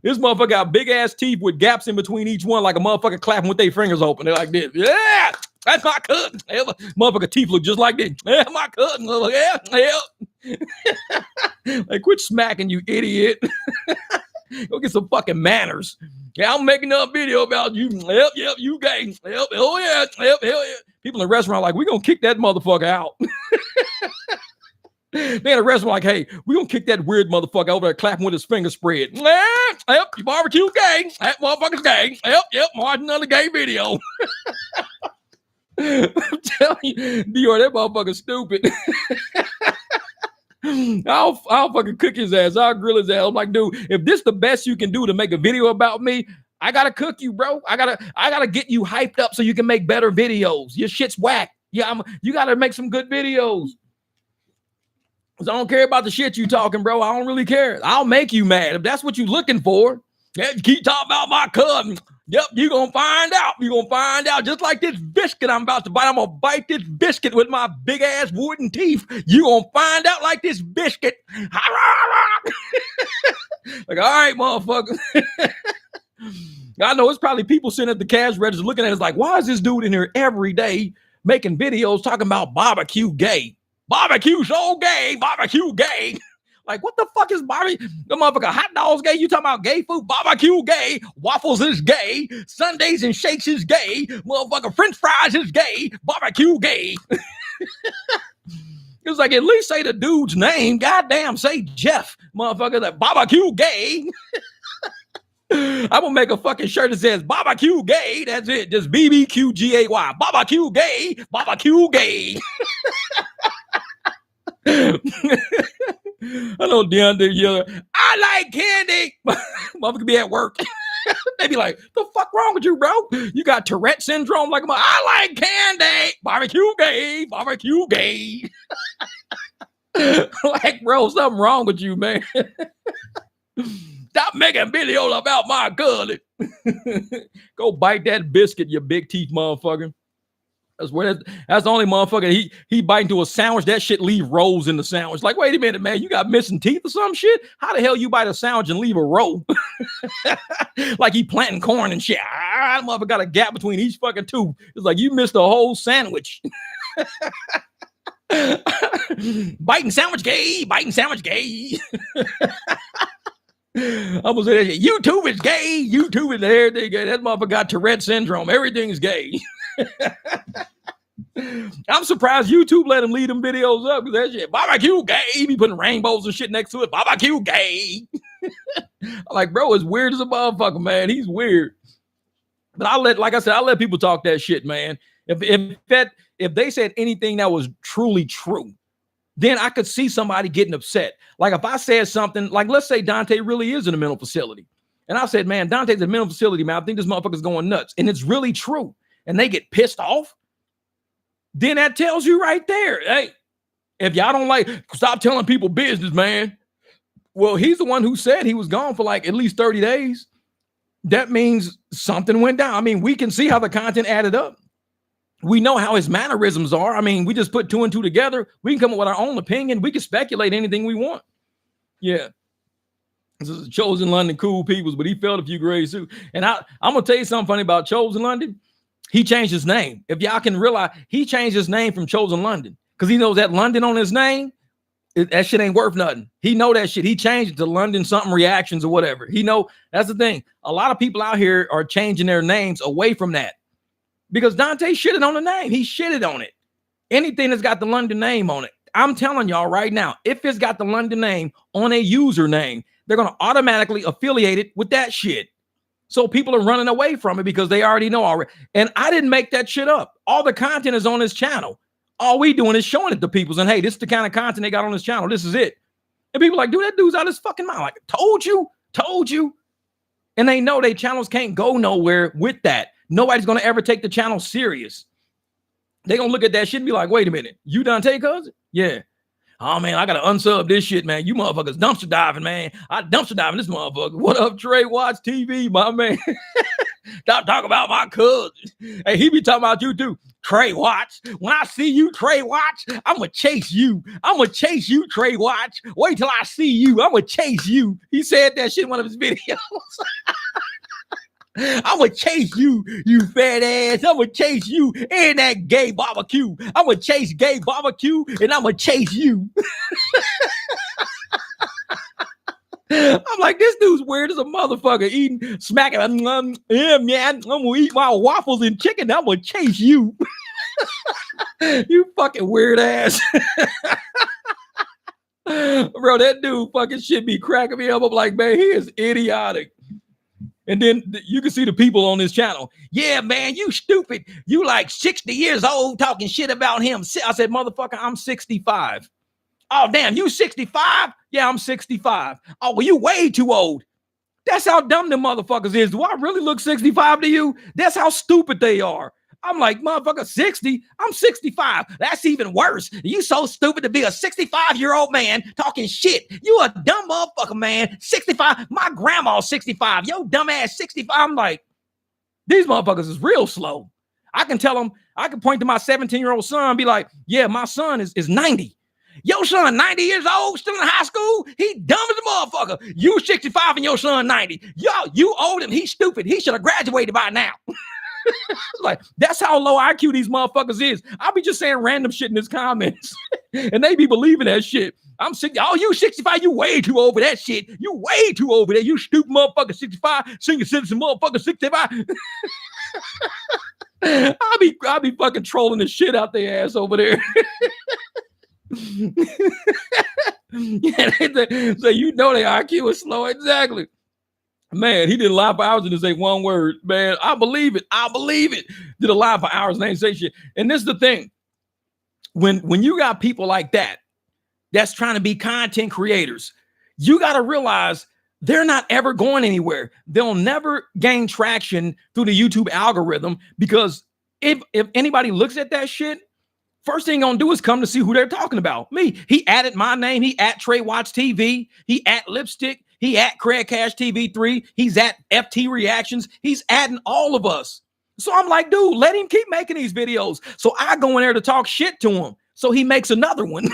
This motherfucker got big ass teeth with gaps in between each one, like a motherfucker clapping with their fingers open. They're like this. Yeah, that's my cousin. Motherfucker teeth look just like this. Yeah, my cousin. Yeah. Like, quit smacking, you idiot. Go get some fucking manners. Yeah, I'm making a video about you. Yep, you gay. Yep, oh yeah, hell yeah. People in the restaurant like, we gonna kick that motherfucker out. They in a restaurant like, hey, we gonna kick that weird motherfucker over there clapping with his fingers spread. Yep, you barbecue gay. That motherfucker's gay. Yep, watch another gay video. I'm telling you, Dior, that motherfucker's stupid. I'll fucking cook his ass. I'll grill his ass. I'm like, dude, if this the best you can do to make a video about me, I gotta cook you, bro. I gotta get you hyped up so you can make better videos. Your shit's whack. Yeah, you gotta make some good videos. I don't care about the shit you talking, bro. I don't really care. I'll make you mad if that's what you looking for. Yeah, you keep talking about my cousin. Yep, you gonna find out. You gonna find out. Just like this biscuit I'm about to bite. I'm gonna bite this biscuit with my big ass wooden teeth. You gonna find out like this biscuit. Like, all right, motherfucker. I know it's probably people sitting at the cash register looking at it like, why is this dude in here every day making videos talking about barbecue gay? Barbecue so gay, barbecue gay. Like, what the fuck is barbecue? The motherfucker hot dogs gay. You talking about gay food? Barbecue gay. Waffles is gay. Sundays and shakes is gay. Motherfucker French fries is gay. Barbecue gay. It was like, at least say the dude's name. Goddamn, say Jeff. Motherfucker, that barbecue gay. I'm gonna make a fucking shirt that says barbecue gay. That's it. Just BBQ GAY. Barbecue gay. Barbecue gay. I know Deontay yelling, I like candy. Motherfucker be at work. They be like, the fuck wrong with you, bro? You got Tourette syndrome? Like, I like candy. Barbecue gay. Barbecue gay. Like, bro, something wrong with you, man. Stop making videos about my cousin. Go bite that biscuit, you big teeth motherfucker. That's the only motherfucker. He bite into a sandwich. That shit leave rolls in the sandwich. Like, wait a minute, man. You got missing teeth or some shit? How the hell you bite a sandwich and leave a roll? Like he planting corn and shit. That motherfucker got a gap between each fucking tooth. It's like you missed a whole sandwich. Biting sandwich gay. Biting sandwich gay. I'm gonna say that shit. YouTube is gay. YouTube is everything gay. That motherfucker got Tourette syndrome. Everything is gay. I'm surprised YouTube let him lead them videos up because that shit barbecue gay. He be putting rainbows and shit next to it. Barbecue gay. I'm like, bro, it's weird as a motherfucker, man. He's weird. But I let people talk that shit, man. If they said anything that was truly true, then I could see somebody getting upset. Like if I said something, like let's say Dante really is in a mental facility. And I said, man, Dante's in a mental facility, man. I think this motherfucker's going nuts. And it's really true. And they get pissed off. Then that tells you right there, hey, if y'all don't like, stop telling people business, man. Well, he's the one who said he was gone for like at least 30 days. That means something went down. I mean, we can see how the content added up. We know how his mannerisms are. I mean, we just put two and two together. We can come up with our own opinion. We can speculate anything we want. Yeah. This is Chosen London, cool peoples, but he failed a few grades too. And I'm going to tell you something funny about Chosen London. He changed his name. If y'all can realize, he changed his name from Chosen London because he knows that London on his name, that shit ain't worth nothing. He know that shit. He changed it to London something reactions or whatever. He know that's the thing. A lot of people out here are changing their names away from that because Dante shitted on the name. He shitted on it. Anything that's got the London name on it. I'm telling y'all right now, if it's got the London name on a username, they're going to automatically affiliate it with that shit. So people are running away from it because they already know already. And I didn't make that shit up. All the content is on this channel. All we doing is showing it to people and hey, this is the kind of content they got on this channel. This is it. And people are like, dude, that dude's out of his fucking mind. Like, told you. And they know their channels can't go nowhere with that. nobody's gonna ever take the channel serious. They're gonna look at that shit and be like, wait a minute, you done take cousin? Yeah. Oh man, I gotta unsub this shit, man. You motherfuckers dumpster diving, man. I dumpster diving this motherfucker. What up, Trey Watch TV, my man? Stop talking about my cousin. Hey, he be talking about you too. Trey Watch. When I see you, Trey Watch, I'm gonna chase you. I'm gonna chase you, Trey Watch. Wait till I see you. I'm gonna chase you. He said that shit in one of his videos. I'm gonna chase you, you fat ass. I'm gonna chase you in that gay barbecue. I'm gonna chase gay barbecue and I'm gonna chase you. I'm like, this dude's weird as a motherfucker, eating, smacking. Yeah, man, I'm gonna eat my waffles and chicken. I'm gonna chase you. You fucking weird ass. Bro, that dude fucking shit be cracking me up. I'm like, man, he is idiotic. And then you can see the people on this channel. Yeah, man, you stupid. You like 60 years old talking shit about him. I said, motherfucker, I'm 65. Oh, damn, you 65? Yeah, I'm 65. Oh, well, you way too old. That's how dumb them motherfuckers is. Do I really look 65 to you? That's how stupid they are. I'm like, motherfucker, 60? I'm 65. That's even worse. You so stupid to be a 65-year-old man talking shit. You a dumb motherfucker, man. 65. My grandma's 65. Yo, dumb ass 65. I'm like, these motherfuckers is real slow. I can tell them, I can point to my 17-year-old son and be like, yeah, my son is 90. Your son 90 years old, still in high school. He dumb as a motherfucker. You 65 and your son 90. Yo, you old and he's stupid. He should have graduated by now. Like, that's how low IQ these motherfuckers is. I'll be just saying random shit in his comments. And they be believing that shit. I'm 60. Oh, you 65, you way too old for that shit. You way too old for that. You stupid motherfucker 65, senior citizen motherfucker 65. I'll be fucking trolling the shit out their ass over there. Yeah, so you know their IQ is slow. Exactly. Man, he did a live for hours and just say one word. Man, I believe it. I believe it. Did a live for hours and ain't say shit. And this is the thing. When you got people like that, that's trying to be content creators, you got to realize they're not ever going anywhere. They'll never gain traction through the YouTube algorithm, because if anybody looks at that shit, first thing gonna do is come to see who they're talking about. Me. He added my name. He at Trey Watch TV. He at Lipstick. He at Craig Cash TV3. He's at FT Reactions. He's adding all of us. So I'm like, dude, let him keep making these videos. So I go in there to talk shit to him. So he makes another one.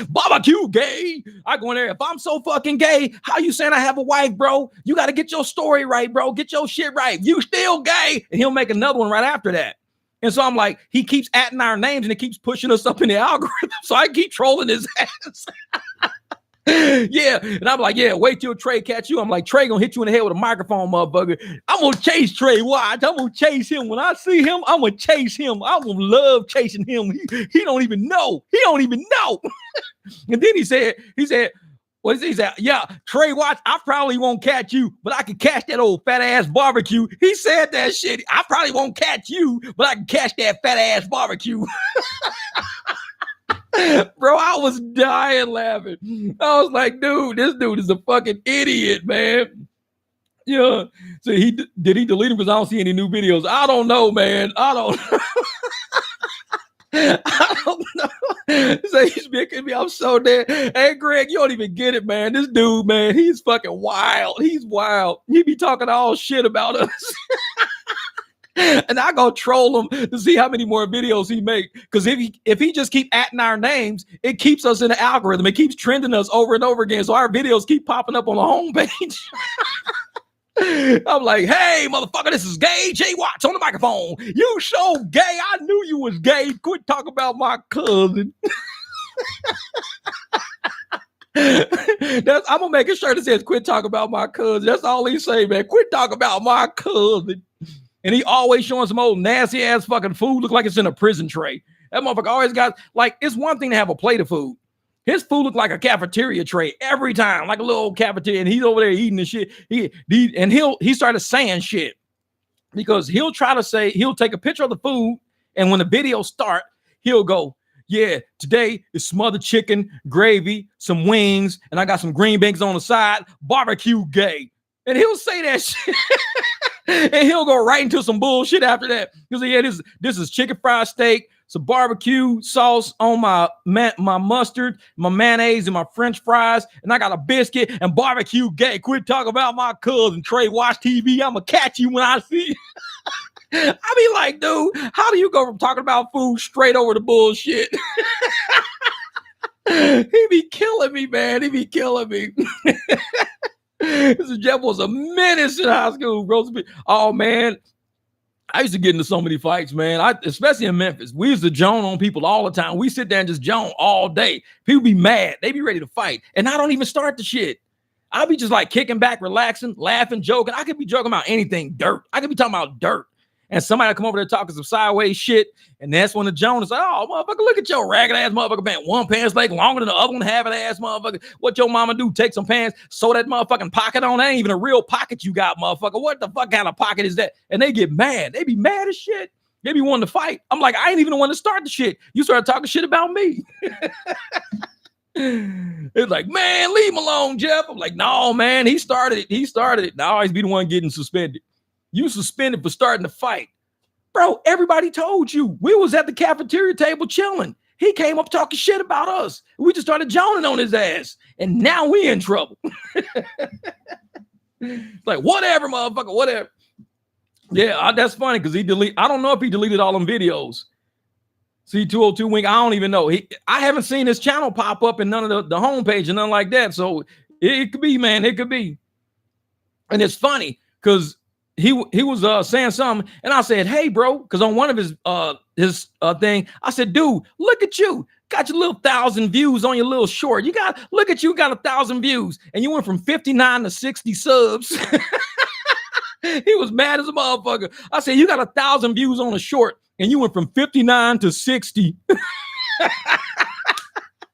Barbecue gay. I go in there. If I'm so fucking gay, how you saying I have a wife, bro? You got to get your story right, bro. Get your shit right. You still gay. And he'll make another one right after that. And so I'm like, he keeps adding our names and it keeps pushing us up in the algorithm. So I keep trolling his ass. Yeah. And I'm like, yeah, wait till Trey catch you. I'm like, Trey gonna hit you in the head with a microphone, motherfucker. I'm gonna chase Trey Watch. I'm gonna chase him. When I see him, I'm gonna chase him. I'm gonna love chasing him. He don't even know. He don't even know. And then he said, what is he said? Yeah, Trey Watch, I probably won't catch you, but I can catch that old fat ass barbecue. He said that shit. I probably won't catch you, but I can catch that fat ass barbecue. Bro, I was dying laughing. I was like, dude, this dude is a fucking idiot, man. Yeah. So did he delete him because I don't see any new videos? I don't know, man. I don't know. So he's making me, I'm so dead. Hey, Greg, you don't even get it, man. This dude, man, he's fucking wild. He's wild. He be talking all shit about us. And I go troll him to see how many more videos he make. Because if he just keep adding our names, it keeps us in the algorithm. It keeps trending us over and over again. So our videos keep popping up on the homepage. I'm like, hey, motherfucker, this is gay. Jay Watts on the microphone. You so gay. I knew you was gay. Quit talking about my cousin. I'm gonna make a shirt that says quit talking about my cousin. That's all he say, man. Quit talking about my cousin. And he always showing some old nasty ass fucking food. Look like it's in a prison tray. That motherfucker always got, like, it's one thing to have a plate of food. His food looked like a cafeteria tray every time, like a little old cafeteria. And he's over there eating the shit. He started saying shit, because he'll try to say, he'll take a picture of the food, and when the video start, he'll go, yeah, today is smothered chicken, gravy, some wings, and I got some green beans on the side, barbecue gay. And he'll say that shit. And he'll go right into some bullshit after that. Because yeah, this is chicken fried steak, some barbecue sauce on my mustard, my mayonnaise, and my French fries, and I got a biscuit and barbecue gay. Quit talking about my cousin Trey. Watch TV. I'ma catch you when I see you. I be like, dude, how do you go from talking about food straight over to bullshit? He be killing me, man. He be killing me. This Jeff was a menace in high school, bro. Oh man, I used to get into so many fights, man. Especially in Memphis, we used to joan on people all the time. We sit there and just joan all day. People be mad. They be ready to fight, and I don't even start the shit. I'll be just like kicking back, relaxing, laughing, joking. I could be joking about anything, dirt. I could be talking about dirt. And somebody come over there talking some sideways shit, and that's when the Joan is like, oh, motherfucker, look at your ragged ass motherfucker pants. One pants leg longer than the other one, half an ass motherfucker. What your mama do? Take some pants, sew that motherfucking pocket on. That ain't even a real pocket you got, motherfucker. What the fuck kind of pocket is that? And they get mad. They be mad as shit. They be wanting to fight. I'm like, I ain't even the one to start the shit. You started talking shit about me. It's like, man, leave him alone, Jeff. I'm like, no, man, he started it. He started it. Now I always be the one getting suspended. You suspended for starting to fight. Bro, everybody told you. We was at the cafeteria table chilling. He came up talking shit about us. We just started joning on his ass. And now we in trouble. Like, whatever, motherfucker, whatever. Yeah, that's funny because I don't know if he deleted all them videos. C202 Wing, I don't even know. I haven't seen his channel pop up in none of the homepage and nothing like that. So it could be, man. It could be. And it's funny because he was saying something, and I said, "Hey, bro," because on one of his thing, I said, "Dude, look at you, got your little 1,000 views on your little short. Look at you, got 1,000 views, and you went from 59 to 60 subs." He was mad as a motherfucker. I said, "You got 1,000 views on a short, and you went from 59 to 60."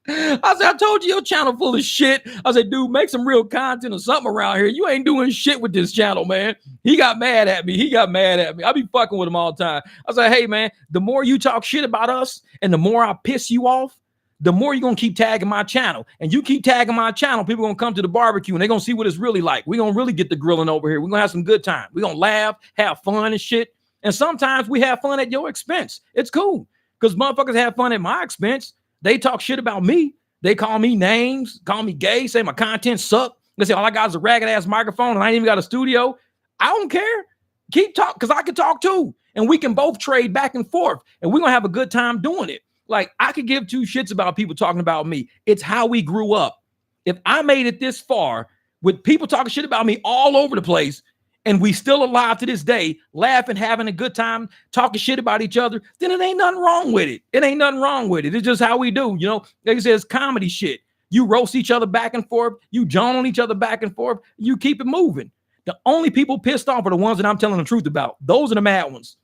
I said, I told you your channel full of shit. I said, dude, make some real content or something around here. You ain't doing shit with this channel, man. He got mad at me. I be fucking with him all the time. I said, hey, man, the more you talk shit about us and the more I piss you off, the more you're going to keep tagging my channel. And you keep tagging my channel, people going to come to the barbecue and they're going to see what it's really like. We're going to really get the grilling over here. We're going to have some good time. We're going to laugh, have fun and shit. And sometimes we have fun at your expense. It's cool because motherfuckers have fun at my expense. They talk shit about me. They call me names, call me gay, say my content suck. They say all I got is a ragged ass microphone and I ain't even got a studio. I don't care. Keep talking because I can talk too. And we can both trade back and forth. And we're going to have a good time doing it. Like I could give two shits about people talking about me. It's how we grew up. If I made it this far with people talking shit about me all over the place, and we still alive to this day, laughing, having a good time, talking shit about each other, then it ain't nothing wrong with it. It ain't nothing wrong with it. It's just how we do. You know, like I said, it's comedy shit. You roast each other back and forth. You joan on each other back and forth. You keep it moving. The only people pissed off are the ones that I'm telling the truth about. Those are the mad ones.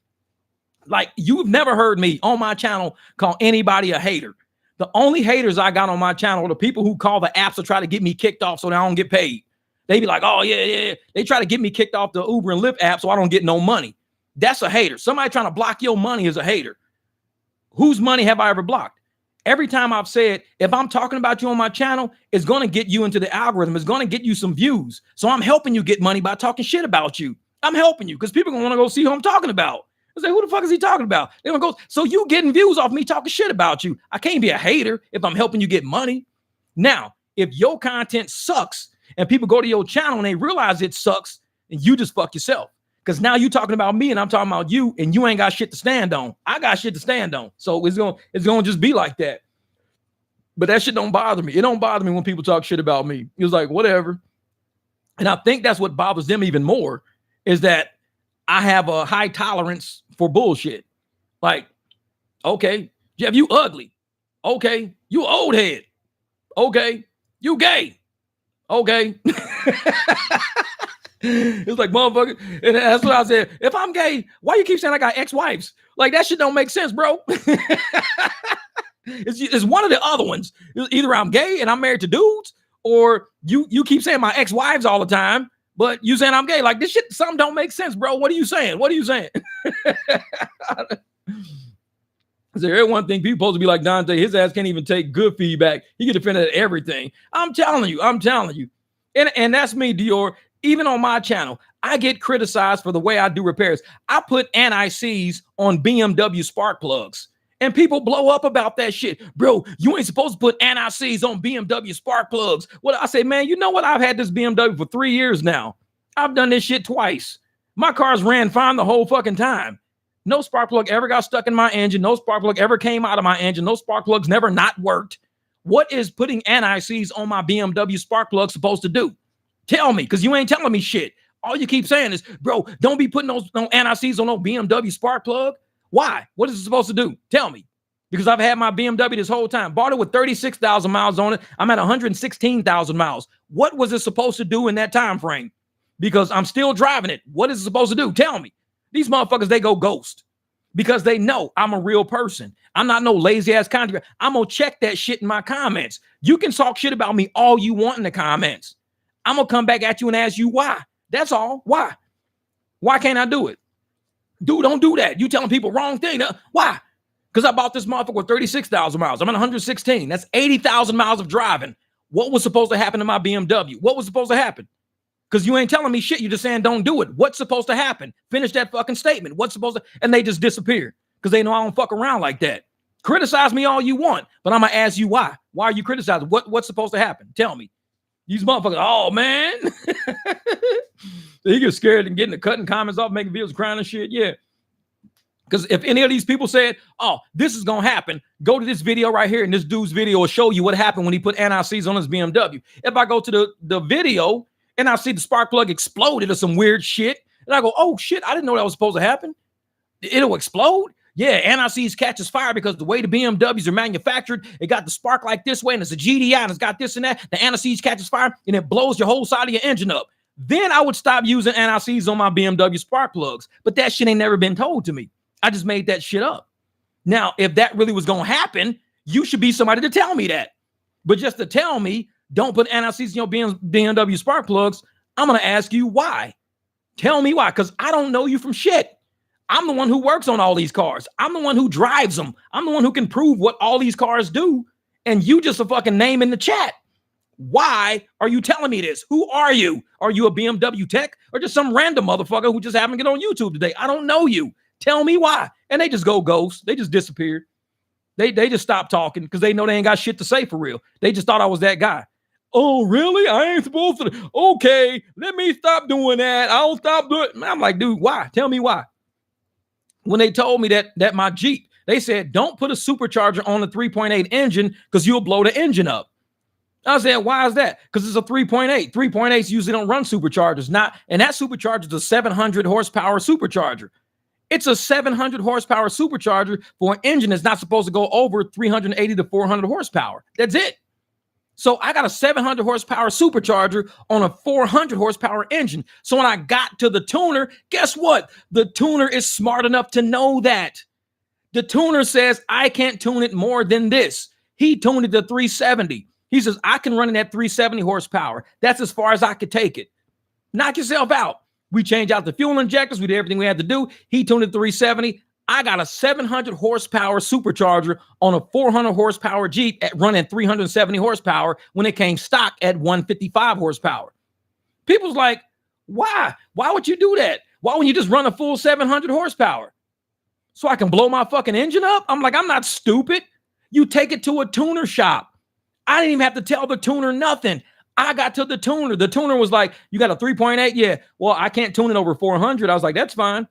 Like you've never heard me on my channel call anybody a hater. The only haters I got on my channel are the people who call the apps to try to get me kicked off so that I don't get paid. They be like, oh, yeah. They try to get me kicked off the Uber and Lyft app so I don't get no money. That's a hater. Somebody trying to block your money is a hater. Whose money have I ever blocked? Every time I've said, if I'm talking about you on my channel, it's going to get you into the algorithm. It's going to get you some views. So I'm helping you get money by talking shit about you. I'm helping you because people are going to want to go see who I'm talking about. I say, who the fuck is he talking about? They're going to go, so you getting views off me talking shit about you. I can't be a hater if I'm helping you get money. Now, if your content sucks, and people go to your channel and they realize it sucks, and you just fuck yourself. Because now you talking about me and I'm talking about you, and you ain't got shit to stand on. I got shit to stand on. So it's gonna just be like that. But that shit don't bother me. It don't bother me when people talk shit about me. It was like, whatever. And I think that's what bothers them even more, is that I have a high tolerance for bullshit. Like, okay, Jeff, you ugly. Okay, you old head. Okay, you gay. Okay. It's like, motherfucker. And that's what I said. If I'm gay, why you keep saying I got ex-wives? Like, that shit don't make sense, bro. It's one of the other ones. Either I'm gay and I'm married to dudes, or you keep saying my ex-wives all the time, but you saying I'm gay. Like, this shit, something don't make sense, bro. What are you saying? What are you saying? So every one thing, people supposed to be like Dante, his ass can't even take good feedback. He get offended at everything. I'm telling you. And that's me, Dior. Even on my channel, I get criticized for the way I do repairs. I put NICs on BMW spark plugs. And people blow up about that shit. Bro, you ain't supposed to put NICs on BMW spark plugs. Well, I say, man, you know what? I've had this BMW for 3 years now. I've done this shit twice. My cars ran fine the whole fucking time. No spark plug ever got stuck in my engine. No spark plug ever came out of my engine. No spark plugs never not worked. What is putting NICs on my BMW spark plug supposed to do? Tell me, because you ain't telling me shit. All you keep saying is, bro, don't be putting no NICs on no BMW spark plug. Why? What is it supposed to do? Tell me. Because I've had my BMW this whole time. Bought it with 36,000 miles on it. I'm at 116,000 miles. What was it supposed to do in that time frame? Because I'm still driving it. What is it supposed to do? Tell me. These motherfuckers, they go ghost. Because they know I'm a real person. I'm not no lazy ass content. I'm going to check that shit in my comments. You can talk shit about me all you want in the comments. I'm going to come back at you and ask you why. That's all. Why? Why can't I do it? Dude, don't do that. You telling people wrong thing. Why? Because I bought this motherfucker with 36,000 miles. I'm at 116. That's 80,000 miles of driving. What was supposed to happen to my BMW? What was supposed to happen? Because you ain't telling me shit. You're just saying don't do it. What's supposed to happen? Finish that fucking statement. What's supposed to... And they just disappear because they know I don't fuck around like that. Criticize me all you want, but I'm going to ask you why. Why are you criticizing? What's supposed to happen? Tell me. These motherfuckers, oh, man. They get scared and getting the cutting comments off, making videos crying and shit. Yeah. Because if any of these people said, oh, this is going to happen, go to this video right here, and this dude's video will show you what happened when he put NICs on his BMW. If I go to the video and I see the spark plug exploded or some weird shit, and I go, oh, shit, I didn't know that was supposed to happen. It'll explode? Yeah, NICs catches fire because the way the BMWs are manufactured, it got the spark like this way, and it's a GDI, and it's got this and that. The NICs catches fire, and it blows your whole side of your engine up. Then I would stop using NICs on my BMW spark plugs. But that shit ain't never been told to me. I just made that shit up. Now, if that really was going to happen, you should be somebody to tell me that. But just to tell me, don't put NICs in your BMW spark plugs, I'm going to ask you why. Tell me why, because I don't know you from shit. I'm the one who works on all these cars. I'm the one who drives them. I'm the one who can prove what all these cars do. And you just a fucking name in the chat. Why are you telling me this? Who are you? Are you a BMW tech or just some random motherfucker who just happened to get on YouTube today? I don't know you. Tell me why. And they just go ghost. They just disappeared. They just stopped talking because they know they ain't got shit to say for real. They just thought I was that guy. Oh, really? I ain't supposed to. Okay, let me stop doing that. I'll stop doing it. I'm like, dude, why? Tell me why. When they told me that my Jeep, they said, don't put a supercharger on the 3.8 engine because you'll blow the engine up. I said, why is that? Because it's a 3.8. 3.8s usually don't run superchargers. And that supercharger is a 700 horsepower supercharger. It's a 700 horsepower supercharger for an engine that's not supposed to go over 380 to 400 horsepower. That's it. So I got a 700 horsepower supercharger on a 400 horsepower engine. So when I got to the tuner, guess what? The tuner is smart enough to know that. The tuner says, I can't tune it more than this. He tuned it to 370. He says, I can run it at 370 horsepower. That's as far as I could take it. Knock yourself out. We changed out the fuel injectors. We did everything we had to do. He tuned it to 370. I got a 700 horsepower supercharger on a 400 horsepower Jeep at running 370 horsepower when it came stock at 155 horsepower. People's like, why? Why would you do that? Why wouldn't you just run a full 700 horsepower? So I can blow my fucking engine up? I'm like, I'm not stupid. You take it to a tuner shop. I didn't even have to tell the tuner nothing. I got to the tuner. The tuner was like, you got a 3.8? Yeah. Well, I can't tune it over 400. I was like, that's fine.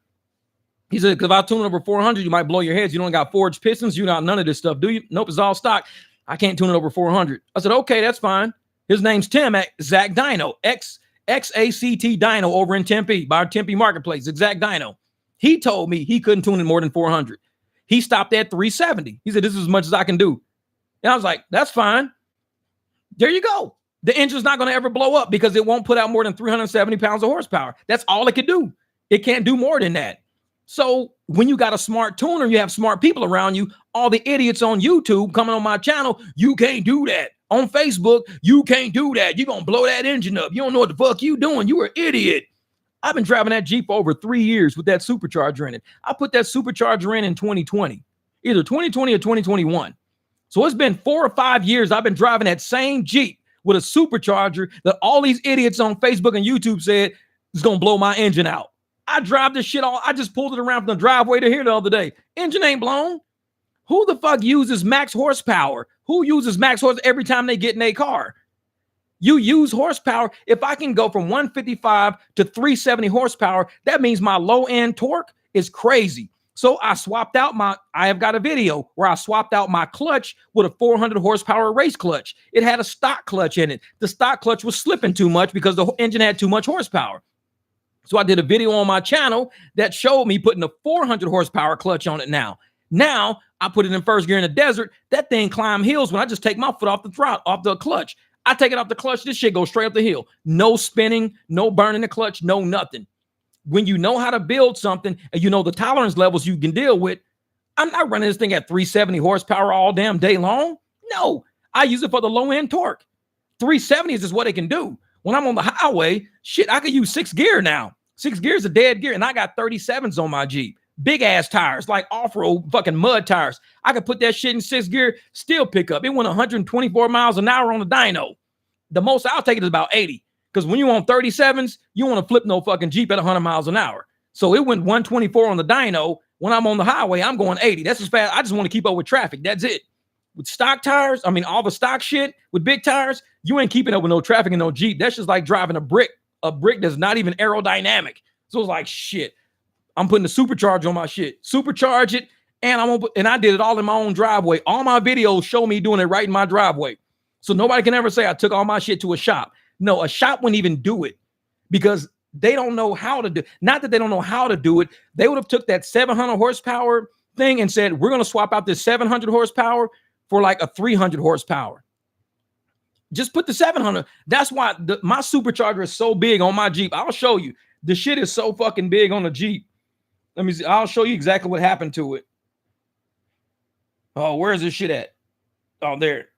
He said, because if I tune it over 400, you might blow your heads. You don't got forged pistons. You got none of this stuff, do you? Nope, it's all stock. I can't tune it over 400. I said, okay, that's fine. His name's Tim at Exact Dyno, XACT Dyno over in Tempe, by our Tempe Marketplace, Exact Dyno. He told me he couldn't tune it more than 400. He stopped at 370. He said, this is as much as I can do. And I was like, that's fine. There you go. The engine's not going to ever blow up because it won't put out more than 370 pounds of horsepower. That's all it could do. It can't do more than that. So when you got a smart tuner, you have smart people around you, all the idiots on YouTube coming on my channel, you can't do that. On Facebook, you can't do that. You're going to blow that engine up. You don't know what the fuck you doing. You are an idiot. I've been driving that Jeep for over 3 years with that supercharger in it. I put that supercharger in 2020, either 2020 or 2021. So it's been 4 or 5 years I've been driving that same Jeep with a supercharger that all these idiots on Facebook and YouTube said is going to blow my engine out. I drive this shit all. I just pulled it around from the driveway to here the other day. Engine ain't blown. Who the fuck uses max horsepower? Who uses max horsepower every time they get in a car? You use horsepower. If I can go from 155 to 370 horsepower, that means my low end torque is crazy. So I swapped out I have got a video where I swapped out my clutch with a 400 horsepower race clutch. It had a stock clutch in it. The stock clutch was slipping too much because the engine had too much horsepower. So I did a video on my channel that showed me putting a 400 horsepower clutch on it now. Now I put it in first gear in the desert. That thing climb hills when I just take my foot off the throttle, off the clutch. I take it off the clutch. This shit goes straight up the hill. No spinning, no burning the clutch, no nothing. When you know how to build something and you know the tolerance levels you can deal with, I'm not running this thing at 370 horsepower all damn day long. No, I use it for the low end torque. 370 is just what it can do. When I'm on the highway, shit, I could use 6 gear now. 6 gear is a dead gear, and I got 37s on my Jeep. Big ass tires, like off-road fucking mud tires. I could put that shit in 6 gear, still pick up. It went 124 miles an hour on the dyno. The most I'll take it is about 80. Because when you on 37s, you want to flip no fucking Jeep at 100 miles an hour. So it went 124 on the dyno. When I'm on the highway, I'm going 80. That's as fast. I just want to keep up with traffic. That's it. With stock tires, I mean, all the stock shit with big tires, you ain't keeping up with no traffic in no Jeep. That's just like driving a brick that's not even aerodynamic. So it's like, shit, I'm putting the supercharger on my shit. Supercharge it, and I did it all in my own driveway. All my videos show me doing it right in my driveway. So nobody can ever say I took all my shit to a shop. No, a shop wouldn't even do it because they don't know how to do. Not that they don't know how to do it. They would have took that 700 horsepower thing and said, we're going to swap out this 700 horsepower for like a 300 horsepower. Just put the 700. That's why my supercharger is so big on my Jeep. I'll show you. The shit is so fucking big on the Jeep. Let me see. I'll show you exactly what happened to it. Oh, where is this shit at? Oh, there.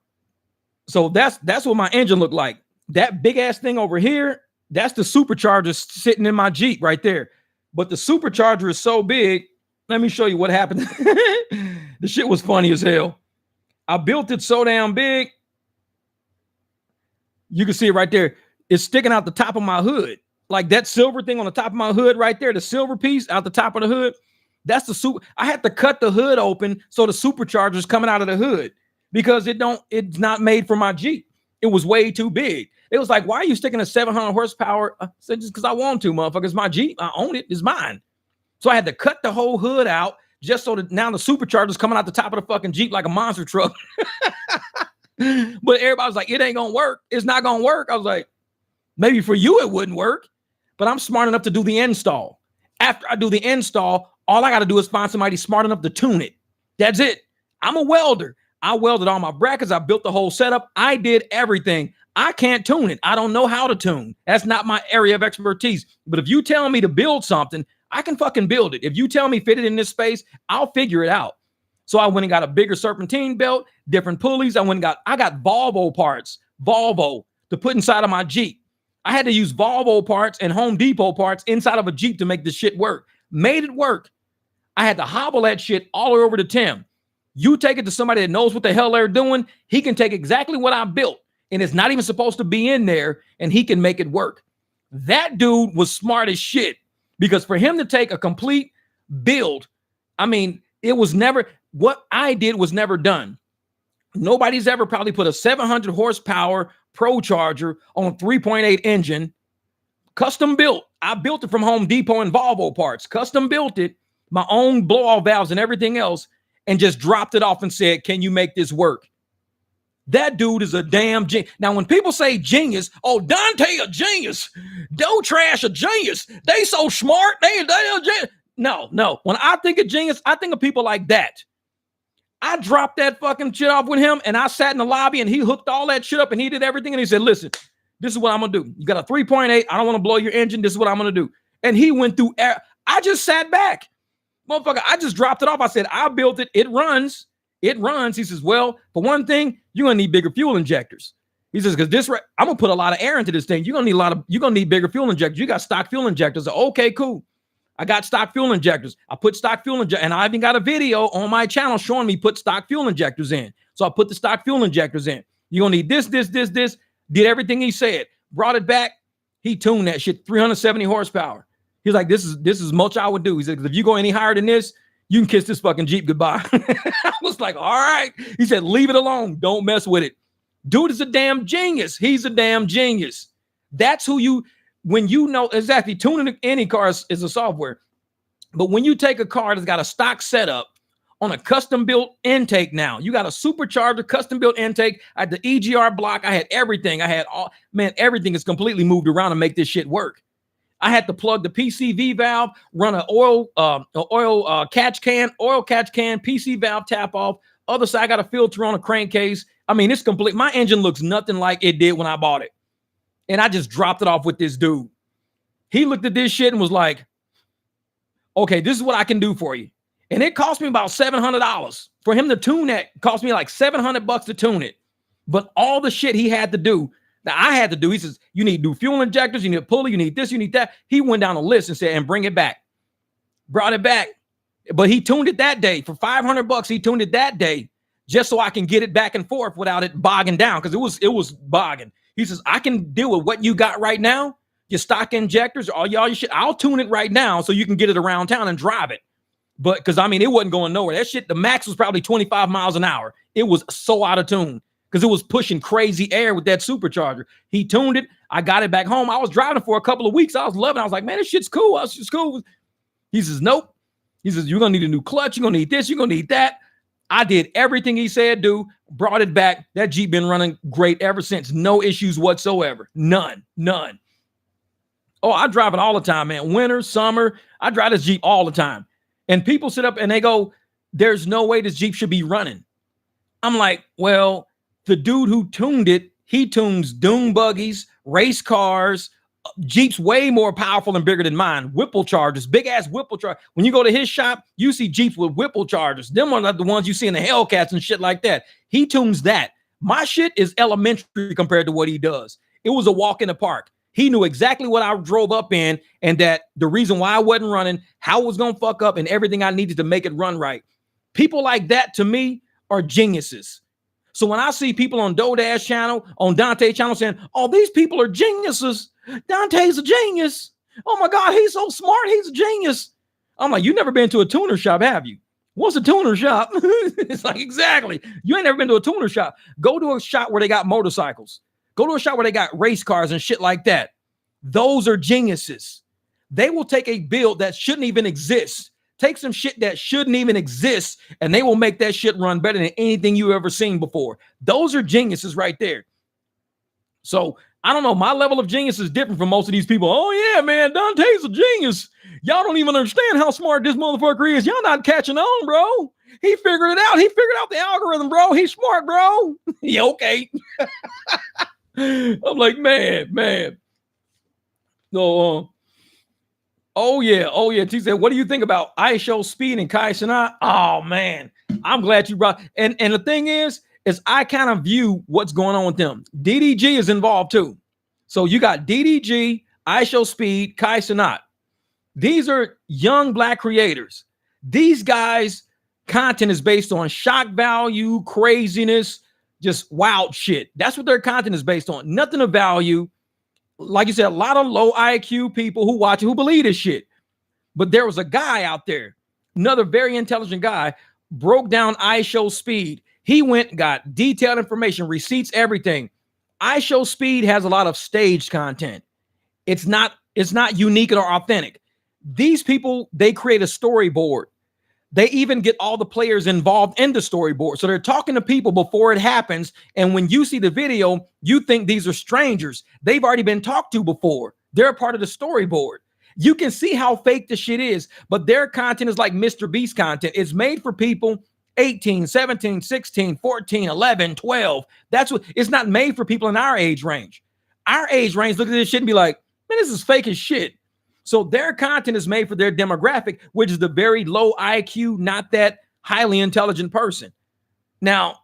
So that's what my engine looked like. That big ass thing over here, that's the supercharger sitting in my Jeep right there. But the supercharger is so big. Let me show you what happened. The shit was funny as hell. I built it so damn big. You can see it right there. It's sticking out the top of my hood. Like that silver thing on the top of my hood right there, the silver piece out the top of the hood. That's the super. I had to cut the hood open so the supercharger is coming out of the hood because it's not made for my Jeep. It was way too big. It was like, why are you sticking a 700 horsepower? I said, just because I want to, motherfucker. It's my Jeep. I own it. It's mine. So I had to cut the whole hood out just so that now the supercharger's coming out the top of the fucking Jeep like a monster truck. But everybody was like, it ain't going to work. It's not going to work. I was like, maybe for you it wouldn't work, but I'm smart enough to do the install. After I do the install, all I got to do is find somebody smart enough to tune it. That's it. I'm a welder. I welded all my brackets. I built the whole setup. I did everything. I can't tune it. I don't know how to tune. That's not my area of expertise. But if you tell me to build something, I can fucking build it. If you tell me fit it in this space, I'll figure it out. So I went and got a bigger serpentine belt, different pulleys. I got Volvo parts, Volvo, to put inside of my Jeep. I had to use Volvo parts and Home Depot parts inside of a Jeep to make this shit work. Made it work. I had to hobble that shit all the way over to Tim. You take it to somebody that knows what the hell they're doing. He can take exactly what I built, and it's not even supposed to be in there, and he can make it work. That dude was smart as shit because for him to take a complete build, I mean, what I did was never done. Nobody's ever probably put a 700 horsepower Pro Charger on a 3.8 engine, custom built. I built it from Home Depot and Volvo parts, custom built it, my own blow-off valves and everything else, and just dropped it off and said, can you make this work? That dude is a damn genius. Now, when people say genius, oh, Dante a genius, Doe Trash a genius, they so smart, they a genius. No. When I think of genius, I think of people like that. I dropped that fucking shit off with him, and I sat in the lobby, and he hooked all that shit up, and he did everything, and he said, listen, this is what I'm going to do. You got a 3.8. I don't want to blow your engine. This is what I'm going to do. And he went through air. I just sat back. Motherfucker, I just dropped it off. I said, I built it. It runs. It runs. He says, well, for one thing, you're going to need bigger fuel injectors. He says, because I'm going to put a lot of air into this thing. You're going to need bigger fuel injectors. You got stock fuel injectors. Okay, cool. I got stock fuel injectors. I put stock fuel injectors, and I even got a video on my channel showing me put stock fuel injectors in. So I put the stock fuel injectors in. You're going to need this. did everything he said, brought it back. He tuned that shit, 370 horsepower. He's like, this is much I would do. He said, if you go any higher than this, you can kiss this fucking Jeep goodbye. I was like, all right. He said, leave it alone. Don't mess with it. Dude is a damn genius. He's a damn genius. That's who when you know exactly, tuning any car is a software. But when you take a car that's got a stock setup on a custom built intake now, you got a supercharger, custom built intake. I had the EGR block. I had everything. I had everything is completely moved around to make this shit work. I had to plug the PCV valve, run an oil catch can, PC valve tap off. Other side, I got a filter on a crankcase. I mean, it's complete. My engine looks nothing like it did when I bought it. And I just dropped it off with this dude. He looked at this shit and was like, okay, this is what I can do for you. And it cost me about $700 for him to tune that. It cost me like $700 to tune it. But all the shit he had to do, that I had to do, he says, you need new fuel injectors, you need a pulley, you need this, you need that. He went down a list and said, and bring it back. Brought it back. But he tuned it that day for $500. He tuned it that day just so I can get it back and forth without it bogging down, because it was bogging. He says, I can deal with what you got right now, your stock injectors, all your shit. I'll tune it right now so you can get it around town and drive it. But because I mean, it wasn't going nowhere. That shit, the max was probably 25 miles an hour. It was so out of tune because it was pushing crazy air with that supercharger. He tuned it. I got it back home. I was driving for a couple of weeks. I was loving it. I was like, man, this shit's cool. It's cool. He says, nope. He says, you're going to need a new clutch. You're going to need this. You're going to need that. I did everything he said do, brought it back. That Jeep been running great ever since. No issues whatsoever. None. Oh, I drive it all the time, man. Winter, summer, I drive this Jeep all the time. And people sit up and they go, there's no way this Jeep should be running. I'm like, well, the dude who tuned it, he tunes dune buggies, race cars, Jeeps way more powerful and bigger than mine. Whipple chargers, big ass Whipple chargers. When you go to his shop, you see Jeeps with Whipple chargers. Them are not the ones you see in the Hellcats and shit like that. He tunes that. My shit is elementary compared to what he does. It was a walk in the park. He knew exactly what I drove up in and that the reason why I wasn't running, how it was going to fuck up, and everything I needed to make it run right. People like that, to me, are geniuses. So when I see people on Dodash channel, on Dante channel saying, oh, these people are geniuses. Dante's a genius. Oh, my God, he's so smart. He's a genius. I'm like, you've never been to a tuner shop, have you? What's a tuner shop? It's like, exactly. You ain't never been to a tuner shop. Go to a shop where they got motorcycles. Go to a shop where they got race cars and shit like that. Those are geniuses. They will take a build that shouldn't even exist, take some shit that shouldn't even exist, and they will make that shit run better than anything you've ever seen before. Those are geniuses right there. So I don't know. My level of genius is different from most of these people. Oh, yeah, man, Dante's a genius. Y'all don't even understand how smart this motherfucker is. Y'all not catching on, bro. He figured it out. He figured out the algorithm, bro. He's smart, bro. Yeah, okay. I'm like, man. No, oh yeah. T said, what do you think about ISO Speed and Kai Cenat? Oh man, I'm glad you brought. And the thing is I kind of view what's going on with them. DDG is involved too. So you got DDG, ISO Speed, Kai Cenat. These are young black creators. These guys' content is based on shock value, craziness, just wild shit. That's what their content is based on. Nothing of value. Like you said, a lot of low IQ people who watch it, who believe this shit. But there was a guy out there, another very intelligent guy, broke down ISO Speed. He went, got detailed information, receipts, everything. ISO Speed has a lot of staged content. It's not unique or authentic. These people, they create a storyboard. They even get all the players involved in the storyboard. So they're talking to people before it happens. And when you see the video, you think these are strangers. They've already been talked to before. They're a part of the storyboard. You can see how fake the shit is, but their content is like Mr. Beast content. It's made for people 18, 17, 16, 14, 11, 12. That's what it's not made for people in our age range. Our age range look at this shit and be like, man, this is fake as shit. So their content is made for their demographic, which is the very low IQ, not that highly intelligent person. Now,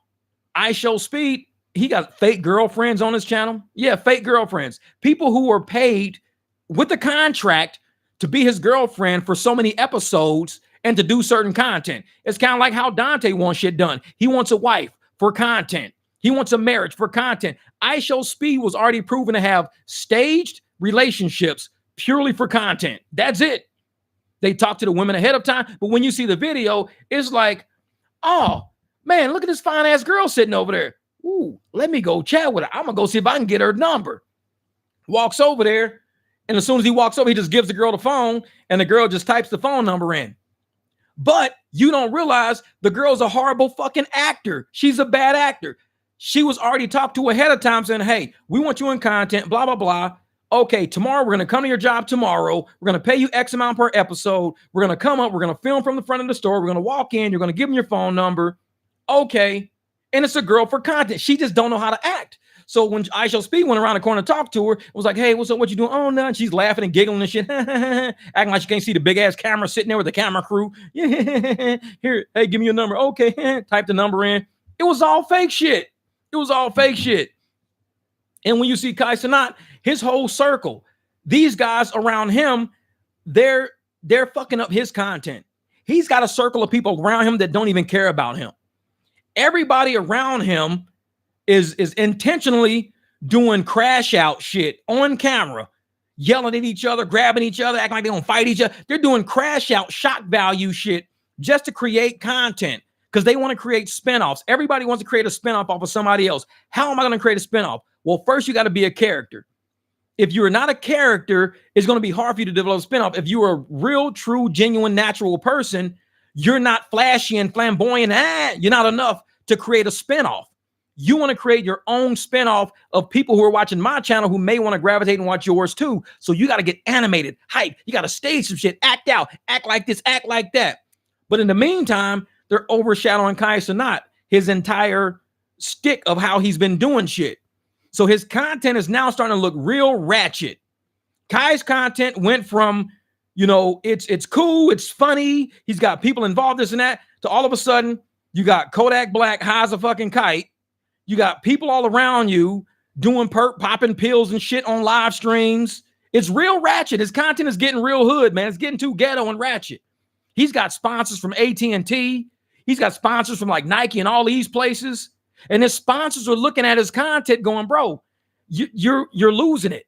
ISO Speed, he got fake girlfriends on his channel. Yeah, fake girlfriends. People who are paid with a contract to be his girlfriend for so many episodes and to do certain content. It's kind of like how Dante wants shit done. He wants a wife for content. He wants a marriage for content. IShowSpeed was already proven to have staged relationships purely for content. That's it. They talk to the women ahead of time, but when you see the video, it's like, oh man, look at this fine ass girl sitting over there. Ooh, let me go chat with her. I'm gonna go see if I can get her number. Walks over there, and as soon as he walks over, he just gives the girl the phone, and the girl just types the phone number in. But you don't realize the girl's a horrible fucking actor. She's a bad actor. She was already talked to ahead of time saying, hey, we want you in content, blah, blah, blah. Okay, tomorrow we're going to come to your job tomorrow. We're going to pay you X amount per episode. We're going to come up. We're going to film from the front of the store. We're going to walk in. You're going to give them your phone number. Okay. And it's a girl for content. She just don't know how to act. So when IShowSpeed went around the corner to talk to her, it was like, hey, what's up? What you doing? Oh, no. She's laughing and giggling and shit. Acting like she can't see the big ass camera sitting there with the camera crew. Here, hey, give me your number. Okay. Type the number in. It was all fake shit. It was all fake shit. And when you see Kai Cenat, his whole circle, these guys around him, they're fucking up his content. He's got a circle of people around him that don't even care about him. Everybody around him is intentionally doing crash out shit on camera, yelling at each other, grabbing each other, acting like they're gonna fight each other. They're doing crash out shock value shit just to create content because they want to create spinoffs. Everybody wants to create a spinoff off of somebody else. How am I going to create a spinoff? Well, first you got to be a character. If you're not a character, it's going to be hard for you to develop a spinoff. If you're a real, true, genuine, natural person, you're not flashy and flamboyant. You're not enough to create a spinoff. You want to create your own spinoff of people who are watching my channel who may want to gravitate and watch yours too. So you got to get animated, hype. You got to stage some shit, act out, act like this, act like that. But in the meantime, they're overshadowing Kai Cenat, his entire stick of how he's been doing shit. So his content is now starting to look real ratchet. Kai's content went from, it's cool, it's funny, he's got people involved, this and that, to all of a sudden, you got Kodak Black high as a fucking kite. You got people all around you doing popping pills and shit on live streams. It's real ratchet. His content is getting real hood, man. It's getting too ghetto and ratchet. He's got sponsors from AT&T. He's got sponsors from like Nike and all these places. And his sponsors are looking at his content going, bro, you're losing it.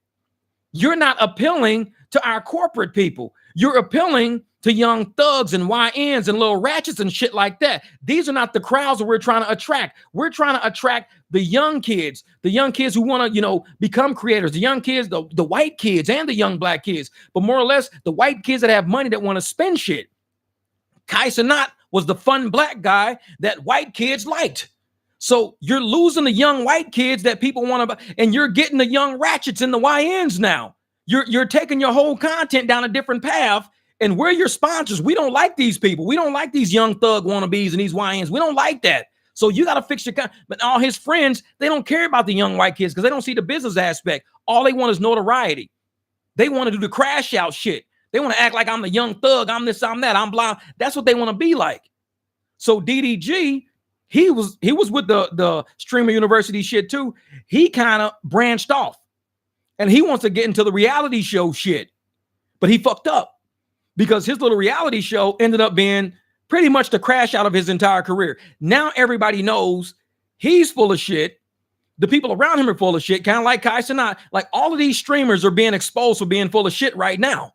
You're not appealing to our corporate people. You're appealing to young thugs and YNs and little ratchets and shit like that. These are not the crowds that we're trying to attract. We're trying to attract the young kids who want to, become creators, the young kids, the white kids and the young black kids, but more or less the white kids that have money that want to spend shit. Kai Cenat was the fun black guy that white kids liked. So you're losing the young white kids that people want to, and you're getting the young ratchets and the YNs now. You're taking your whole content down a different path, and we're your sponsors. We don't like these people. We don't like these young thug wannabes and these YNs. We don't like that. So you got to fix your content. But all his friends, they don't care about the young white kids because they don't see the business aspect. All they want is notoriety. They want to do the crash out shit. They want to act like I'm the young thug. I'm this, I'm that. I'm blah. That's what they want to be like. So DDG, he was with the Streamer University shit too. He kind of branched off, and he wants to get into the reality show shit, but he fucked up because his little reality show ended up being pretty much the crash out of his entire career. Now everybody knows he's full of shit. The people around him are full of shit, kind of like Kai Cenat. Like all of these streamers are being exposed for being full of shit right now.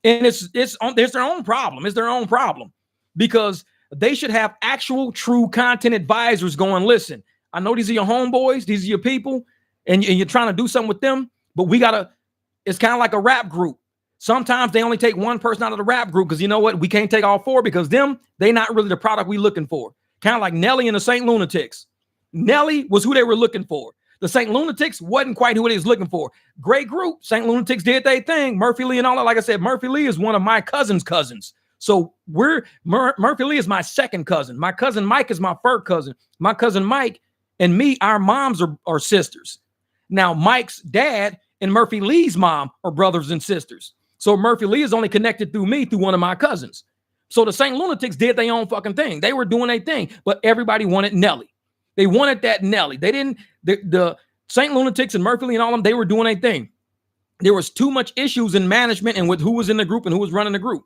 And it's their own problem. It's their own problem because they should have actual true content advisors going, listen, I know these are your homeboys, these are your people, and you're trying to do something with them, but it's kind of like a rap group. Sometimes they only take one person out of the rap group because you know what? We can't take all four because they not really the product we looking for. Kind of like Nelly and the St. Lunatics. Nelly was who they were looking for. The St. Lunatics wasn't quite who they was looking for. Great group. St. Lunatics did their thing. Murphy Lee and all that. Like I said, Murphy Lee is one of my cousin's cousins. So Murphy Lee is my second cousin. My cousin Mike is my first cousin. My cousin Mike and me, our moms are sisters. Now Mike's dad and Murphy Lee's mom are brothers and sisters. So Murphy Lee is only connected through me, through one of my cousins. So the St. Lunatics did their own fucking thing. They were doing their thing, but everybody wanted Nelly. They wanted that Nelly. They didn't, the St. Lunatics and Murphy Lee and all them, they were doing their thing. There was too much issues in management and with who was in the group and who was running the group.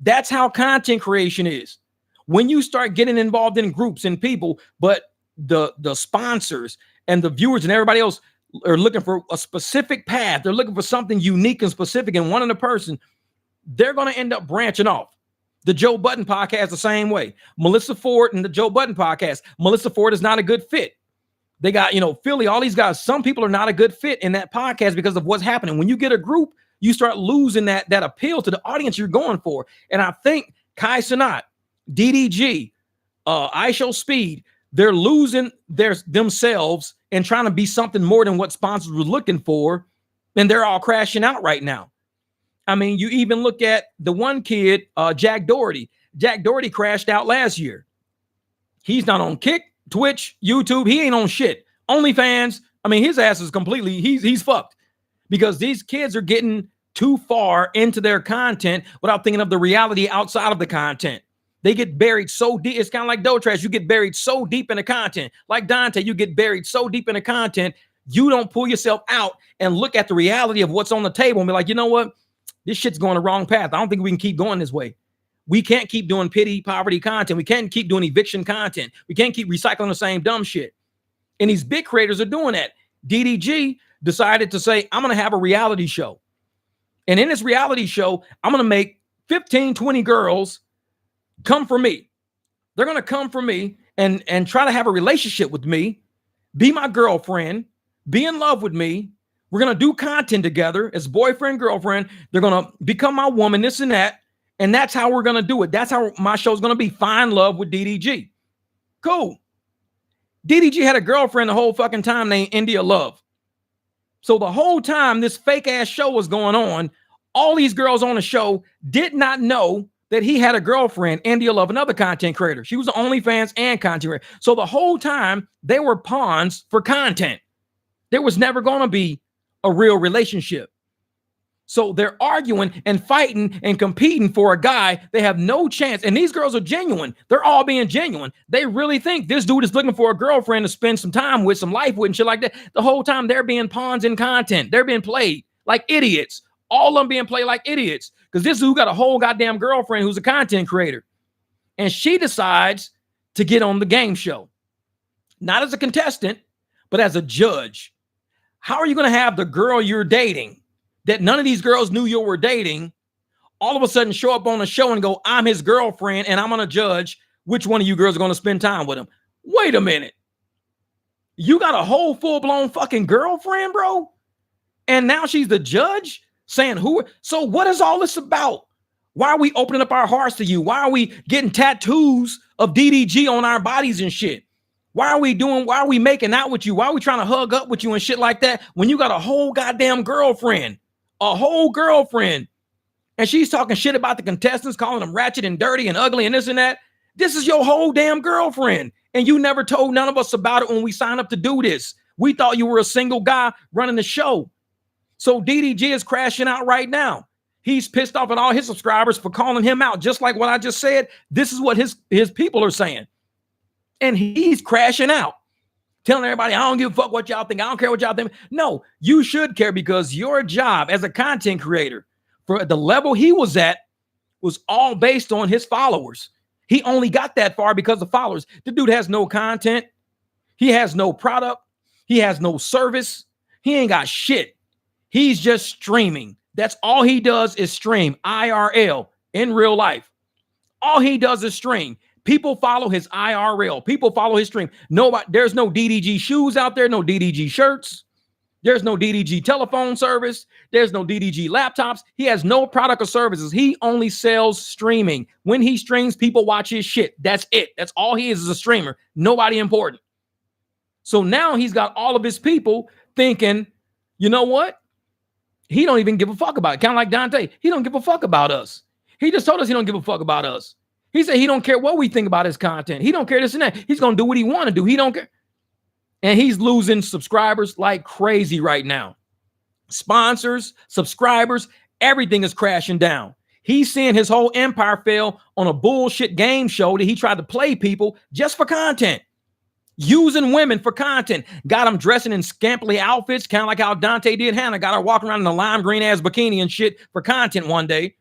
That's how content creation is. When you start getting involved in groups and people, but the sponsors and the viewers and everybody else are looking for a specific path. They're looking for something unique and specific in one other person. They're going to end up branching off. The Joe Budden podcast the same way. Melissa Ford and the Joe Budden podcast. Melissa Ford is not a good fit. They got, Philly, all these guys. Some people are not a good fit in that podcast because of what's happening. When you get a group, you start losing that appeal to the audience you're going for. And I think Kai Cenat, DDG, iShow Speed, they're losing themselves and trying to be something more than what sponsors were looking for. And they're all crashing out right now. I mean, you even look at the one kid, Jack Doherty. Jack Doherty crashed out last year. He's not on Kick, Twitch, YouTube. He ain't on shit. OnlyFans. I mean, his ass is completely, he's fucked because these kids are getting too far into their content without thinking of the reality outside of the content. They get buried so deep. It's kind of like dough trash. You get buried so deep in the content. Like Dante, you get buried so deep in the content, you don't pull yourself out and look at the reality of what's on the table and be like, you know what? This shit's going the wrong path. I don't think we can keep going this way. We can't keep doing pity, poverty content. We can't keep doing eviction content. We can't keep recycling the same dumb shit. And these big creators are doing that. DDG decided to say, I'm going to have a reality show. And in this reality show, I'm going to make 15, 20 girls come for me. They're going to come for me and try to have a relationship with me, be my girlfriend, be in love with me. We're going to do content together as boyfriend, girlfriend. They're going to become my woman, this and that. And that's how we're going to do it. That's how my show's going to be. Find love with DDG. Cool. DDG had a girlfriend the whole fucking time named India Love. So the whole time this fake ass show was going on, all these girls on the show did not know that he had a girlfriend, India Love, another content creator. She was the OnlyFans and content creator. So the whole time they were pawns for content. There was never going to be a real relationship. So they're arguing and fighting and competing for a guy. They have no chance. And these girls are genuine. They're all being genuine. They really think this dude is looking for a girlfriend to spend some time with, some life with and shit like that. The whole time they're being pawns in content. They're being played like idiots. All of them being played like idiots. Because this dude got a whole goddamn girlfriend who's a content creator. And she decides to get on the game show. Not as a contestant, but as a judge. How are you going to have the girl you're dating that none of these girls knew you were dating all of a sudden show up on the show and go, I'm his girlfriend and I'm going to judge which one of you girls are going to spend time with him? Wait a minute. You got a whole full-blown fucking girlfriend, bro? And now she's the judge saying who? So what is all this about? Why are we opening up our hearts to you? Why are we getting tattoos of DDG on our bodies and shit? Why are we making out with you? Why are we trying to hug up with you and shit like that when you got a whole goddamn girlfriend? A whole girlfriend. And she's talking shit about the contestants, calling them ratchet and dirty and ugly and this and that. This is your whole damn girlfriend. And you never told none of us about it when we signed up to do this. We thought you were a single guy running the show. So DDG is crashing out right now. He's pissed off at all his subscribers for calling him out. Just like what I just said, this is what his people are saying. And he's crashing out, telling everybody, I don't give a fuck what y'all think. I don't care what y'all think. No, you should care because your job as a content creator for the level he was at was all based on his followers. He only got that far because of followers. The dude has no content. He has no product. He has no service. He ain't got shit. He's just streaming. That's all he does is stream IRL in real life. All he does is stream. People follow his IRL. People follow his stream. There's no DDG shoes out there, no DDG shirts. There's no DDG telephone service. There's no DDG laptops. He has no product or services. He only sells streaming. When he streams, people watch his shit. That's it. That's all he is a streamer. Nobody important. So now he's got all of his people thinking, you know what? He don't even give a fuck about it. Kind of like Dante. He don't give a fuck about us. He just told us he don't give a fuck about us. He said he don't care what we think about his content. He don't care this and that. He's going to do what he want to do. He don't care. And he's losing subscribers like crazy right now. Sponsors, subscribers, everything is crashing down. He's seeing his whole empire fail on a bullshit game show that he tried to play people just for content. Using women for content. Got them dressing in scamply outfits, kind of like how Dante did Hannah. Got her walking around in a lime green ass bikini and shit for content one day.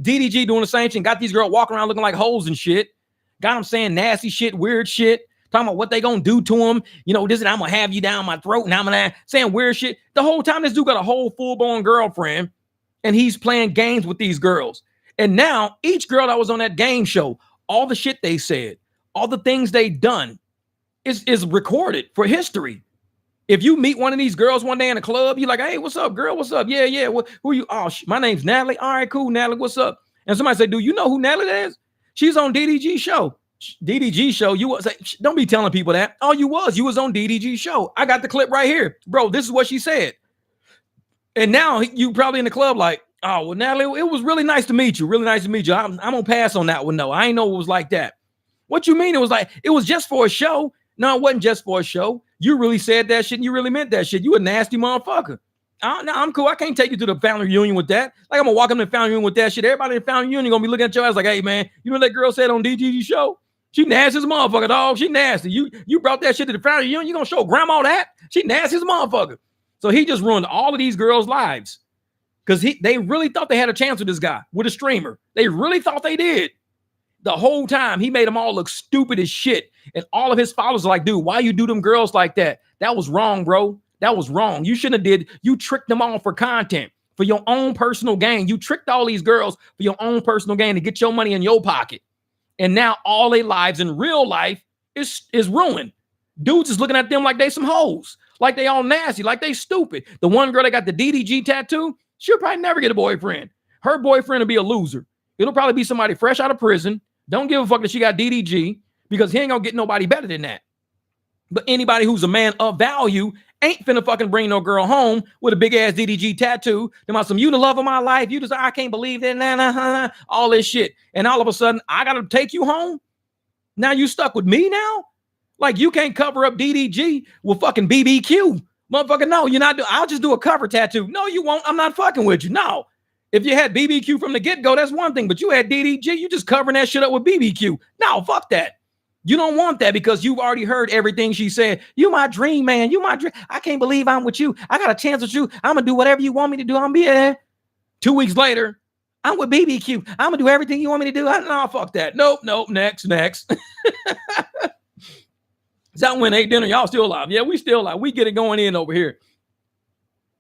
DDG doing the same thing. Got these girls walking around looking like hoes and shit. Got them saying nasty shit, weird shit. talking about what they gonna do to him. You know, this and I'm gonna have you down my throat, and I'm gonna saying weird shit. The whole time this dude got a whole full-blown girlfriend, and he's playing games with these girls. And now each girl that was on that game show, all the shit they said, all the things they done is recorded for history. If you meet one of these girls one day in a club, you're like, hey, what's up, girl? What's up? Yeah. Who you? Oh, my name's Natalie. All right, cool, Natalie. What's up? And somebody say, do you know who Natalie is? She's on DDG show. DDG show. You was like, don't be telling people that. Oh, you was on DDG show. I got the clip right here, bro. This is what she said. And now you probably in the club like, oh, well, Natalie, it was really nice to meet you. Really nice to meet you. I'm gonna pass on that one. No, I ain't know it was like that. What you mean? It was like it was just for a show. No, it wasn't just for a show. You really said that shit and you really meant that shit. You a nasty motherfucker. No, I'm cool. I can't take you to the family reunion with that. Like, I'm gonna walk up to the family reunion with that shit. Everybody in the family reunion gonna be looking at your ass like, hey, man, you know what that girl said on DGG show? She nasty as a motherfucker, dog. She nasty. You brought that shit to the family reunion. You gonna show grandma that? She nasty as a motherfucker. So he just ruined all of these girls' lives because they really thought they had a chance with this guy, with a streamer. They really thought they did. The whole time he made them all look stupid as shit. And all of his followers are like, dude, why you do them girls like that? That was wrong, bro. That was wrong. You shouldn't have did. You tricked them all for content, for your own personal gain. You tricked all these girls for your own personal gain to get your money in your pocket. And now all their lives in real life is ruined. Dudes is looking at them like they some hoes, like they all nasty, like they stupid. The one girl that got the DDG tattoo, she'll probably never get a boyfriend. Her boyfriend will be a loser. It'll probably be somebody fresh out of prison. Don't give a fuck that she got DDG because he ain't gonna get nobody better than that. But anybody who's a man of value ain't finna fucking bring no girl home with a big ass DDG tattoo. Them about some, you the love of my life. You just, I can't believe that. All this shit. And all of a sudden, I gotta take you home. Now you stuck with me now? Like you can't cover up DDG with fucking BBQ. Motherfucker, no, you're not. I'll just do a cover tattoo. No, you won't. I'm not fucking with you. No. If you had BBQ from the get-go, that's one thing. But you had DDG, you just covering that shit up with BBQ. No, fuck that. You don't want that because you've already heard everything she said. You my dream, man. You my dream. I can't believe I'm with you. I got a chance with you. I'm going to do whatever you want me to do. I'm be there. 2 weeks later, I'm with BBQ. I'm going to do everything you want me to do. No, fuck that. Nope. Next. That when ate dinner, y'all still alive. Yeah, we still alive. We get it going in over here.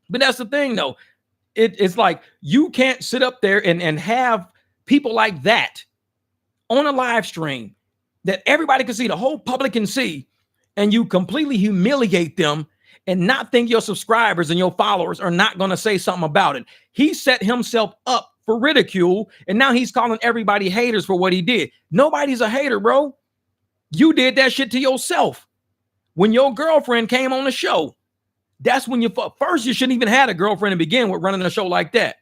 But that's the thing, though. It's like you can't sit up there and have people like that on a live stream that everybody can see, the whole public can see, and you completely humiliate them and not think your subscribers and your followers are not going to say something about it. He set himself up for ridicule, and now he's calling everybody haters for what he did. Nobody's a hater, bro. You did that shit to yourself. When your girlfriend came on the show, that's when first you shouldn't even had a girlfriend to begin with running a show like that.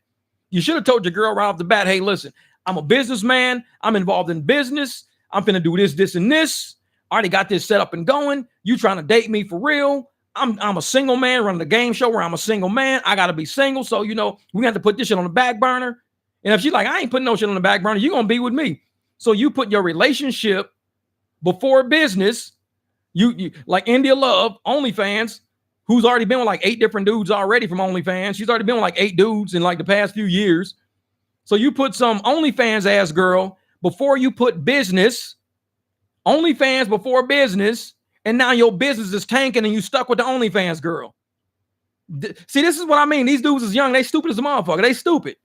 You should have told your girl right off the bat, hey, listen, I'm a businessman. I'm involved in business. I'm finna do this, and this. I already got this set up and going. You trying to date me for real? I'm a single man running a game show where I'm a single man. I got to be single. So, we have to put this shit on the back burner. And if she's like, I ain't putting no shit on the back burner, you're going to be with me. So you put your relationship before business. You like India Love, OnlyFans, who's already been with like 8 different dudes already from OnlyFans. She's already been with like 8 dudes in like the past few years. So you put some OnlyFans ass girl before you put business, OnlyFans before business, and now your business is tanking and you stuck with the OnlyFans girl. See, this is what I mean. These dudes is young. They stupid as a motherfucker. They stupid.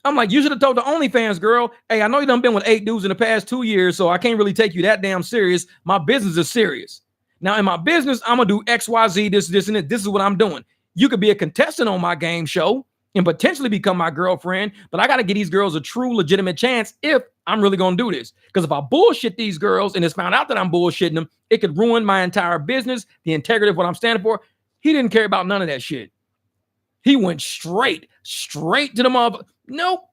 I'm like, you should have told the OnlyFans girl, hey, I know you done been with 8 dudes in the past 2 years, so I can't really take you that damn serious. My business is serious. Now, in my business, I'm going to do X, Y, Z, this, and it. This is what I'm doing. You could be a contestant on my game show and potentially become my girlfriend, but I got to give these girls a true, legitimate chance if I'm really going to do this. Because if I bullshit these girls and it's found out that I'm bullshitting them, it could ruin my entire business, the integrity of what I'm standing for. He didn't care about none of that shit. He went straight to the mother. Nope.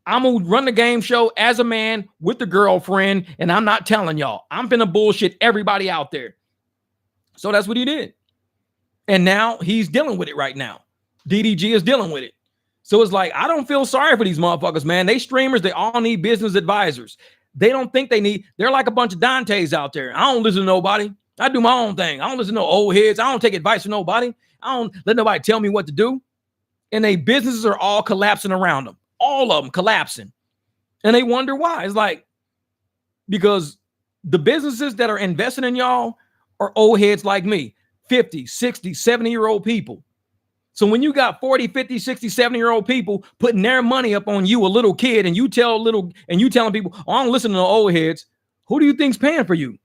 I'm going to run the game show as a man with the girlfriend, and I'm not telling y'all. I'm finna bullshit everybody out there. So that's what he did. And now he's dealing with it right now. DDG is dealing with it. So it's like, I don't feel sorry for these motherfuckers, man. They streamers, they all need business advisors. They don't think they're like a bunch of Dantes out there. I don't listen to nobody. I do my own thing. I don't listen to old heads. I don't take advice from nobody. I don't let nobody tell me what to do. And they businesses are all collapsing around them. All of them collapsing. And they wonder why. It's like, because The businesses that are investing in y'all are old heads like me, 50, 60, 70-year-old people. So when you got 40, 50, 60, 70-year-old people putting their money up on you, a little kid, and you telling people, oh, I don't listen to the old heads. Who do you think's paying for you?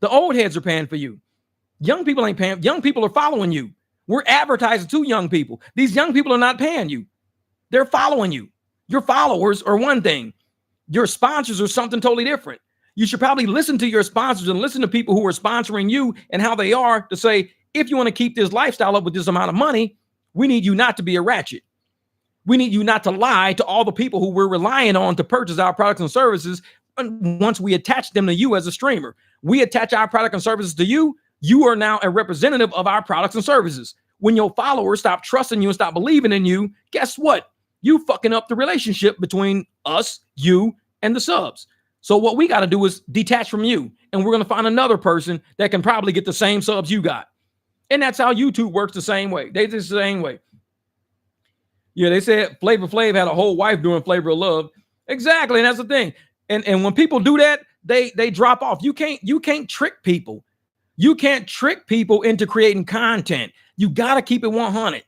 The old heads are paying for you. Young people ain't paying. Young people are following you. We're advertising to young people. These young people are not paying you. They're following you. Your followers are one thing. Your sponsors are something totally different. You should probably listen to your sponsors and listen to people who are sponsoring you and how they are to say, if you want to keep this lifestyle up with this amount of money, we need you not to be a ratchet. We need you not to lie to all the people who we're relying on to purchase our products and services. And once we attach them to you as a streamer, we attach our product and services to you. You are now a representative of our products and services. When your followers stop trusting you and stop believing in you, guess what? You fucking up the relationship between us, you, and the subs. So what we got to do is detach from you, and we're going to find another person that can probably get the same subs you got. And that's how YouTube works the same way. They just the same way. Yeah, they said Flavor Flav had a whole wife doing Flavor of Love. Exactly, and that's the thing. And when people do that, they drop off. You can't trick people. You can't trick people into creating content. You got to keep it 100.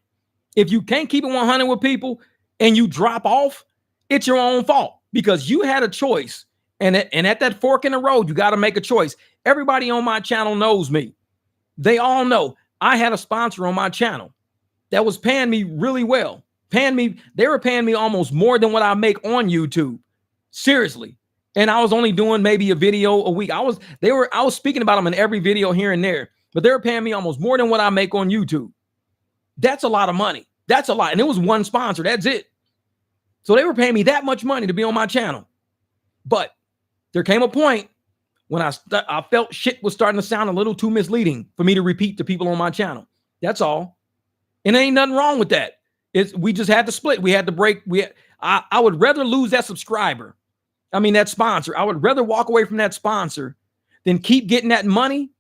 If you can't keep it 100 with people and you drop off, it's your own fault because you had a choice. And at that fork in the road, you got to make a choice. Everybody on my channel knows me. They all know I had a sponsor on my channel that was paying me really well. They were paying me almost more than what I make on YouTube. Seriously. And I was only doing maybe a video a week. I was speaking about them in every video here and there, but they were paying me almost more than what I make on YouTube. That's a lot of money. That's a lot. And it was one sponsor. That's it. So they were paying me that much money to be on my channel. But there came a point when I felt shit was starting to sound a little too misleading for me to repeat to people on my channel. That's all. And there ain't nothing wrong with that. We just had to split. We had to break. I would rather lose that subscriber. I mean, that sponsor. I would rather walk away from that sponsor than keep getting that money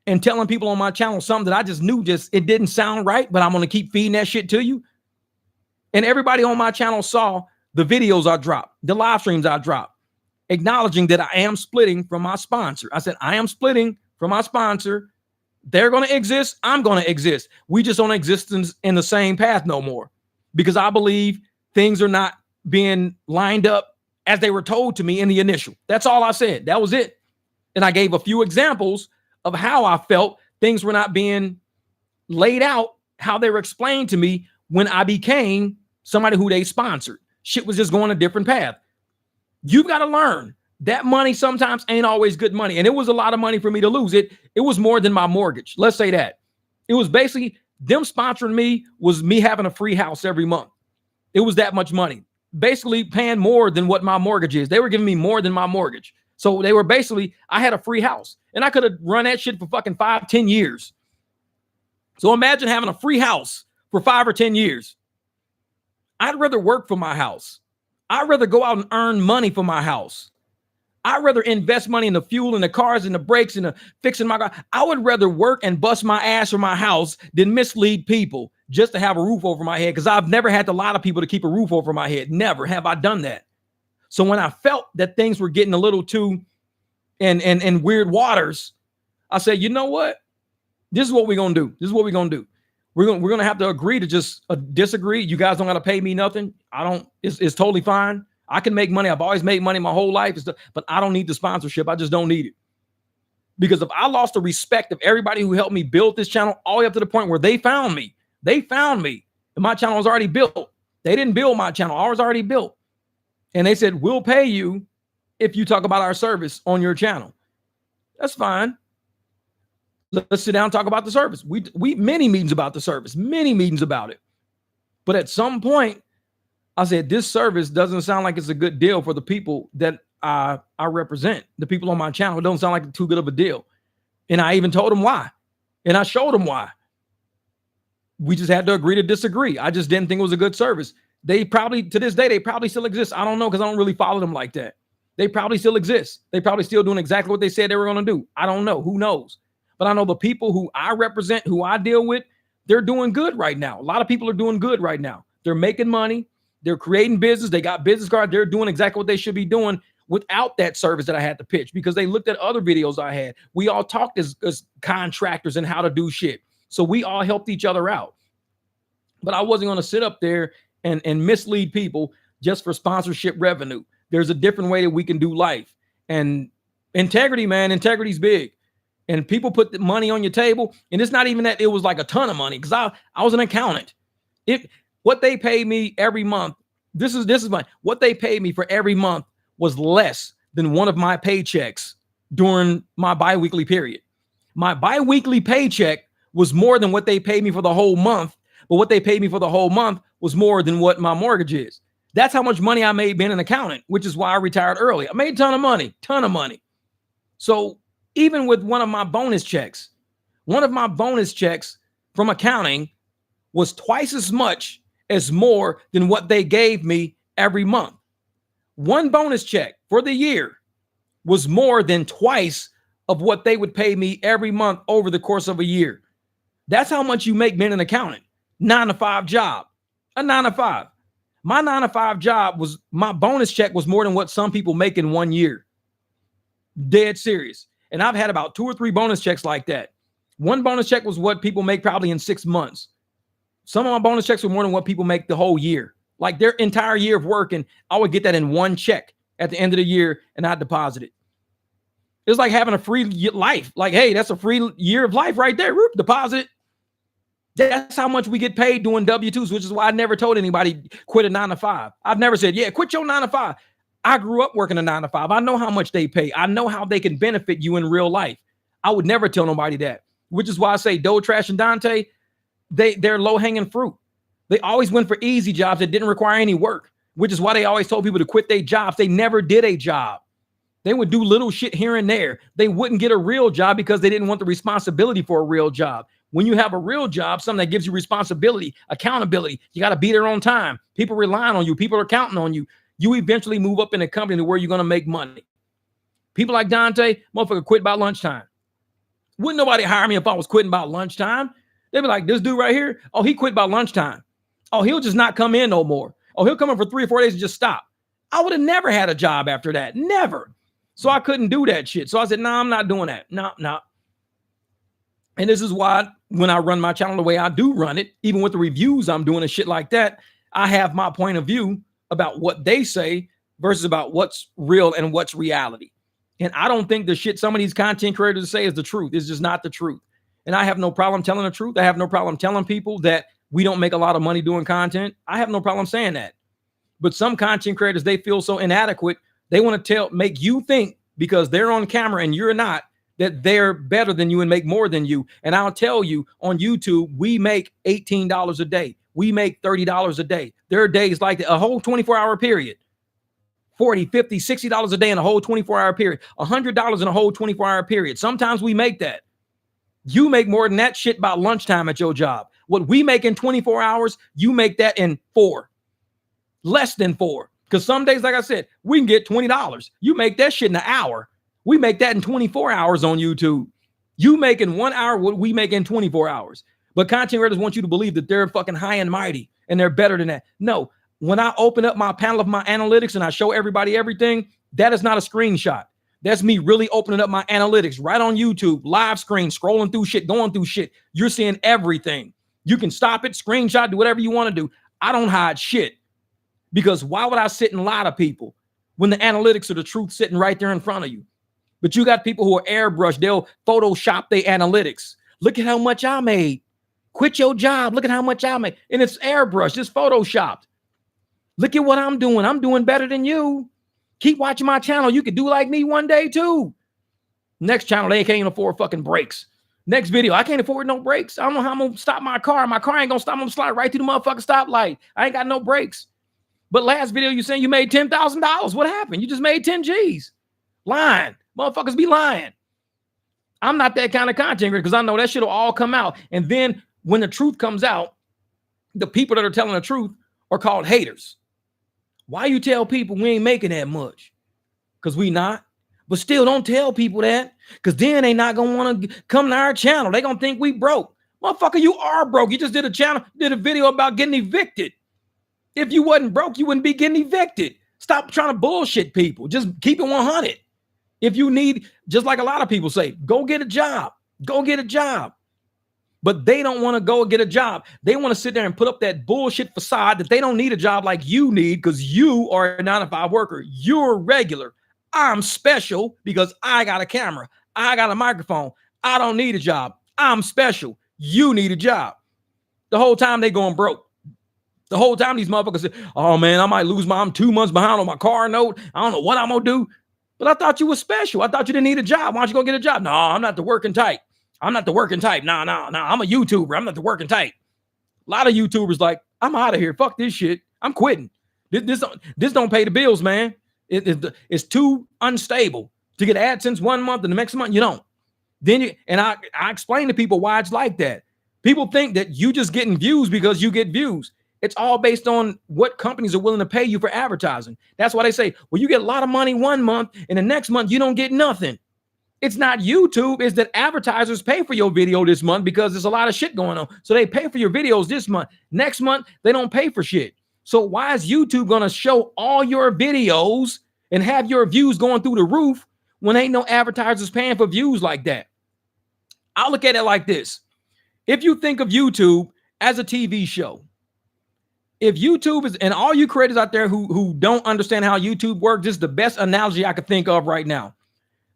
and telling people on my channel something that I just knew it didn't sound right, but I'm going to keep feeding that shit to you. And everybody on my channel saw the videos I dropped, the live streams I dropped, acknowledging that I am splitting from my sponsor. I said, I am splitting from my sponsor. They're going to exist. I'm going to exist. We just don't exist in the same path no more because I believe things are not being lined up as they were told to me in the initial. That's all I said. That was it. And I gave a few examples of how I felt things were not being laid out, how they were explained to me when I became somebody who they sponsored. Shit was just going a different path. You've got to learn that money sometimes ain't always good money. And it was a lot of money for me to lose. It was more than my mortgage. Let's say that. It was basically them sponsoring me was me having a free house every month. It was that much money. Basically paying more than what my mortgage is. They were giving me more than my mortgage. So they were basically, I had a free house and I could have run that shit for fucking 5-10 years. So imagine having a free house for 5 or 10 years. I'd rather work for my house. I'd rather go out and earn money for my house. I'd rather invest money in the fuel and the cars and the brakes and the fixing my car. I would rather work and bust my ass for my house than mislead people just to have a roof over my head, because I've never had to lie to people to keep a roof over my head. Never have I done that. So when I felt that things were getting a little too in weird waters, I said, you know what? This is what we're going to do. This is what we're going to do. We're going to have to agree to just disagree. You guys don't got to pay me nothing. It's totally fine. I can make money. I've always made money my whole life, but I don't need the sponsorship. I just don't need it. Because if I lost the respect of everybody who helped me build this channel all the way up to the point where they found me, and my channel was already built. They didn't build my channel. Ours was already built. And they said, we'll pay you if you talk about our service on your channel. That's fine. Let's sit down and talk about the service. We many meetings about the service, many meetings about it. But at some point, I said, this service doesn't sound like it's a good deal for the people that I represent. The people on my channel, it don't sound like too good of a deal. And I even told them why. And I showed them why. We just had to agree to disagree. I just didn't think it was a good service. They probably, to this day, they probably still exist. I don't know, because I don't really follow them like that. They probably still exist. They probably still doing exactly what they said they were going to do. I don't know. Who knows? But I know the people who I represent, who I deal with, they're doing good right now. A lot of people are doing good right now. They're making money. They're creating business. They got business cards. They're doing exactly what they should be doing without that service that I had to pitch because they looked at other videos I had. We all talked as contractors and how to do shit. So we all helped each other out. But I wasn't going to sit up there and mislead people just for sponsorship revenue. There's a different way that we can do life. And integrity, man, integrity's big. And people put the money on your table. And it's not even that it was like a ton of money because I was an accountant. What they paid me every month, this is what they paid me for every month was less than one of my paychecks during my biweekly period. My biweekly paycheck was more than what they paid me for the whole month, but what they paid me for the whole month was more than what my mortgage is. That's how much money I made being an accountant, which is why I retired early. I made a ton of money. So even with one of my bonus checks from accounting was twice as much as more than what they gave me every month. One bonus check for the year was more than twice of what they would pay me every month over the course of a year. That's how much you make being an accountant. 9-to-5 job, a 9-to-5. My 9-to-5 job was, my bonus check was more than what some people make in 1 year. Dead serious. And I've had about 2 or 3 bonus checks like that. One bonus check was what people make probably in 6 months. Some of my bonus checks were more than what people make the whole year. Like their entire year of work, and I would get that in one check at the end of the year, and I'd deposit it. It's like having a free life. Like, hey, that's a free year of life right there. Whoop, deposit it. That's how much we get paid doing W-2s, which is why I never told anybody quit a 9-to-5. I've never said, yeah, quit your 9-to-5. I grew up working a 9-to-5. I know how much they pay. I know how they can benefit you in real life. I would never tell nobody that, which is why I say Doe, Trash, and Dante, they're low-hanging fruit. They always went for easy jobs that didn't require any work, which is why they always told people to quit their jobs. They never did a job. They would do little shit here and there. They wouldn't get a real job because they didn't want the responsibility for a real job. When you have a real job, something that gives you responsibility, accountability, you got to be there on time. People relying on you. People are counting on you. You eventually move up in a company to where you're going to make money. People like Dante, motherfucker, quit by lunchtime. Wouldn't nobody hire me if I was quitting by lunchtime? They'd be like, this dude right here, oh, he quit by lunchtime. Oh, he'll just not come in no more. Oh, he'll come in for 3 or 4 days and just stop. I would have never had a job after that. Never. So I couldn't do that shit. So I said, no, I'm not doing that. No. And this is why when I run my channel the way I do run it, even with the reviews I'm doing and shit like that, I have my point of view about what they say versus about what's real and what's reality. And I don't think the shit some of these content creators say is the truth. It's just not the truth. And I have no problem telling the truth. I have no problem telling people that we don't make a lot of money doing content. I have no problem saying that. But some content creators, they feel so inadequate. They want to make you think because they're on camera and you're not, that they're better than you and make more than you. And I'll tell you, on YouTube, we make $18 a day. We make $30 a day. There are days like a whole 24-hour period. $40, $50, $60 a day in a whole 24-hour period. $100 in a whole 24-hour period. Sometimes we make that. You make more than that shit by lunchtime at your job. What we make in 24 hours, you make that in 4. Less than 4. Because some days, like I said, we can get $20. You make that shit in an hour. We make that in 24 hours on YouTube. You make in 1 hour what we make in 24 hours. But content creators want you to believe that they're fucking high and mighty and they're better than that. No, when I open up my panel of my analytics and I show everybody everything, that is not a screenshot. That's me really opening up my analytics right on YouTube, live screen, scrolling through shit, going through shit. You're seeing everything. You can stop it, screenshot, do whatever you want to do. I don't hide shit. Because why would I sit and lie to people when the analytics are the truth sitting right there in front of you? But you got people who are airbrushed. They'll Photoshop their analytics. Look at how much I made. Quit your job. Look at how much I made. And it's airbrushed. It's Photoshopped. Look at what I'm doing. I'm doing better than you. Keep watching my channel. You could do like me one day too. Next channel, they can't even afford fucking brakes. Next video, I can't afford no brakes. I don't know how I'm going to stop my car. My car ain't going to stop. I'm going to slide right through the motherfucking stoplight. I ain't got no brakes. But last video, you saying you made $10,000. What happened? You just made 10 G's. Lying. Motherfuckers be lying. I'm not that kind of content creator because I know that shit will all come out. And then when the truth comes out, the people that are telling the truth are called haters. Why you tell people we ain't making that much? Because we not. But still don't tell people that because then they not going to want to come to our channel. They going to think we broke. Motherfucker, you are broke. You just did a video about getting evicted. If you wasn't broke, you wouldn't be getting evicted. Stop trying to bullshit people. Just keep it 100. If you need, just like a lot of people say, go get a job. Go get a job. But they don't want to go get a job. They want to sit there and put up that bullshit facade that they don't need a job like you need because you are a 9-to-5 worker. You're regular. I'm special because I got a camera. I got a microphone. I don't need a job. I'm special. You need a job. The whole time they going broke. The whole time these motherfuckers say, oh man, I might lose I'm 2 months behind on my car note. I don't know what I'm going to do. But I thought you were special. I thought you didn't need a job. Why don't you go get a job? No, I'm not the working type. I'm not the working type. No. I'm a YouTuber. I'm not the working type. A lot of YouTubers like, I'm out of here. Fuck this shit. I'm quitting. This don't pay the bills, man. It's too unstable to get AdSense 1 month and the next month you don't. I explain to people why it's like that. People think that you just getting views because you get views. It's all based on what companies are willing to pay you for advertising. That's why they say, well, you get a lot of money 1 month and the next month you don't get nothing. It's not YouTube. It's that advertisers pay for your video this month because there's a lot of shit going on. So they pay for your videos this month. Next month, they don't pay for shit. So why is YouTube going to show all your videos and have your views going through the roof when ain't no advertisers paying for views like that? I'll look at it like this. If you think of YouTube as a TV show, if YouTube is, and all you creators out there who don't understand how YouTube works, this is the best analogy I could think of right now.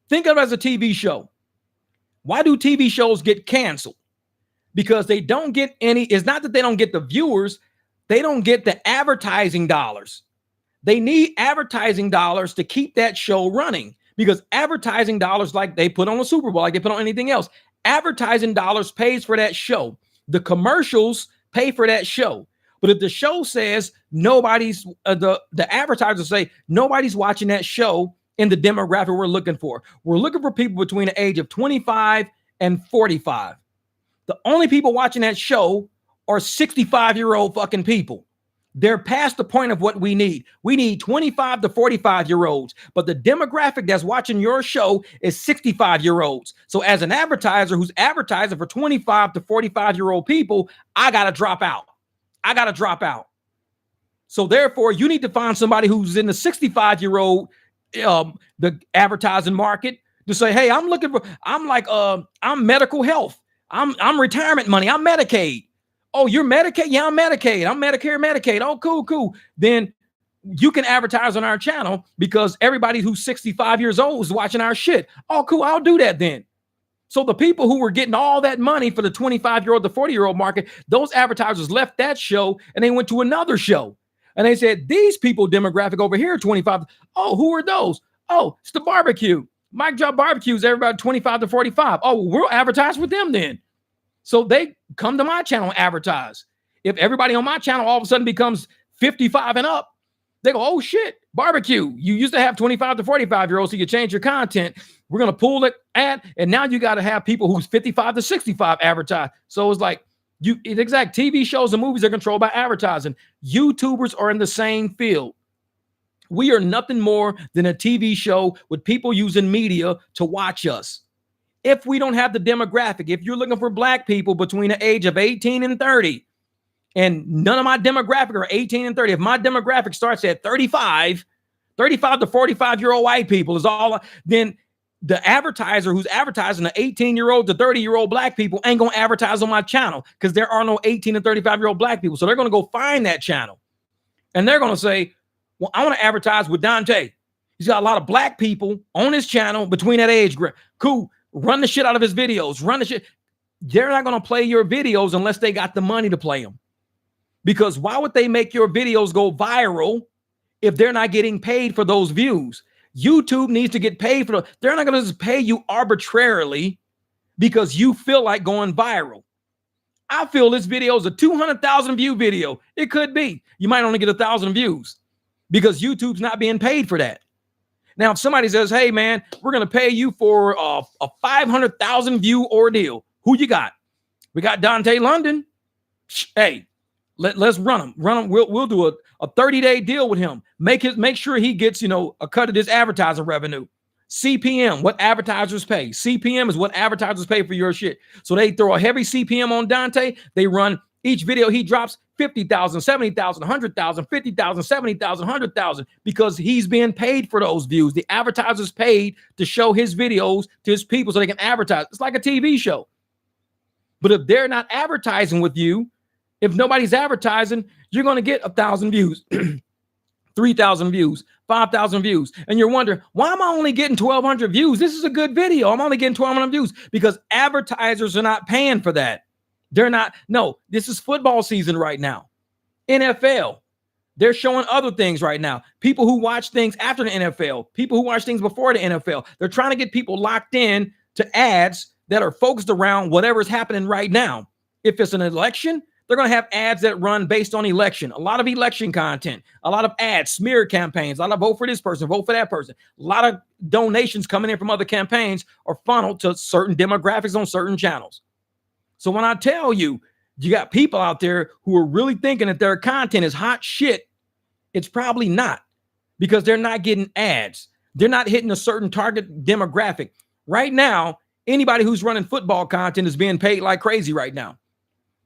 Think of it as a TV show. Why do TV shows get canceled? Because they don't get any, it's not that they don't get the viewers, they don't get the advertising dollars. They need advertising dollars to keep that show running because advertising dollars, like they put on a Super Bowl, like they put on anything else, advertising dollars pays for that show. The commercials pay for that show. But if the show says nobody's, the advertisers say nobody's watching that show in the demographic we're looking for. We're looking for people between the age of 25 and 45. The only people watching that show are 65-year-old fucking people. They're past the point of what we need. We need 25 to 45-year-olds. But the demographic that's watching your show is 65-year-olds. So as an advertiser who's advertising for 25 to 45-year-old people, I got to drop out. So therefore, you need to find somebody who's in the 65-year-old the advertising market to say, hey, I'm medical health. I'm retirement money. I'm Medicaid. Oh, you're Medicaid? Yeah, I'm Medicaid. I'm Medicare, Medicaid. Oh, cool. Then you can advertise on our channel because everybody who's 65 years old is watching our shit. Oh, cool. I'll do that then. So the people who were getting all that money for the 25-year-old, the 40-year-old market, those advertisers left that show and they went to another show. And they said, these people demographic over here, 25. Oh, who are those? Oh, it's the barbecue. Mike Job barbecues everybody 25 to 45. Oh, we'll advertise with them then. So they come to my channel and advertise. If everybody on my channel all of a sudden becomes 55 and up, they go, oh shit, barbecue. You used to have 25 to 45-year-olds, so you change your content. We're going to pull it ad, and now you got to have people who's 55 to 65 advertise. So it's like, it's exact. TV shows and movies are controlled by advertising. YouTubers are in the same field. We are nothing more than a TV show with people using media to watch us. If we don't have the demographic, if you're looking for black people between the age of 18 and 30, and none of my demographic are 18 and 30, if my demographic starts at 35 to 45-year-old white people is all, then the advertiser who's advertising the 18-year-old to 30-year-old black people ain't going to advertise on my channel because there are no 18 and 35-year-old black people. So they're going to go find that channel. And they're going to say, well, I want to advertise with Dante. He's got a lot of black people on his channel between that age group. Cool. Run the shit out of his videos. Run the shit. They're not going to play your videos unless they got the money to play them. Because why would they make your videos go viral if they're not getting paid for those views? YouTube needs to get paid for they're not going to just pay you arbitrarily because you feel like going viral. I feel this video is a 200,000 view video. It could be. You might only get 1,000 views because YouTube's not being paid for that. Now, if somebody says, hey, man, we're going to pay you for a 500,000 view ordeal. Who you got? We got Dante London. Hey, let's run him. We'll do a 30-day deal with him. Make sure he gets, a cut of this advertising revenue. CPM, what advertisers pay. CPM is what advertisers pay for your shit. So they throw a heavy CPM on Dante. They run each video he drops 50,000, 70,000, 100,000, 50,000, 70,000, 100,000 because he's being paid for those views. The advertiser's paid to show his videos to his people so they can advertise. It's like a TV show. But if they're not advertising with you, if nobody's advertising, you're going to get 1,000 views, 3,000 views, 5,000 views. And you're wondering, why am I only getting 1,200 views? This is a good video. I'm only getting 1,200 views because advertisers are not paying for that. They're not. No, this is football season right now. NFL. They're showing other things right now. People who watch things after the NFL, people who watch things before the NFL. They're trying to get people locked in to ads that are focused around whatever's happening right now. If it's an election, they're going to have ads that run based on election. A lot of election content, a lot of ads, smear campaigns, a lot of vote for this person, vote for that person. A lot of donations coming in from other campaigns are funneled to certain demographics on certain channels. So when I tell you, you got people out there who are really thinking that their content is hot shit, it's probably not, because they're not getting ads. They're not hitting a certain target demographic. Right now, anybody who's running football content is being paid like crazy right now.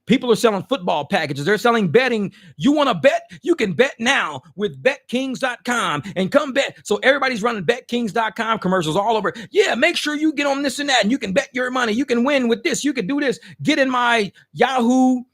People are selling football packages. They're selling betting. You want to bet? You can bet now with betkings.com and come bet. So everybody's running betkings.com commercials all over. Yeah, make sure you get on this and that, and you can bet your money. You can win with this. You can do this. Get in my Yahoo,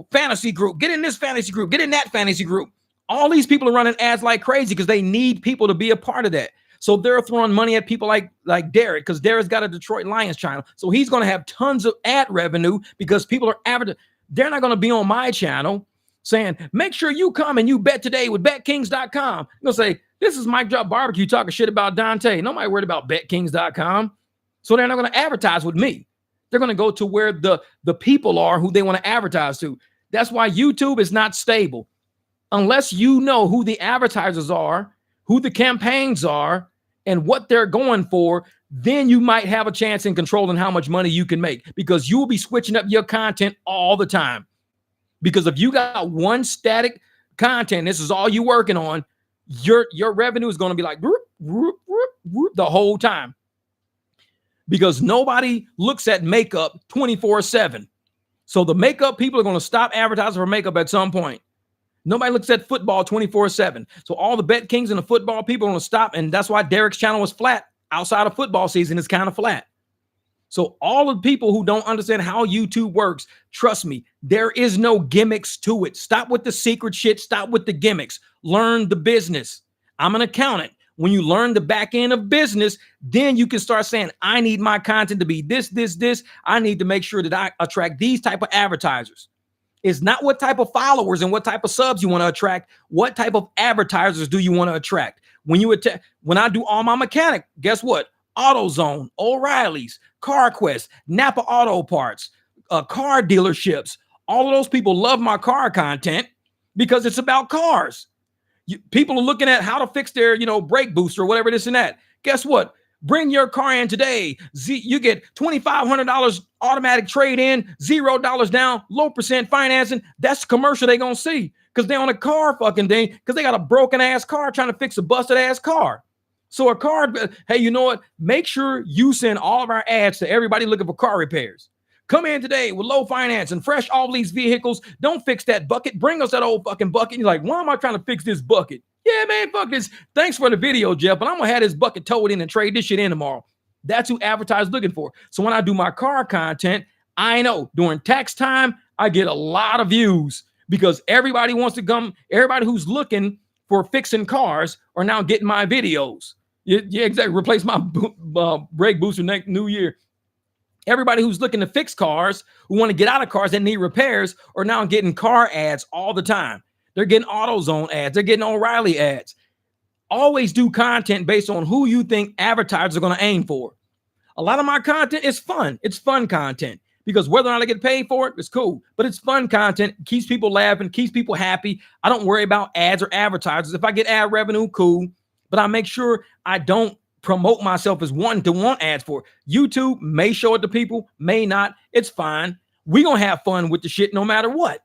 fantasy group. Get in this fantasy group. Get in that fantasy group. All these people are running ads like crazy because they need people to be a part of that. So they're throwing money at people like Derek, because Derek's got a Detroit Lions channel. So he's going to have tons of ad revenue because people are advertising. They're not going to be on my channel saying, make sure you come and you bet today with betkings.com. They'll say, this is Mike Drop Barbecue talking shit about Dante. Nobody worried about betkings.com. So they're not going to advertise with me. They're going to go to where the people are who they want to advertise to. That's why YouTube is not stable. Unless you know who the advertisers are, who the campaigns are, and what they're going for, then you might have a chance in controlling how much money you can make, because you will be switching up your content all the time. Because if you got one static content, this is all you're working on, your revenue is going to be like whoop, whoop, whoop, whoop, the whole time. Because nobody looks at makeup 24/7. So the makeup people are going to stop advertising for makeup at some point. Nobody looks at football 24/7. So all the Bet Kings and the football people are going to stop. And that's why Derek's channel was flat. Outside of football season, it's kind of flat. So all of the people who don't understand how YouTube works, trust me, there is no gimmicks to it. Stop with the secret shit. Stop with the gimmicks. Learn the business. I'm an accountant. When you learn the back end of business, then you can start saying, I need my content to be this. I need to make sure that I attract these type of advertisers. It's not what type of followers and what type of subs you want to attract. What type of advertisers do you want to attract? When I do all my mechanic, guess what? AutoZone, O'Reilly's, CarQuest, Napa Auto Parts, car dealerships. All of those people love my car content because it's about cars. People are looking at how to fix their, brake booster or whatever this and that. Guess what? Bring your car in today. You get $2,500 automatic trade in, $0 down, low percent financing. That's the commercial they're going to see because they're on a car fucking thing because they got a broken ass car trying to fix a busted ass car. So a car, hey, you know what? Make sure you send all of our ads to everybody looking for car repairs. Come in today with low finance and fresh all these vehicles. Don't fix that bucket. Bring us that old fucking bucket. You're like, why am I trying to fix this bucket? Yeah, man, fuck this. Thanks for the video, Jeff, but I'm going to have this bucket towed in and trade this shit in tomorrow. That's who advertisers looking for. So when I do my car content, I know during tax time, I get a lot of views because everybody wants to come. Everybody who's looking for fixing cars are now getting my videos. Yeah, exactly. Replace my brake booster next New Year. Everybody who's looking to fix cars, who want to get out of cars that need repairs, are now getting car ads all the time. They're getting AutoZone ads. They're getting O'Reilly ads. Always do content based on who you think advertisers are going to aim for. A lot of my content is fun. It's fun content because whether or not I get paid for it, it's cool. But it's fun content. It keeps people laughing, keeps people happy. I don't worry about ads or advertisers. If I get ad revenue, cool. But I make sure I don't promote myself as one to want ads for. YouTube may show it to people, may not. It's fine. We're going to have fun with the shit no matter what.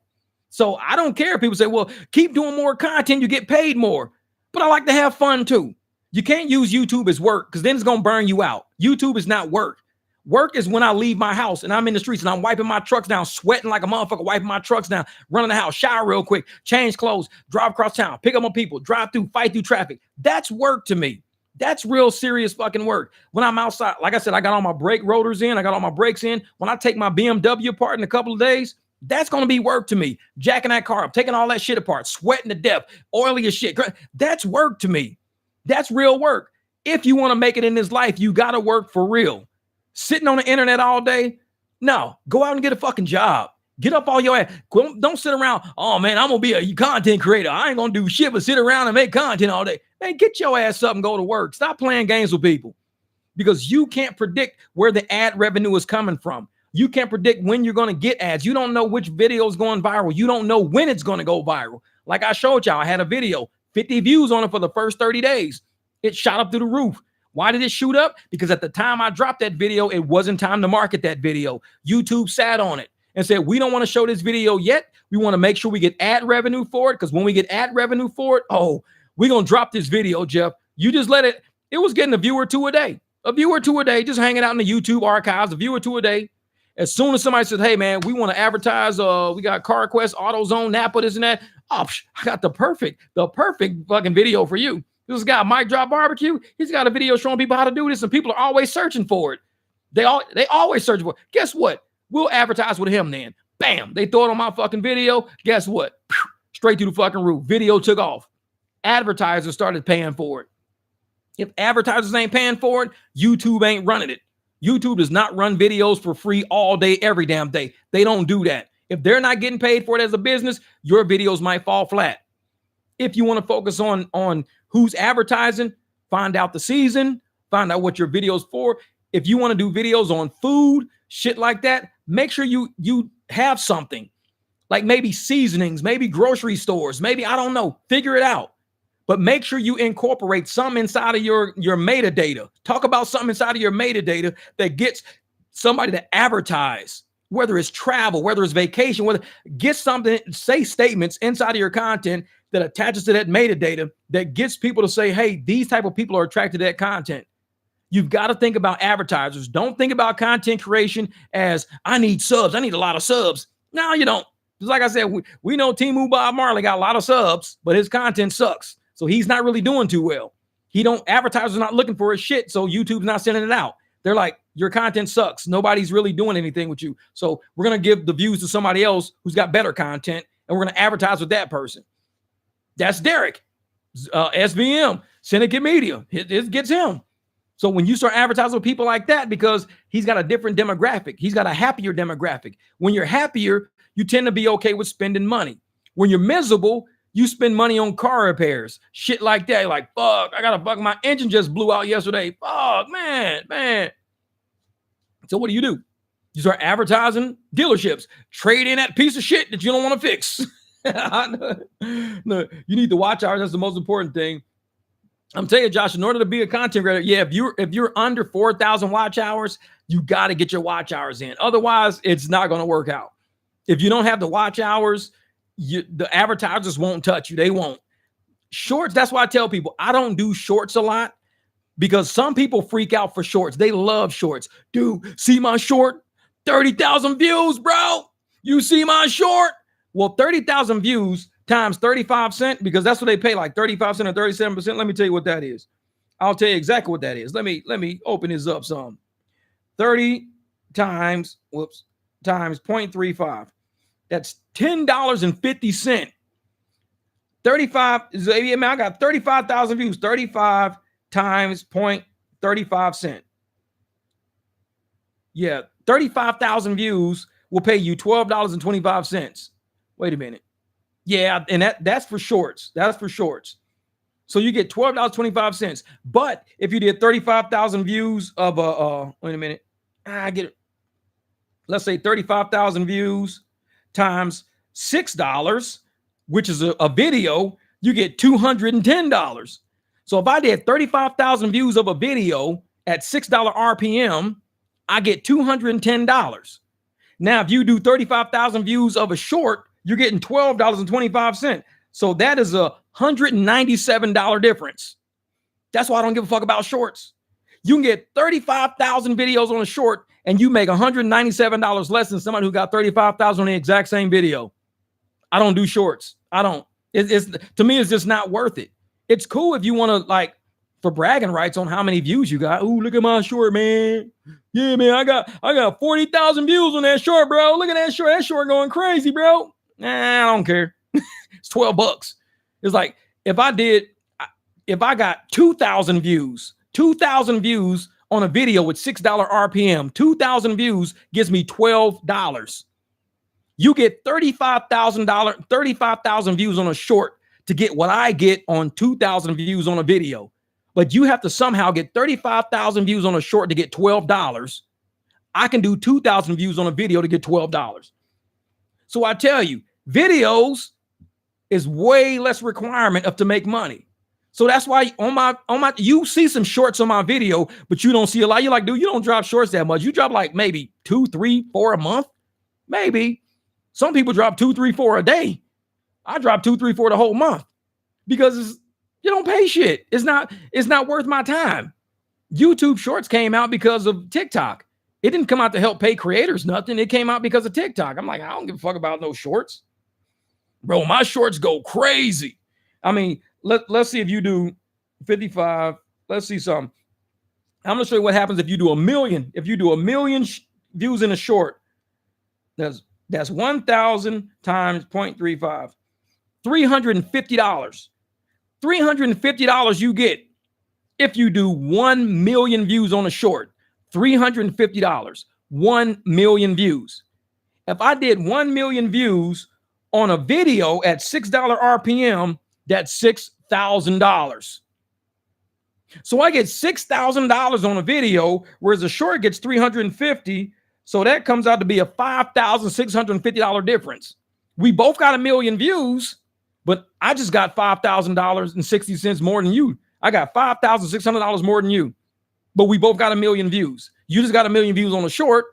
So I don't care if people say, well, keep doing more content, you get paid more. But I like to have fun too. You can't use YouTube as work because then it's going to burn you out. YouTube is not work. Work is when I leave my house and I'm in the streets and I'm wiping my trucks down, sweating like a motherfucker, wiping my trucks down, running the house, shower real quick, change clothes, drive across town, pick up my people, drive through, fight through traffic. That's work to me. That's real serious fucking work. When I'm outside, like I said, I got all my brake rotors in, I got all my brakes in. When I take my BMW apart in a couple of days, that's going to be work to me. Jacking that car up, taking all that shit apart, sweating to death, oily as shit. That's work to me. That's real work. If you want to make it in this life, you got to work for real. Sitting on the internet all day? No, go out and get a fucking job. Get up all your ass. Don't sit around. Oh man, I'm going to be a content creator. I ain't going to do shit but sit around and make content all day. Man, get your ass up and go to work. Stop playing games with people because you can't predict where the ad revenue is coming from. You can't predict when you're going to get ads. You don't know which video is going viral. You don't know when it's going to go viral. Like I showed y'all, I had a video, 50 views on it for the first 30 days. It shot up through the roof. Why did it shoot up? Because at the time I dropped that video, it wasn't time to market that video. YouTube sat on it and said, we don't want to show this video yet. We want to make sure we get ad revenue for it. Because when we get ad revenue for it, we're going to drop this video, Jeff. You just let it. It was getting a view or two a day. A view or two a day, just hanging out in the YouTube archives, a view or two a day. As soon as somebody says, hey, man, we want to advertise. We got CarQuest, AutoZone, Napa, this and that. I got the perfect fucking video for you. This guy, Mike Drop Barbecue, he's got a video showing people how to do this, and people are always searching for it. They always search for it. Guess what? We'll advertise with him then. Bam! They throw it on my fucking video. Guess what? Straight through the fucking roof. Video took off. Advertisers started paying for it. If advertisers ain't paying for it, YouTube ain't running it. YouTube does not run videos for free all day, every damn day. They don't do that. If they're not getting paid for it as a business, your videos might fall flat. If you want to focus on who's advertising, find out the season, find out what your video's for. If you want to do videos on food, shit like that, make sure you have something. Like maybe seasonings, maybe grocery stores, maybe, I don't know, figure it out. But make sure you incorporate some inside of your metadata. Talk about something inside of your metadata that gets somebody to advertise, whether it's travel, whether it's vacation, get something, say statements inside of your content that attaches to that metadata that gets people to say, hey, these type of people are attracted to that content. You've got to think about advertisers. Don't think about content creation as I need subs. I need a lot of subs. No, you don't. Just like I said, we know Timu Bob Marley got a lot of subs, but his content sucks. So he's not really doing too well. Advertisers not looking for his shit. So YouTube's not sending it out. They're like, your content sucks. Nobody's really doing anything with you. So we're going to give the views to somebody else who's got better content. And we're going to advertise with that person. That's Derek, SVM, Syndicate Media. It gets him. So when you start advertising with people like that, because he's got a different demographic, he's got a happier demographic. When you're happier, you tend to be okay with spending money. When you're miserable, you spend money on car repairs, shit like that. You're like, fuck, my engine just blew out yesterday. Fuck, man. So what do? You start advertising dealerships, trade in that piece of shit that you don't want to fix. No, you need the watch hours. That's the most important thing. I'm telling you, Josh, in order to be a content creator, if you're under 4,000 watch hours, you got to get your watch hours in. Otherwise, it's not going to work out. If you don't have the watch hours, the advertisers won't touch you. They won't. Shorts, that's why I tell people I don't do shorts a lot because some people freak out for shorts. They love shorts. Dude, see my short? 30,000 views, bro. You see my short? Well, 30,000 views times 35 cents, because that's what they pay, like 35 cents or 37%. Let me tell you what that is. I'll tell you exactly what that is. Let me open this up some. 30 times 0.35. That's $10.50. 35 is, I got 35,000 views. 35 times 0.35 cent. Yeah, 35,000 views will pay you $12.25. Wait a minute. Yeah, and that's for shorts. That's for shorts. So you get $12.25. But if you did 35,000 views of wait a minute. I get it. Let's say 35,000 views times $6, which is a video, you get $210. So if I did 35,000 views of a video at $6 RPM, I get $210. Now, if you do 35,000 views of a short, you're getting $12.25. So that is a $197 difference. That's why I don't give a fuck about shorts. You can get 35,000 videos on a short and you make $197 less than somebody who got 35,000 on the exact same video. I don't do shorts. I don't. It's to me, it's just not worth it. It's cool if you want to, like, for bragging rights on how many views you got. Ooh, look at my short, man. Yeah, man, I got 40,000 views on that short, bro. Look at that short. That short going crazy, bro. Nah, I don't care. It's $12. It's like if I got 2,000 views on a video with $6 RPM, 2,000 views gives me $12. You get 35,000 views on a short to get what I get on 2,000 views on a video. But you have to somehow get 35,000 views on a short to get $12. I can do 2,000 views on a video to get $12. So I tell you, videos is way less requirement of to make money. So that's why on my you see some shorts on my video, but you don't see a lot. You're like, dude, you don't drop shorts that much. You drop like maybe 2, 3, 4 a month. Maybe. Some people drop 2, 3, 4 a day. I drop 2, 3, 4 the whole month because you don't pay shit. It's not worth my time. YouTube Shorts came out because of TikTok. It didn't come out to help pay creators nothing. It came out because of TikTok. I'm like, I don't give a fuck about no shorts. Bro, my shorts go crazy. I mean, let's see if you do 55. Let's see something. I'm going to show you what happens if you do a million. If you do a million views in a short, that's 1,000 times 0.35. $350. $350 you get if you do 1 million views on a short. $350. 1 million views. If I did 1 million views on a video at $6 RPM, that's $6,000. So I get $6,000 on a video, whereas a short gets $350. So that comes out to be a $5,650 difference. We both got 1 million views, but I just got $5,000.60 more than you. I got $5,600 more than you, but we both got 1 million views. You just got 1 million views on a short.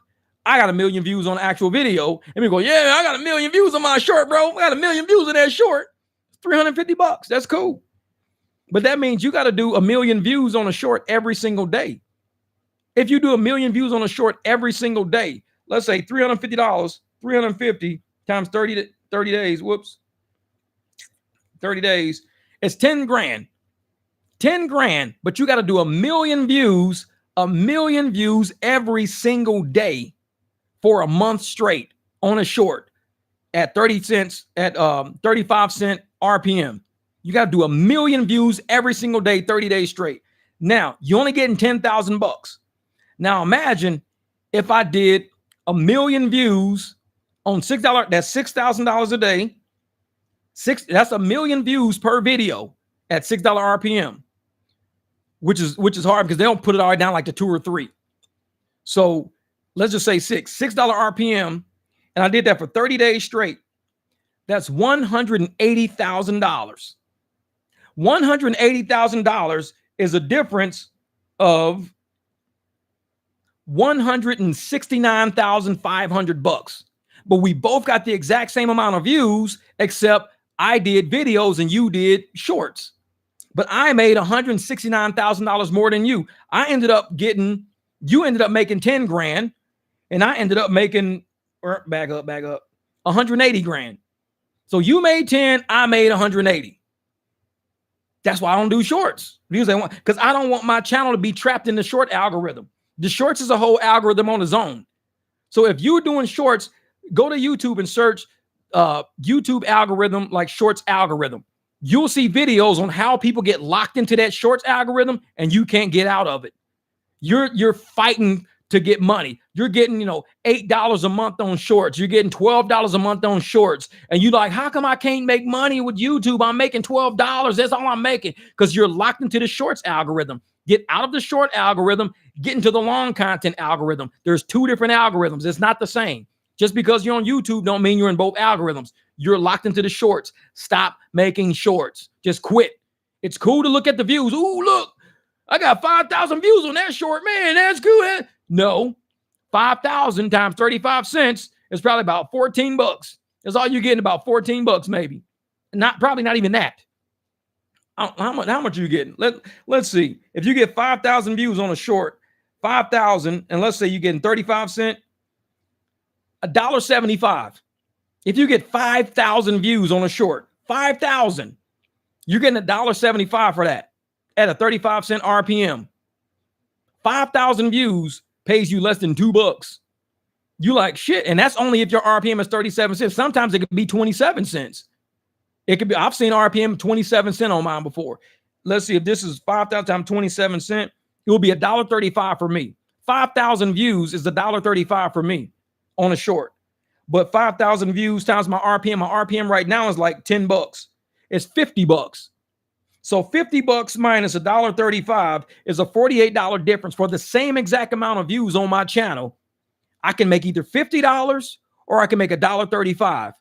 I got 1 million views on actual video. And we go, yeah, I got 1 million views on my short, bro. I got 1 million views on that short. $350. That's cool. But that means you got to do 1 million views on a short every single day. If you do 1 million views on a short every single day, let's say $350, 350 times 30 days. Whoops. 30 days. It's 10 grand. 10 grand, but you got to do 1 million views, 1 million views every single day for a month straight on a short at 30 cents, at 35 cent RPM. You got to do 1 million views every single day, 30 days straight. Now, you're only getting $10,000. Now, imagine if I did 1 million views on $6, that's $6,000 a day. That's 1 million views per video at $6 RPM, which is hard because they don't put it all right down like the 2 or 3. So let's just say $6 RPM, and I did that for 30 days straight. That's $180,000. $180,000 is a difference of $169,500. But we both got the exact same amount of views, except I did videos and you did shorts. But I made $169,000 more than you. You ended up making 10 grand, and I ended up making, back up, 180 grand. So you made 10, I made 180. That's why I don't do shorts. Because I don't want my channel to be trapped in the short algorithm. The shorts is a whole algorithm on its own. So if you're doing shorts, go to YouTube and search YouTube algorithm, like shorts algorithm. You'll see videos on how people get locked into that shorts algorithm and you can't get out of it. You're fighting to get money. You're getting, $8 a month on shorts. You're getting $12 a month on shorts. And you're like, how come I can't make money with YouTube? I'm making $12. That's all I'm making. Because you're locked into the shorts algorithm. Get out of the short algorithm, get into the long content algorithm. There's 2 different algorithms. It's not the same. Just because you're on YouTube don't mean you're in both algorithms. You're locked into the shorts. Stop making shorts. Just quit. It's cool to look at the views. Ooh, look, I got 5,000 views on that short. Man, that's cool. No, 5,000 times 35 cents is probably about $14. That's all you're getting, about $14 maybe. Probably not even that. How much are you getting? Let's see. If you get 5,000 views on a short, 5,000, and let's say you're getting 35 cents, $1.75. If you get 5,000 views on a short, 5,000, you're getting $1.75 for that at a 35-cent RPM. 5,000 views pays you less than $2. You like shit, and that's only if your RPM is 37 cents. Sometimes it could be 27 cents. It could be. I've seen RPM 27 cents on mine before. Let's see if this is 5,000 times 27 cents. It will be $1.35 for me. 5,000 views is $1.35 for me on a short. But 5,000 views times my RPM right now is like $10. It's $50. So $50 minus $1.35 is a $48 difference for the same exact amount of views on my channel. I can make either $50 or I can make $1.35.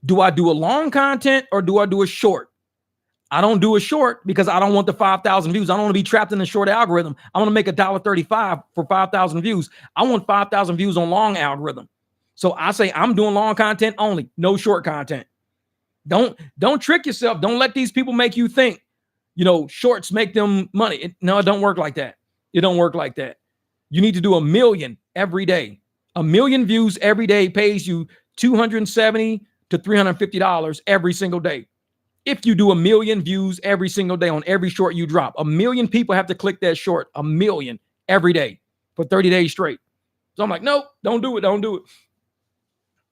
Do I do a long content or do I do a short? I don't do a short because I don't want the 5,000 views. I don't want to be trapped in the short algorithm. I want to make $1.35 for 5,000 views. I want 5,000 views on long algorithm. So I say I'm doing long content only, no short content. Don't trick yourself. Don't let these people make you think, shorts make them money. No, it don't work like that. It don't work like that. You need to do 1 million every day. 1 million views every day pays you $270 to $350 every single day. If you do 1 million views every single day on every short you drop, 1 million people have to click that short, 1 million every day for 30 days straight. So I'm like, nope, don't do it. Don't do it.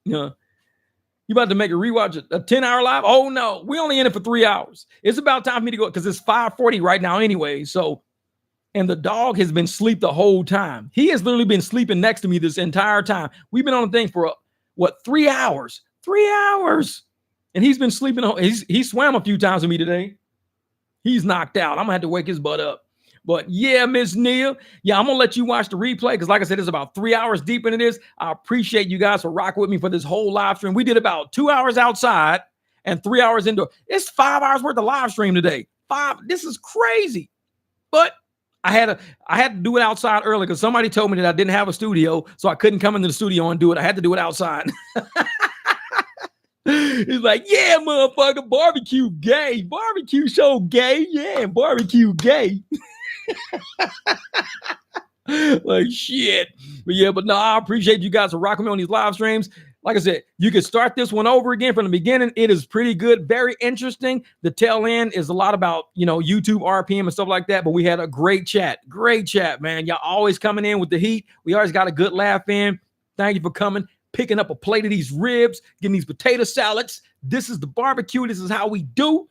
You about to make a rewatch a 10-hour live? Oh no, we only in it for 3 hours. It's about time for me to go because it's 5:40 right now anyway. So, and the dog has been asleep the whole time. He has literally been sleeping next to me this entire time. We've been on the thing for 3 hours? 3 hours. And he's been sleeping. He swam a few times with me today. He's knocked out. I'm gonna have to wake his butt up. But yeah, Miss Nia, I'm gonna let you watch the replay because, like I said, it's about 3 hours deep into this. I appreciate you guys for rocking with me for this whole live stream. We did about 2 hours outside and 3 hours indoor. It's 5 hours worth of live stream today. This is crazy. But I had to do it outside early because somebody told me that I didn't have a studio, so I couldn't come into the studio and do it. I had to do it outside. It's like, yeah, motherfucker, barbecue gay. Barbecue show gay. Yeah, barbecue gay. Like shit. But no, I appreciate you guys for rocking me on these live streams. Like I said, you can start this one over again from the beginning. It is pretty good, very interesting. The tail end is a lot about, YouTube RPM and stuff like that. But we had a great chat, man. Y'all always coming in with the heat. We always got a good laugh in. Thank you for coming, picking up a plate of these ribs, getting these potato salads. This is the barbecue. This is how we do.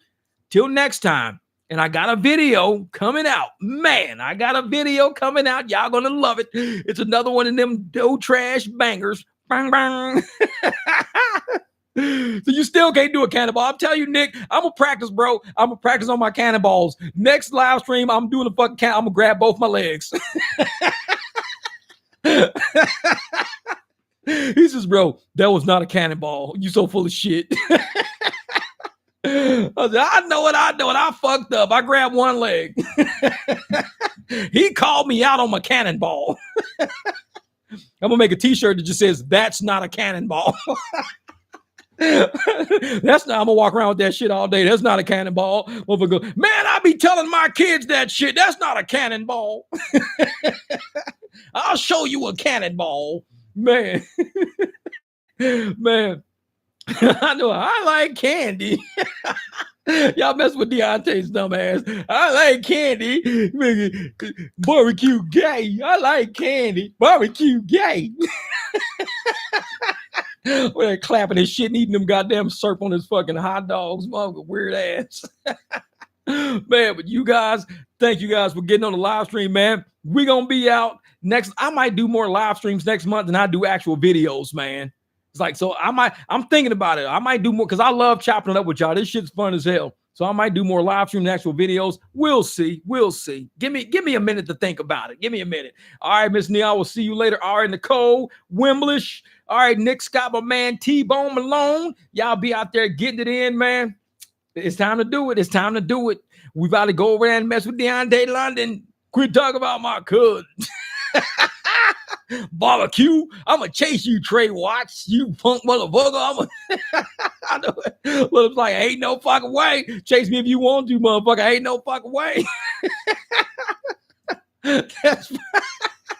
Till next time. And I got a video coming out. Man, I got a video coming out. Y'all gonna love it. It's another one of them dough trash bangers. Bang, bang. So you still can't do a cannonball. I'm telling you, Nick, I'm gonna practice, bro. I'm gonna practice on my cannonballs. Next live stream, I'm doing a fucking I'm gonna grab both my legs. He says, bro, that was not a cannonball. You so full of shit. I said, I know it. I fucked up. I grabbed one leg. He called me out on my cannonball. I'm gonna make a t-shirt that just says, that's not a cannonball. I'm gonna walk around with that shit all day. That's not a cannonball. Man, I be telling my kids that shit. That's not a cannonball. I'll show you a cannonball. Man. Man. I know I like candy. Y'all mess with Deontay's dumb ass. I like candy. Barbecue gay. I like candy. Barbecue gay. Where they clapping his shit and eating them goddamn syrup on his fucking hot dogs. Weird ass. Man, but you guys, thank you guys for getting on the live stream, man. We're gonna be out next. I might do more live streams next month than I do actual videos, man. It's like, so I'm thinking about it. I might do more because I love chopping it up with y'all. This shit's fun as hell. So I might do more live stream than actual videos. We'll see. Give me a minute to think about it. Give me a minute. All right, Miss Nia, I will see you later. All right, Nicole Wimblish. All right, Nick Scott, my man, T-Bone Malone. Y'all be out there getting it in, man. It's time to do it. We about to go over there and mess with Deontay London. Quit talking about my cousin. Barbecue. I'm gonna chase you, Trey Watts. You punk motherfucker. I know it. Looks like ain't no fucking way. Chase me if you want to, motherfucker. Ain't no fucking way. That's